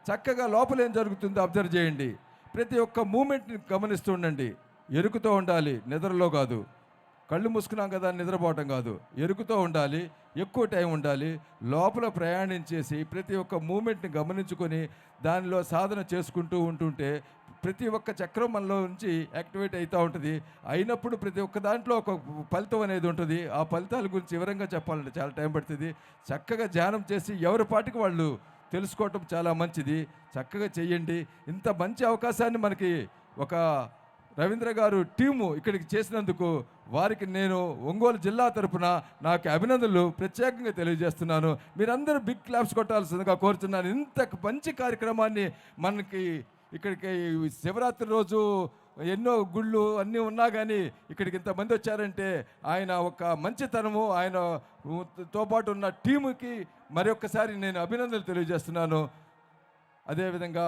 చక్కగా లోపల ఏం జరుగుతుందో అబ్జర్వ్ చేయండి. ప్రతి ఒక్క మూమెంట్ని గమనిస్తూ ఉండండి. ఎరుకుతో ఉండాలి, నిద్రలో కాదు. కళ్ళు మూసుకున్నాం కదా నిద్రపోవటం కాదు, ఎరుకుతో ఉండాలి, ఎక్కువ టైం ఉండాలి. లోపల ప్రయాణించేసి ప్రతి ఒక్క మూమెంట్ని గమనించుకొని దానిలో సాధన చేసుకుంటూ ఉంటుంటే ప్రతి ఒక్క చక్రం మనలో నుంచి యాక్టివేట్ అవుతూ ఉంటుంది. అయినప్పుడు ప్రతి ఒక్క దాంట్లో ఒక ఫలితం అనేది ఉంటుంది. ఆ ఫలితాల గురించి వివరంగా చెప్పాలంటే చాలా టైం పడుతుంది. చక్కగా ధ్యానం చేసి ఎవరి పాటికి వాళ్ళు తెలుసుకోవటం చాలా మంచిది. చక్కగా చెయ్యండి. ఇంత మంచి అవకాశాన్ని మనకి ఒక రవీంద్ర గారు టీము ఇక్కడికి చేసినందుకు వారికి నేను ఒంగోలు జిల్లా తరపున నాకు అభినందనలు ప్రత్యేకంగా తెలియజేస్తున్నాను. మీరందరూ బిగ్ క్లాప్స్ కొట్టాల్సిందిగా కోరుతున్నాను. ఇంత మంచి కార్యక్రమాన్ని మనకి ఇక్కడికి శివరాత్రి రోజు ఎన్నో గుళ్ళు అన్నీ ఉన్నా కానీ ఇక్కడికి ఇంతమంది వచ్చారంటే ఆయన ఒక మంచితనము, ఆయనతో పాటు ఉన్న టీముకి మరొకసారి నేను అభినందనలు తెలియజేస్తున్నాను. అదేవిధంగా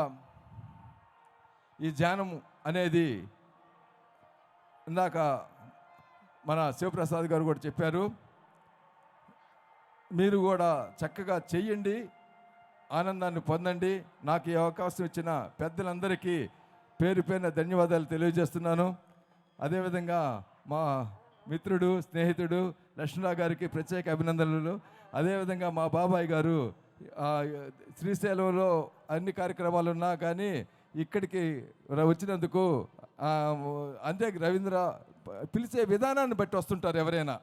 ఈ ధ్యానం అనేది ఇందాక మన శివప్రసాద్ గారు కూడా చెప్పారు. మీరు కూడా చక్కగా చెయ్యండి. ఆనందాన్ని పొందండి. నాకు ఈ అవకాశం ఇచ్చిన పెద్దలందరికీ పేరు పేరున ధన్యవాదాలు తెలియజేస్తున్నాను. అదేవిధంగా మా మిత్రుడు, స్నేహితుడు లక్ష్మణరావు గారికి ప్రత్యేక అభినందనలు. అదేవిధంగా మా బాబాయ్ గారు శ్రీశైలంలో అన్ని కార్యక్రమాలు ఉన్నా కానీ ఇక్కడికి వచ్చినందుకు అంతే రవీంద్ర పిలిచే విధానాన్ని బట్టి వస్తుంటారు, ఎవరైనా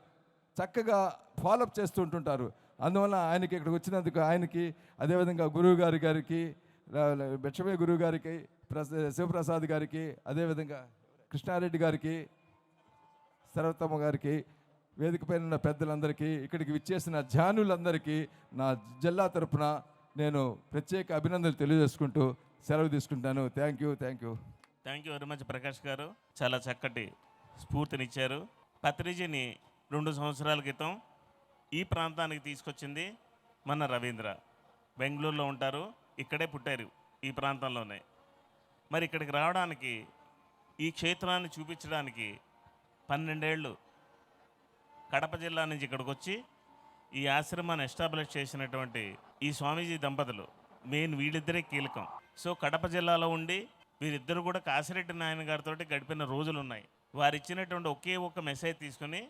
చక్కగా ఫాలోఅప్ చేస్తూ ఉంటుంటారు. అందువల్ల ఆయనకి ఇక్కడికి వచ్చినందుకు ఆయనకి, అదేవిధంగా గురువు గారికి బెచ్చమే గురువు గారికి, శివప్రసాద్ గారికి, అదేవిధంగా కృష్ణారెడ్డి గారికి, సర్వతమ్మ గారికి, వేదిక పైన ఉన్న పెద్దలందరికీ, ఇక్కడికి విచ్చేసిన ధ్యానులందరికీ నా జిల్లా తరపున నేను ప్రత్యేక అభినందనలు తెలియజేసుకుంటూ సెలవు తీసుకుంటాను. Thank you very much Prakash గారు. చాలా చక్కటి స్ఫూర్తినిచ్చారు. పత్రిజీని 2 సంవత్సరాల క్రితం ఈ ప్రాంతానికి తీసుకొచ్చింది మన రవీంద్ర. బెంగళూరులో ఉంటారు, ఇక్కడే పుట్టారు, ఈ ప్రాంతంలోనే. మరి ఇక్కడికి రావడానికి, ఈ క్షేత్రాన్ని చూపించడానికి 12 ఏళ్ళు కడప జిల్లా నుంచి ఇక్కడికి వచ్చి ఈ ఆశ్రమాన్ని ఎస్టాబ్లిష్ చేసినటువంటి ఈ స్వామీజీ దంపతులు మెయిన్ వీళ్ళిద్దరే కీలకం. సో కడప జిల్లాలో ఉండి వీరిద్దరు కూడా కాసిరెడ్డి నాయన గారితో గడిపిన రోజులు ఉన్నాయి. వారు ఇచ్చినటువంటి ఒకే ఒక్క మెసేజ్ తీసుకుని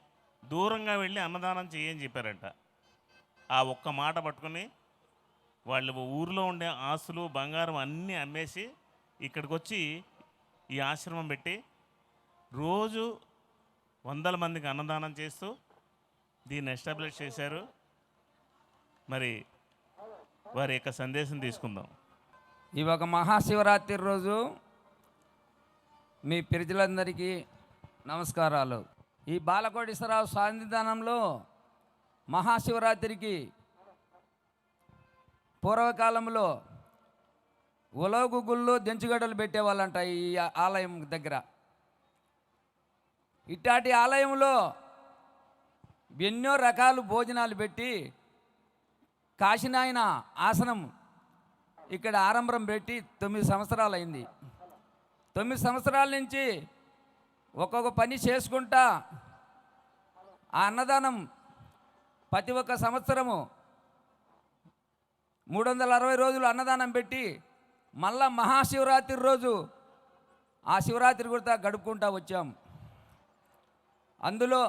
దూరంగా వెళ్ళి అన్నదానం చేయని చెప్పారంట. ఆ ఒక్క మాట పట్టుకుని వాళ్ళు ఊరిలో ఉండే ఆస్తులు, బంగారం అన్నీ అమ్మేసి ఇక్కడికి వచ్చి ఈ ఆశ్రమం పెట్టి రోజు 100 మందికి అన్నదానం చేస్తూ దీన్ని ఎస్టాబ్లిష్ చేశారు. మరి వారి యొక్క సందేశం తీసుకుందాం. ఈ ఒక మహాశివరాత్రి రోజు మీ ప్రజలందరికీ నమస్కారాలు. ఈ బాలకోటేశ్వరరావు సన్నిధానంలో మహాశివరాత్రికి పూర్వకాలంలో ఉలవగు గుళ్ళు దెంచుగడ్డలు పెట్టేవాళ్ళంట ఈ ఆలయం దగ్గర. ఇట్లాంటి ఆలయంలో ఎన్నో రకాల భోజనాలు పెట్టి కాశీనాయన ఆసనం ఇక్కడ ఆరంభం పెట్టి 9 సంవత్సరాలు అయింది. 9 సంవత్సరాల నుంచి ఒక్కొక్క పని చేసుకుంటా ఆ అన్నదానం ప్రతి ఒక్క సంవత్సరము 360 రోజులు అన్నదానం పెట్టి మళ్ళా మహాశివరాత్రి రోజు ఆ శివరాత్రి కూడా గడుపుకుంటా వచ్చాం. అందులో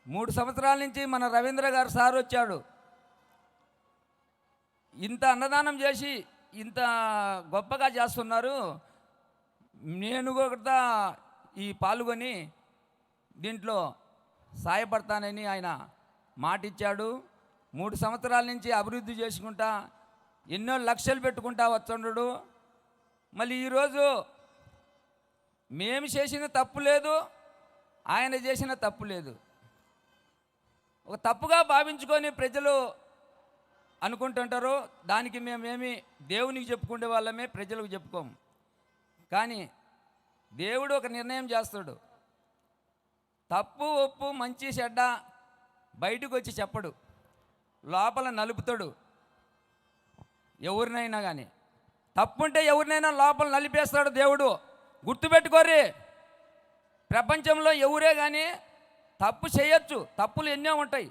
3 సంవత్సరాల నుంచి మన రవీంద్ర గారు సార్ వచ్చాడు. ఇంత అన్నదానం చేసి ఇంత గొప్పగా చేస్తున్నారు, నేను కూడా ఈ పాల్గొని దీంట్లో సాయపడతానని ఆయన మాటిచ్చాడు. 3 సంవత్సరాల నుంచి అభివృద్ధి చేసుకుంటా ఎన్నో లక్షలు పెట్టుకుంటా వచ్చుండడు. మళ్ళీ ఈరోజు మేము చేసిన తప్పు లేదు, ఆయన చేసిన తప్పు లేదు. ఒక తప్పుగా భావించుకొని ప్రజలు అనుకుంటుంటారు. దానికి మేమేమి దేవునికి చెప్పుకునే వాళ్ళమే, ప్రజలకు చెప్పుకోము. కానీ దేవుడు ఒక నిర్ణయం చేస్తాడు. తప్పు ఒప్పు మంచి చెడ్డ బయటకు వచ్చి చెప్పడు, లోపల నలుపుతాడు. ఎవరినైనా కానీ తప్పుంటే ఎవరినైనా లోపల నలిపేస్తాడు దేవుడు. గుర్తుపెట్టుకోర్రి, ప్రపంచంలో ఎవరే కానీ తప్పు చేయొచ్చు, తప్పులు ఎన్నో ఉంటాయి.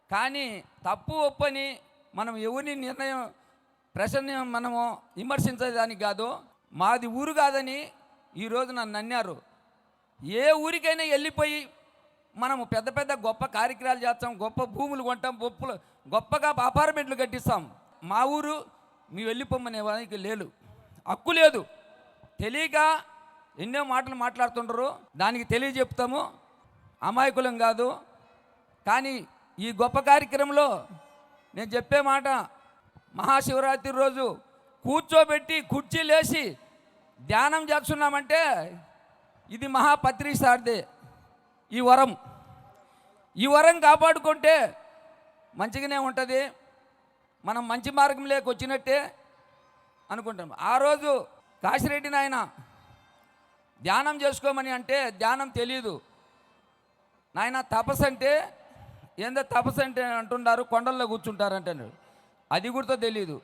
కానీ తప్పు ఒప్పని మనం ఎవరిని నిర్ణయం మనము విమర్శించేదానికి కాదు. మాది ఊరు కాదని ఈరోజు నన్ను అన్నారు. ఏ ఊరికైనా వెళ్ళిపోయి మనము పెద్ద పెద్ద గొప్ప కార్యక్రమాలు చేస్తాం, గొప్ప భూములు కొంటాం, గొప్పగా అపార్ట్మెంట్లు కట్టిస్తాం. మా ఊరు మీ వెళ్ళిపోమనే వారికి లేదు, హక్కు లేదు. తెలియక ఎన్నో మాటలు మాట్లాడుతుంటారు, దానికి తెలియజెప్తాము, అమాయకులం కాదు. కానీ ఈ గొప్ప కార్యక్రమంలో నేను చెప్పే మాట, మహాశివరాత్రి రోజు కూర్చోబెట్టి కుర్చీలేసి ధ్యానం చేస్తున్నామంటే ఇది మహాపత్రి సార్దే ఈ వరం. ఈ వరం కాపాడుకుంటే మంచిగానే ఉంటుంది, మనం మంచి మార్గంలోకి వచ్చినట్టే అనుకుంటాం. ఆ రోజు కాశిరెడ్డి నాయన ధ్యానం చేసుకోమని అంటే ధ్యానం తెలియదు. నాయన తపస్సు అంటే ఏందో, తపస్సు అంటే అంటున్నారు కొండల్లో కూర్చుంటారంటారు, అది కూడా తెలియదు.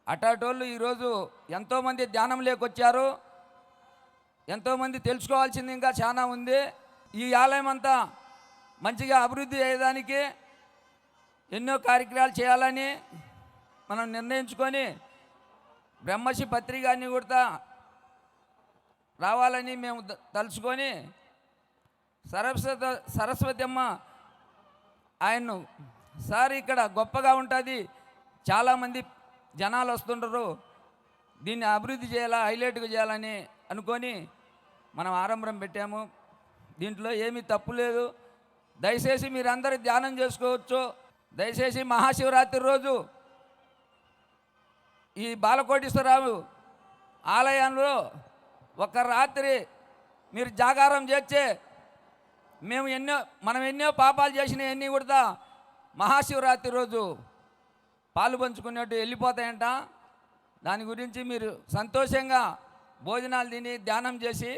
అటాటోళ్ళు ఈరోజు ఎంతోమంది ధ్యానం లేకొచ్చారు. ఎంతోమంది తెలుసుకోవాల్సింది ఇంకా చాలా ఉంది. ఈ ఆలయం అంతా మంచిగా అభివృద్ధి అయ్యేదానికి ఎన్నో కార్యక్రమాలు చేయాలని మనం నిర్ణయించుకొని బ్రహ్మశ్రీ పత్రికాన్ని కూడా రావాలని మేము తలుచుకొని సరస్వతి అమ్మ ఆయన్ను సార్ ఇక్కడ గొప్పగా ఉంటుంది, చాలామంది జనాలు వస్తుంటారు, దీన్ని అభివృద్ధి చేయాలా, హైలైట్గా చేయాలని అనుకొని మనం ఆరంభం పెట్టాము. దీంట్లో ఏమీ తప్పు లేదు. దయచేసి మీరందరూ ధ్యానం చేసుకోవచ్చు. దయచేసి మహాశివరాత్రి రోజు ఈ బాలకోటేశ్వరరావు ఆలయంలో ఒక రాత్రి మీరు జాగారం చేస్తే మనం ఎన్నో పాపాలు చేసినవన్నీ కూడా మహాశివరాత్రి రోజు పాలు పంచుకున్నట్టు వెళ్ళిపోతాయంట. దాని గురించి మీరు సంతోషంగా భోజనాలు తిని ధ్యానం చేసి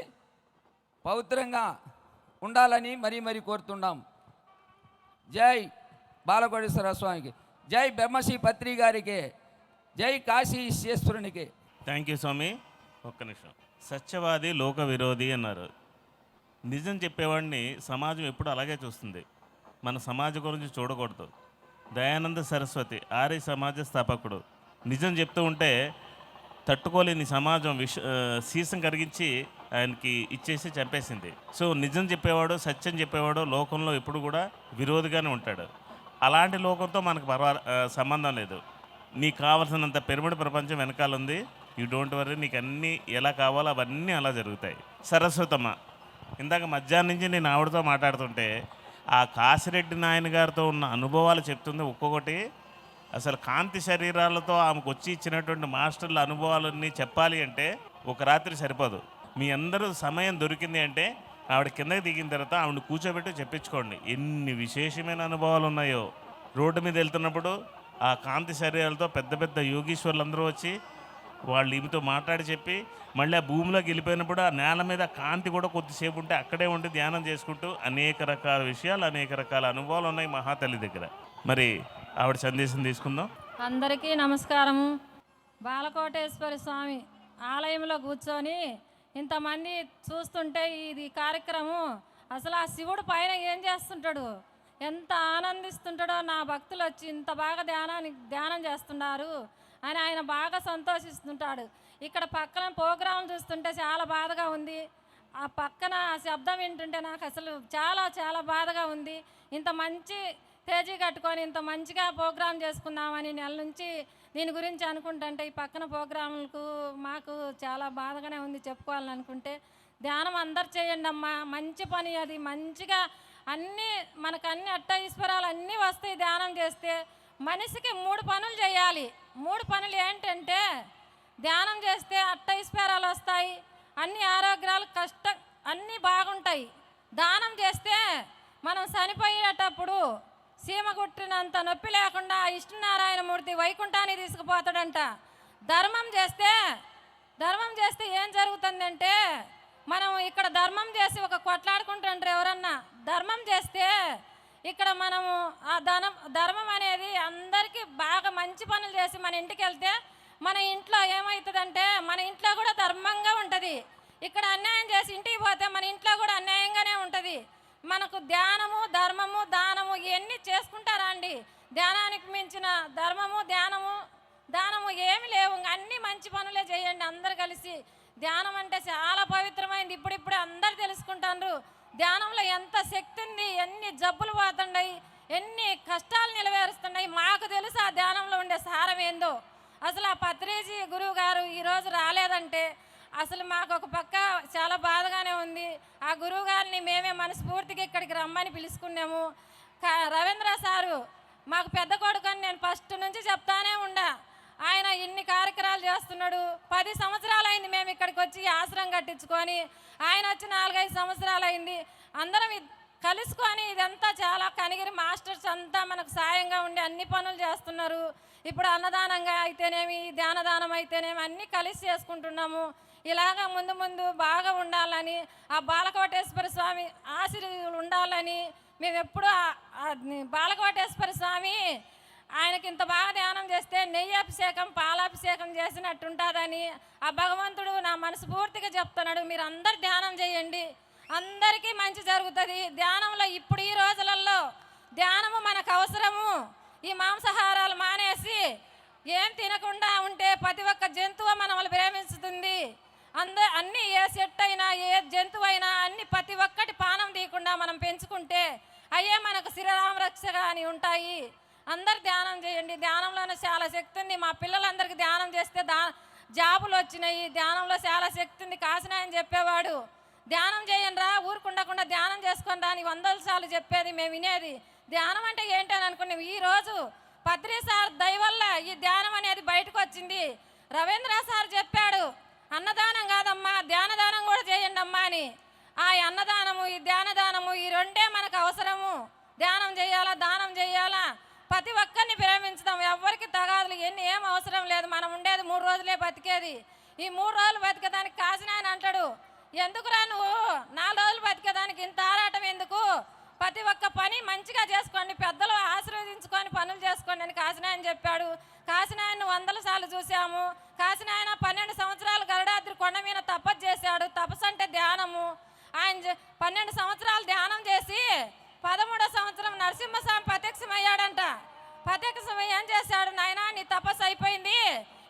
పవిత్రంగా ఉండాలని మరీ కోరుతున్నాం. జై బాలకోటేశ్వర స్వామికి, జై బ్రహ్మశ్రీ పత్రి గారికి, జై కాశీ ఈశ్వరునికి. థ్యాంక్ యూ స్వామి. ఒక్క నిమిషం. సత్యవాది లోక విరోధి అన్నారు. నిజం చెప్పేవాడిని సమాజం ఎప్పుడు అలాగే చూస్తుంది. మన సమాజం గురించి చూడకూడదు. దయానంద సరస్వతి ఆర్య సమాజ స్థాపకుడు నిజం చెప్తూ ఉంటే తట్టుకోలేని సమాజం సీసం కరిగించి ఆయనకి ఇచ్చేసి చంపేసింది. సో నిజం చెప్పేవాడు, సత్యం చెప్పేవాడు లోకంలో ఎప్పుడు కూడా విరోధిగానే ఉంటాడు. అలాంటి లోకంతో మనకు సంబంధం లేదు. నీకు కావాల్సినంత పిరమిడ్ ప్రపంచం వెనకాల ఉంది. You don't worry. నీకు అన్నీ ఎలా కావాలో అవన్నీ అలా జరుగుతాయి. సరస్వతమ్మ ఇందాక మధ్యాహ్నం నుంచి నేను ఆవిడతో మాట్లాడుతుంటే ఆ కాశిరెడ్డి నాయన గారితో ఉన్న అనుభవాలు చెప్తుంది. ఒక్కొక్కటి అసలు కాంతి శరీరాలతో ఆమెకు వచ్చి ఇచ్చినటువంటి మాస్టర్ల అనుభవాలన్నీ చెప్పాలి అంటే ఒక రాత్రి సరిపోదు. మీ అందరూ సమయం దొరికింది అంటే ఆవిడ కిందకి దిగిన తర్వాత ఆవిడ కూర్చోబెట్టి చెప్పించుకోండి. ఎన్ని విశేషమైన అనుభవాలు ఉన్నాయో. రోడ్డు మీద వెళ్తున్నప్పుడు ఆ కాంతి శరీరాలతో పెద్ద పెద్ద యోగీశ్వర్లందరూ వచ్చి వాళ్ళు ఈమెతో మాట్లాడి చెప్పి మళ్ళీ ఆ భూమిలోకి వెళ్ళిపోయినప్పుడు ఆ నేల మీద కాంతి కూడా కొద్దిసేపు ఉంటే అక్కడే ఉండి ధ్యానం చేసుకుంటూ అనేక రకాల విషయాలు, అనేక రకాల అనుభవాలు ఉన్నాయి మహాతల్లి దగ్గర. మరి ఆవిడ సందేశం తీసుకుందాం. అందరికీ నమస్కారము. బాలకోటేశ్వర స్వామి ఆలయంలో కూర్చొని ఇంతమంది చూస్తుంటే ఇది కార్యక్రమం అసలు ఆ శివుడు పైన ఏం చేస్తుంటాడు, ఎంత ఆనందిస్తుంటాడో. నా భక్తులు వచ్చి ఇంత బాగా ధ్యానం చేస్తున్నారు అని ఆయన బాగా సంతోషిస్తుంటాడు. ఇక్కడ పక్కన ప్రోగ్రాం చూస్తుంటే చాలా బాధగా ఉంది. ఆ పక్కన శబ్దం వింటుంటే నాకు అసలు చాలా బాధగా ఉంది. ఇంత మంచి తేజీ కట్టుకొని ఇంత మంచిగా ప్రోగ్రాం చేసుకున్నామని నెల నుంచి దీని గురించి అనుకుంటుంటే ఈ పక్కన ప్రోగ్రాంలకు మాకు చాలా బాధగానే ఉంది చెప్పుకోవాలని అనుకుంటే. ధ్యానం అందరు చేయండి అమ్మా, మంచి పని అది. మంచిగా అన్నీ మనకు అన్ని అష్టైశ్వరాలు అన్నీ వస్తాయి ధ్యానం చేస్తే. మనిషికి 3 పనులు చేయాలి. 3 పనులు ఏంటంటే ధ్యానం చేస్తే అష్టైశ్వరాలు వస్తాయి, అన్ని ఆరోగ్యాలు అన్నీ బాగుంటాయి. దానం చేస్తే మనం చనిపోయేటప్పుడు సీమ కుట్టినంత నొప్పి లేకుండా విష్ణునారాయణమూర్తి వైకుంఠాన్ని తీసుకుపోతాడంట. ధర్మం చేస్తే ఏం జరుగుతుందంటే మనం ఇక్కడ ధర్మం చేసి ఒక కొట్లాడుకుంటుంటారు ఎవరన్నా. ధర్మం చేస్తే ఇక్కడ మనము ఆ ధర్మం అనేది అందరికీ బాగా మంచి పనులు చేసి మన ఇంటికి వెళ్తే మన ఇంట్లో ఏమవుతుందంటే మన ఇంట్లో కూడా ధర్మంగా ఉంటుంది. ఇక్కడ అన్యాయం చేసి ఇంటికి పోతే మన ఇంట్లో కూడా అన్యాయంగానే ఉంటుంది. మనకు ధ్యానము, ధర్మము, దానము ఇవన్నీ చేసుకుంటారా అండి? ధ్యానానికి మించిన ధర్మము, దానము ఏమి లేవు. అన్నీ మంచి పనులే చేయండి అందరు కలిసి. ధ్యానం అంటే చాలా పవిత్రమైంది. ఇప్పుడిప్పుడే అందరు తెలుసుకుంటారు ధ్యానంలో ఎంత శక్తి ఉంది, ఎన్ని జబ్బులు పోతున్నాయి, ఎన్ని కష్టాలు నిలవేరుస్తున్నాయి. మాకు తెలుసు ఆ ధ్యానంలో ఉండే సారం ఏందో. అసలు ఆ పత్రిజీ గురువు గారు ఈరోజు రాలేదంటే అసలు మాకు ఒక పక్క చాలా బాధగానే ఉంది. ఆ గురువు గారిని మేమే మనస్ఫూర్తిగా ఇక్కడికి రమ్మని పిలుచుకున్నాము. రవీంద్ర సారు మాకు పెద్ద కొడుకు అని నేను ఫస్ట్ నుంచి చెప్తానే ఉండా. ఆయన ఇన్ని కార్యక్రమాలు చేస్తున్నాడు. 10 సంవత్సరాలు అయింది మేము ఇక్కడికి వచ్చి ఆశ్రమం కట్టించుకొని. ఆయన వచ్చి 4-5 సంవత్సరాలు అయింది. అందరం కలుసుకొని ఇదంతా చాలా కనిగిరి మాస్టర్స్ అంతా మనకు సాయంగా ఉండి అన్ని పనులు చేస్తున్నారు. ఇప్పుడు అన్నదానంగా అయితేనేమి, ధ్యానదానం అయితేనేమి అన్నీ కలిసి చేసుకుంటున్నాము. ఇలాగా ముందు బాగా ఉండాలని, ఆ బాలకోటేశ్వర స్వామి ఆశీర్వాదాలు ఉండాలని మేము ఎప్పుడూ బాలకోటేశ్వర స్వామి ఆయనకి ఇంత బాగా ధ్యానం చేస్తే నెయ్యి అభిషేకం, పాలాభిషేకం చేసినట్టు ఉంటుందని ఆ భగవంతుడు నా మనస్ఫూర్తిగా చెప్తున్నాడు. మీరు అందరు ధ్యానం చేయండి, అందరికీ మంచి జరుగుతుంది. ధ్యానంలో ఇప్పుడు ఈ రోజులలో ధ్యానము మనకు అవసరము. ఈ మాంసాహారాలు మానేసి ఏం తినకుండా ఉంటే ప్రతి ఒక్క జంతువు మనల్ని ప్రేమిస్తుంది. అన్నీ ఏ చెట్టు అయినా ఏ జంతువు అయినా అన్ని ప్రతి ఒక్కటి పానం తీయకుండా మనం పెంచుకుంటే అయ్యే మనకు శ్రీరామ రక్షగా అని ఉంటాయి. అందరు ధ్యానం చేయండి. ధ్యానంలోనే చాలా శక్తి ఉంది. మా పిల్లలందరికీ ధ్యానం చేస్తే జాబులు వచ్చినాయి. ధ్యానంలో చాలా శక్తి ఉంది. కాసినాయని చెప్పేవాడు, ధ్యానం చేయండి రా, ఊరుకుండకుండా ధ్యానం చేసుకొని రా అని 100 సార్లు చెప్పేది, మేము వినేది. ధ్యానం అంటే ఏంటని అనుకున్నాం. ఈరోజు పత్రి సార్ దయ వల్ల ఈ ధ్యానం అనేది బయటకు వచ్చింది. రవీంద్ర సార్ చెప్పాడు, అన్నదానం కాదమ్మా ధ్యానదానం కూడా చేయండి అమ్మా అని. ఆ అన్నదానము ఈ ధ్యానదానము ఈ రెండే మనకు అవసరము. ధ్యానం చేయాలా, దానం చేయాలా, ప్రతి ఒక్కరిని ప్రేమించుదాం. ఎవరికి తగాదులు ఏం అవసరం లేదు. మనం ఉండేది 3 రోజులే బతికేది. ఈ 3 రోజులు బతికేదానికి కాసినాయని అంటాడు, ఎందుకురా నువ్వు 4 రోజులు బతికేదానికి ఇంత ఆరాటం ఎందుకు? ప్రతి ఒక్క పని మంచిగా చేసుకోండి, పెద్దలు ఆశీర్వదించుకొని పనులు చేసుకోండి అని కాసినాయని చెప్పాడు. కాసినాయన్ని 100 సార్లు చూసాము. కాసినాయన 12 సంవత్సరాలు గరుడాద్రి కొండ మీద తపస్సు చేశాడు. తపస్సు అంటే ధ్యానము. ఆయన 12 సంవత్సరాలు ధ్యానం చేసి 13వ సంవత్సరం నరసింహస్వామి ప్రత్యక్షమయ్యాడంట. ప్రత్యక్షమై ఏం చేశాడు, నాయనా నీ తపస్సు అయిపోయింది,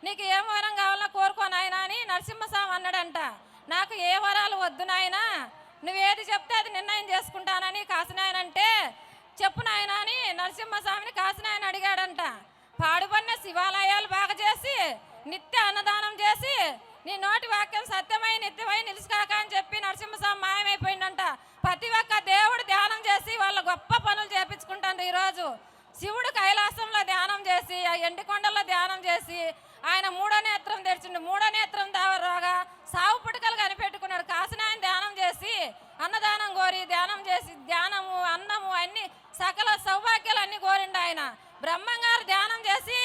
నీకు ఏం వరం కావాలో కోరుకో నాయనా అని నరసింహస్వామి అన్నాడంట. నాకు ఏ వరాలు వద్దు నాయనా, నువ్వేది చెప్తే అది నిర్ణయం చేసుకుంటానని కాసినాయన అంటే, చెప్పు నాయనా అని నరసింహస్వామిని కాసినాయన అడిగాడంట. పాడుపడిన శివాలయాలు బాగా చేసి నిత్య అన్నదానం చేసి నీ నోటి వాక్యం సత్యమై నిత్యమై నిలుసుకాక అని చెప్పి నరసింహస్వామి మాయమైపోయిందంట. ప్రతి ఒక్క దేవుడు ధ్యానం చేసి వాళ్ళ గొప్ప పనులు చేపించుకుంటారు. ఈరోజు శివుడు కైలాసంలో ధ్యానం చేసి, ఆ ఎండికొండల్లో ధ్యానం చేసి ఆయన 3వ నేత్రం తెరిచిండు. 3వ నేత్రం రాగా సావు పుట్టుకలు కనిపెట్టుకున్నాడు. కాసినాయన ధ్యానం చేసి అన్నదానం కోరి ధ్యానం చేసి ధ్యానము అన్నము అన్ని సకల సౌభాగ్యాలు అన్ని కోరిండు ఆయన. బ్రహ్మంగారు ధ్యానం చేసి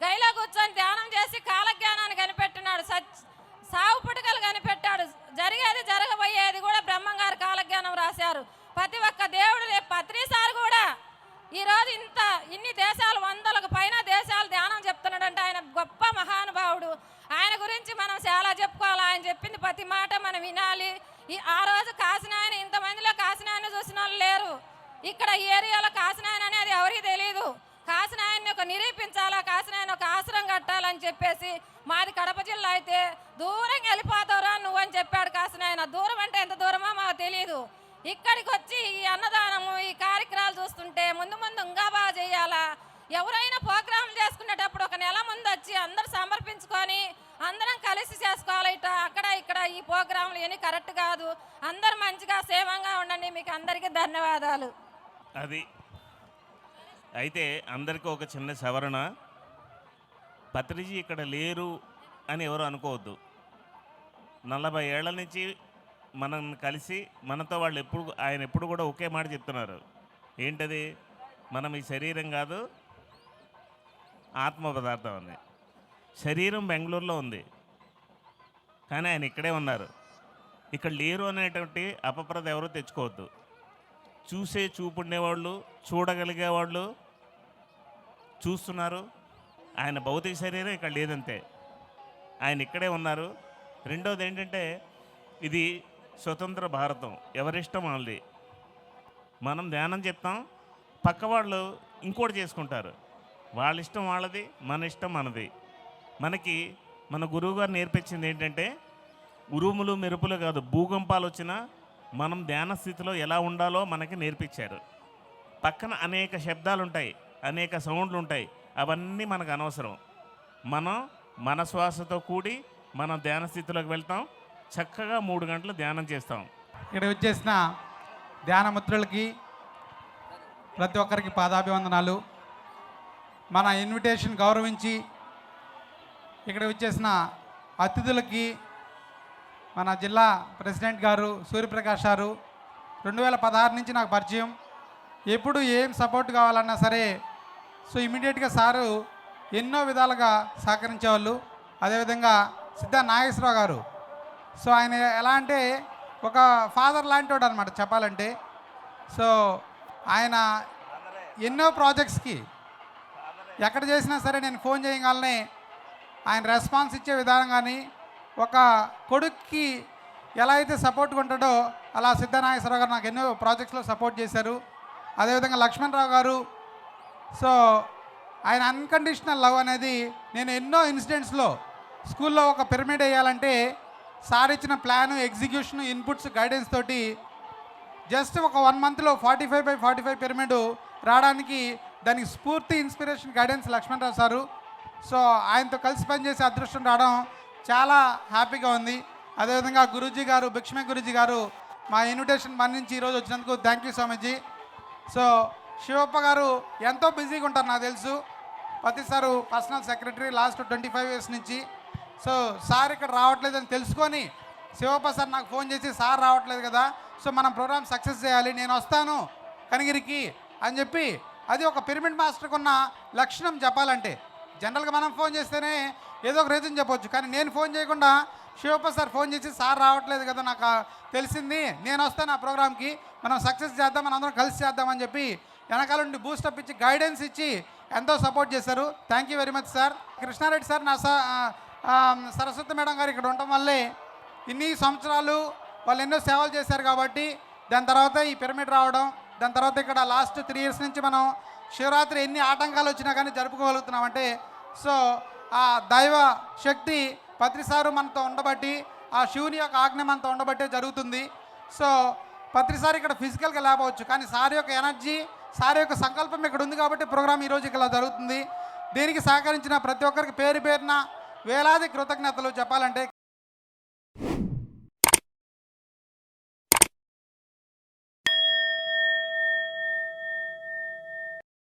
గైలో కూర్చొని ధ్యానం చేసి కాలజ్ఞానాన్ని కనిపెట్టినాడు. సావు పుట్టుకలు కనిపెట్టాడు. జరిగేది జరగబోయేది కూడా బ్రహ్మంగారు కాలజ్ఞానం రాశారు. ప్రతి ఒక్క దేవుడు పత్రిసారి కూడా ఈరోజు ఇన్ని దేశాలు 100లకు పైన దేశాలు ధ్యానం చెప్తున్నాడంటే ఆయన గొప్ప మహానుభావుడు. ఆయన గురించి మనం చాలా చెప్పుకోవాలి. ఆయన చెప్పింది ప్రతి మాట మనం వినాలి. ఆ రోజు కాసినాయన ఇంతమందిలో కాసినాయన చూసిన వాళ్ళు లేరు. ఇక్కడ ఈ ఏరియాలో కాసినాయన అనేది ఎవరికి తెలియదు. కాసినాయన్ని ఒక నిరూపించాలా, కాసినాయన ఒక ఆశ్రమం కట్టాలని చెప్పేసి, మాది కడప జిల్లా అయితే దూరంగా వెళ్ళిపోతావురా నువ్వు అని చెప్పాడు కాసినాయన. దూరం అంటే ఎంత దూరమో మాకు తెలియదు. ఇక్కడికి వచ్చి ఈ అన్నదానము ఈ కార్యక్రమాలు చూస్తుంటే ముందు ముందు ఇంకా బాగా చేయాలా. ఎవరైనా ప్రోగ్రాంలు చేసుకునేటప్పుడు ఒక నెల ముందు వచ్చి అందరూ సమర్పించుకొని అందరం కలిసి చేసుకోవాలి. అక్కడ ఇక్కడ ఈ ప్రోగ్రాంలు ఏమీ కరెక్ట్ కాదు. అందరు మంచిగా సేవంగా ఉండండి. మీకు అందరికీ ధన్యవాదాలు. అది అయితే అందరికీ ఒక చిన్న సవరణ, పత్రిజీ ఇక్కడ లేరు అని ఎవరు అనుకోవద్దు. 40 ఏళ్ల నుంచి మనం కలిసి మనతో వాళ్ళు ఆయన ఎప్పుడు కూడా ఒకే మాట చెప్తున్నారు. ఏంటది? మనం ఈ శరీరం కాదు ఆత్మ పదార్థం అని. శరీరం బెంగళూరులో ఉంది కానీ ఆయన ఇక్కడే ఉన్నారు. ఇక్కడ లేరు అనేటువంటి అపప్రద ఎవరు తెచ్చుకోవద్దు. చూసే చూపుండేవాళ్ళు, చూడగలిగేవాళ్ళు చూస్తున్నారు. ఆయన భౌతిక శరీరం ఇక్కడ లేదంతే, ఆయన ఇక్కడే ఉన్నారు. రెండోది ఏంటంటే ఇది స్వతంత్ర భారతం, ఎవరిష్టం వాళ్ళది. మనం ధ్యానం చెప్తాం, పక్క వాళ్ళు ఇంకోటి చేసుకుంటారు. వాళ్ళ ఇష్టం వాళ్ళది, మన ఇష్టం మనది. మనకి మన గురువుగారు నేర్పించింది ఏంటంటే ఉరుములు మెరుపులు కాదు, భూకంపాలు వచ్చినా మనం ధ్యాన స్థితిలో ఎలా ఉండాలో మనకి నేర్పించారు. పక్కన అనేక శబ్దాలు ఉంటాయి, అనేక సౌండ్లు ఉంటాయి, అవన్నీ మనకు అనవసరం. మనం మన శ్వాసతో కూడి మనం ధ్యాన స్థితిలోకి వెళ్తాం. చక్కగా 3 గంటలు ధ్యానం చేస్తాం. ఇక్కడ వచ్చేసిన ధ్యాన మిత్రులకి ప్రతి ఒక్కరికి పాదాభివందనాలు. మన ఇన్విటేషన్ గౌరవించి ఇక్కడ వచ్చేసిన అతిథులకి మన జిల్లా ప్రెసిడెంట్ గారు సూర్యప్రకాష్ గారు 2016 నుంచి నాకు పరిచయం. ఎప్పుడు ఏం సపోర్ట్ కావాలన్నా సరే సో ఇమీడియట్గా సారు ఎన్నో విధాలుగా సహకరించేవాళ్ళు. అదేవిధంగా సిద్ధా నాగేశ్వరరావు గారు, సో ఆయన ఎలా అంటే ఒక ఫాదర్ లాంటి వాడు అనమాట చెప్పాలంటే. సో ఆయన ఎన్నో ప్రాజెక్ట్స్కి ఎక్కడ చేసినా సరే నేను ఫోన్ చేయగానే ఆయన రెస్పాన్స్ ఇచ్చే విధానం కానీ, ఒక కొడుక్కి ఎలా అయితే సపోర్ట్గా ఉంటాడో అలా సిద్ధనాగేశ్వరరావు గారు నాకు ఎన్నో ప్రాజెక్ట్స్లో సపోర్ట్ చేశారు. అదేవిధంగా లక్ష్మణరావు గారు, సో ఆయన అన్కండిషనల్ లవ్ అనేది నేను ఎన్నో ఇన్సిడెంట్స్లో స్కూల్లో ఒక పిరమిడ్ వేయాలంటే సార్ ఇచ్చిన ప్లాను, ఎగ్జిక్యూషన్, ఇన్పుట్స్, గైడెన్స్ తోటి జస్ట్ ఒక 1 మంత్లో 45/45 పిరమిడ్ రావడానికి దానికి స్ఫూర్తి, inspiration, guidance Lakshmanarao sir. So ఆయనతో కలిసి పనిచేసే అదృష్టం రావడం చాలా హ్యాపీగా ఉంది. అదేవిధంగా గురూజీ గారు, భిక్షమే గురూజీ గారు మా ఇన్విటేషన్ మన్నించి ఈరోజు వచ్చినందుకు thank you so much ji. So Shivappa గారు ఎంతో బిజీగా ఉంటారు నాకు తెలుసు. ప్రతిసారి పర్సనల్ సెక్రటరీ లాస్ట్ 25 ఇయర్స్ నుంచి. సో సార్ ఇక్కడ రావట్లేదని తెలుసుకొని శివప్ప సార్ నాకు ఫోన్ చేసి, సార్ రావట్లేదు కదా, సో మనం ప్రోగ్రామ్ సక్సెస్ చేయాలి, నేను వస్తాను కనిగిరికి అని చెప్పి, అది ఒక పిరమిడ్ మాస్టర్కి ఉన్న లక్షణం చెప్పాలంటే. జనరల్గా మనం ఫోన్ చేస్తేనే ఏదో ఒక రీజన్ చెప్పొచ్చు, కానీ నేను ఫోన్ చేయకుండా శివప్ప సార్ ఫోన్ చేసి, సార్ రావట్లేదు కదా, నాకు తెలిసింది, నేను వస్తాను ఆ ప్రోగ్రామ్కి, మనం సక్సెస్ చేద్దాం, మనం అందరం కలిసి చేద్దామని చెప్పి వెనకాల నుండి బూస్టప్ ఇచ్చి, గైడెన్స్ ఇచ్చి ఎంతో సపోర్ట్ చేశారు. Thank you very much sir. Krishna Reddy sir, నా సరస్వతి మేడం గారు ఇక్కడ ఉండటం వల్లే ఇన్ని సంవత్సరాలు వాళ్ళు ఎన్నో సేవలు చేశారు కాబట్టి, దాని తర్వాత ఈ పిరమిడ్ రావడం, దాని తర్వాత ఇక్కడ లాస్ట్ 3 ఇయర్స్ నుంచి మనం శివరాత్రి ఎన్ని ఆటంకాలు వచ్చినా కానీ జరుపుకోగలుగుతున్నామంటే, సో ఆ దైవ శక్తి పత్రిసారు మనతో ఉండబట్టి, ఆ శివుని యొక్క ఆజ్ఞ మనతో ఉండబట్టే జరుగుతుంది. సో పత్రిసారి ఇక్కడ ఫిజికల్గా లేకపోవచ్చు, కానీ సార్ యొక్క ఎనర్జీ, సార్ యొక్క సంకల్పం ఇక్కడ ఉంది కాబట్టి ప్రోగ్రామ్ ఈరోజు ఇక్కడ జరుగుతుంది. దీనికి సహకరించిన ప్రతి ఒక్కరికి పేరు పేరున వేలాది కృతజ్ఞతలు చెప్పాలంటే.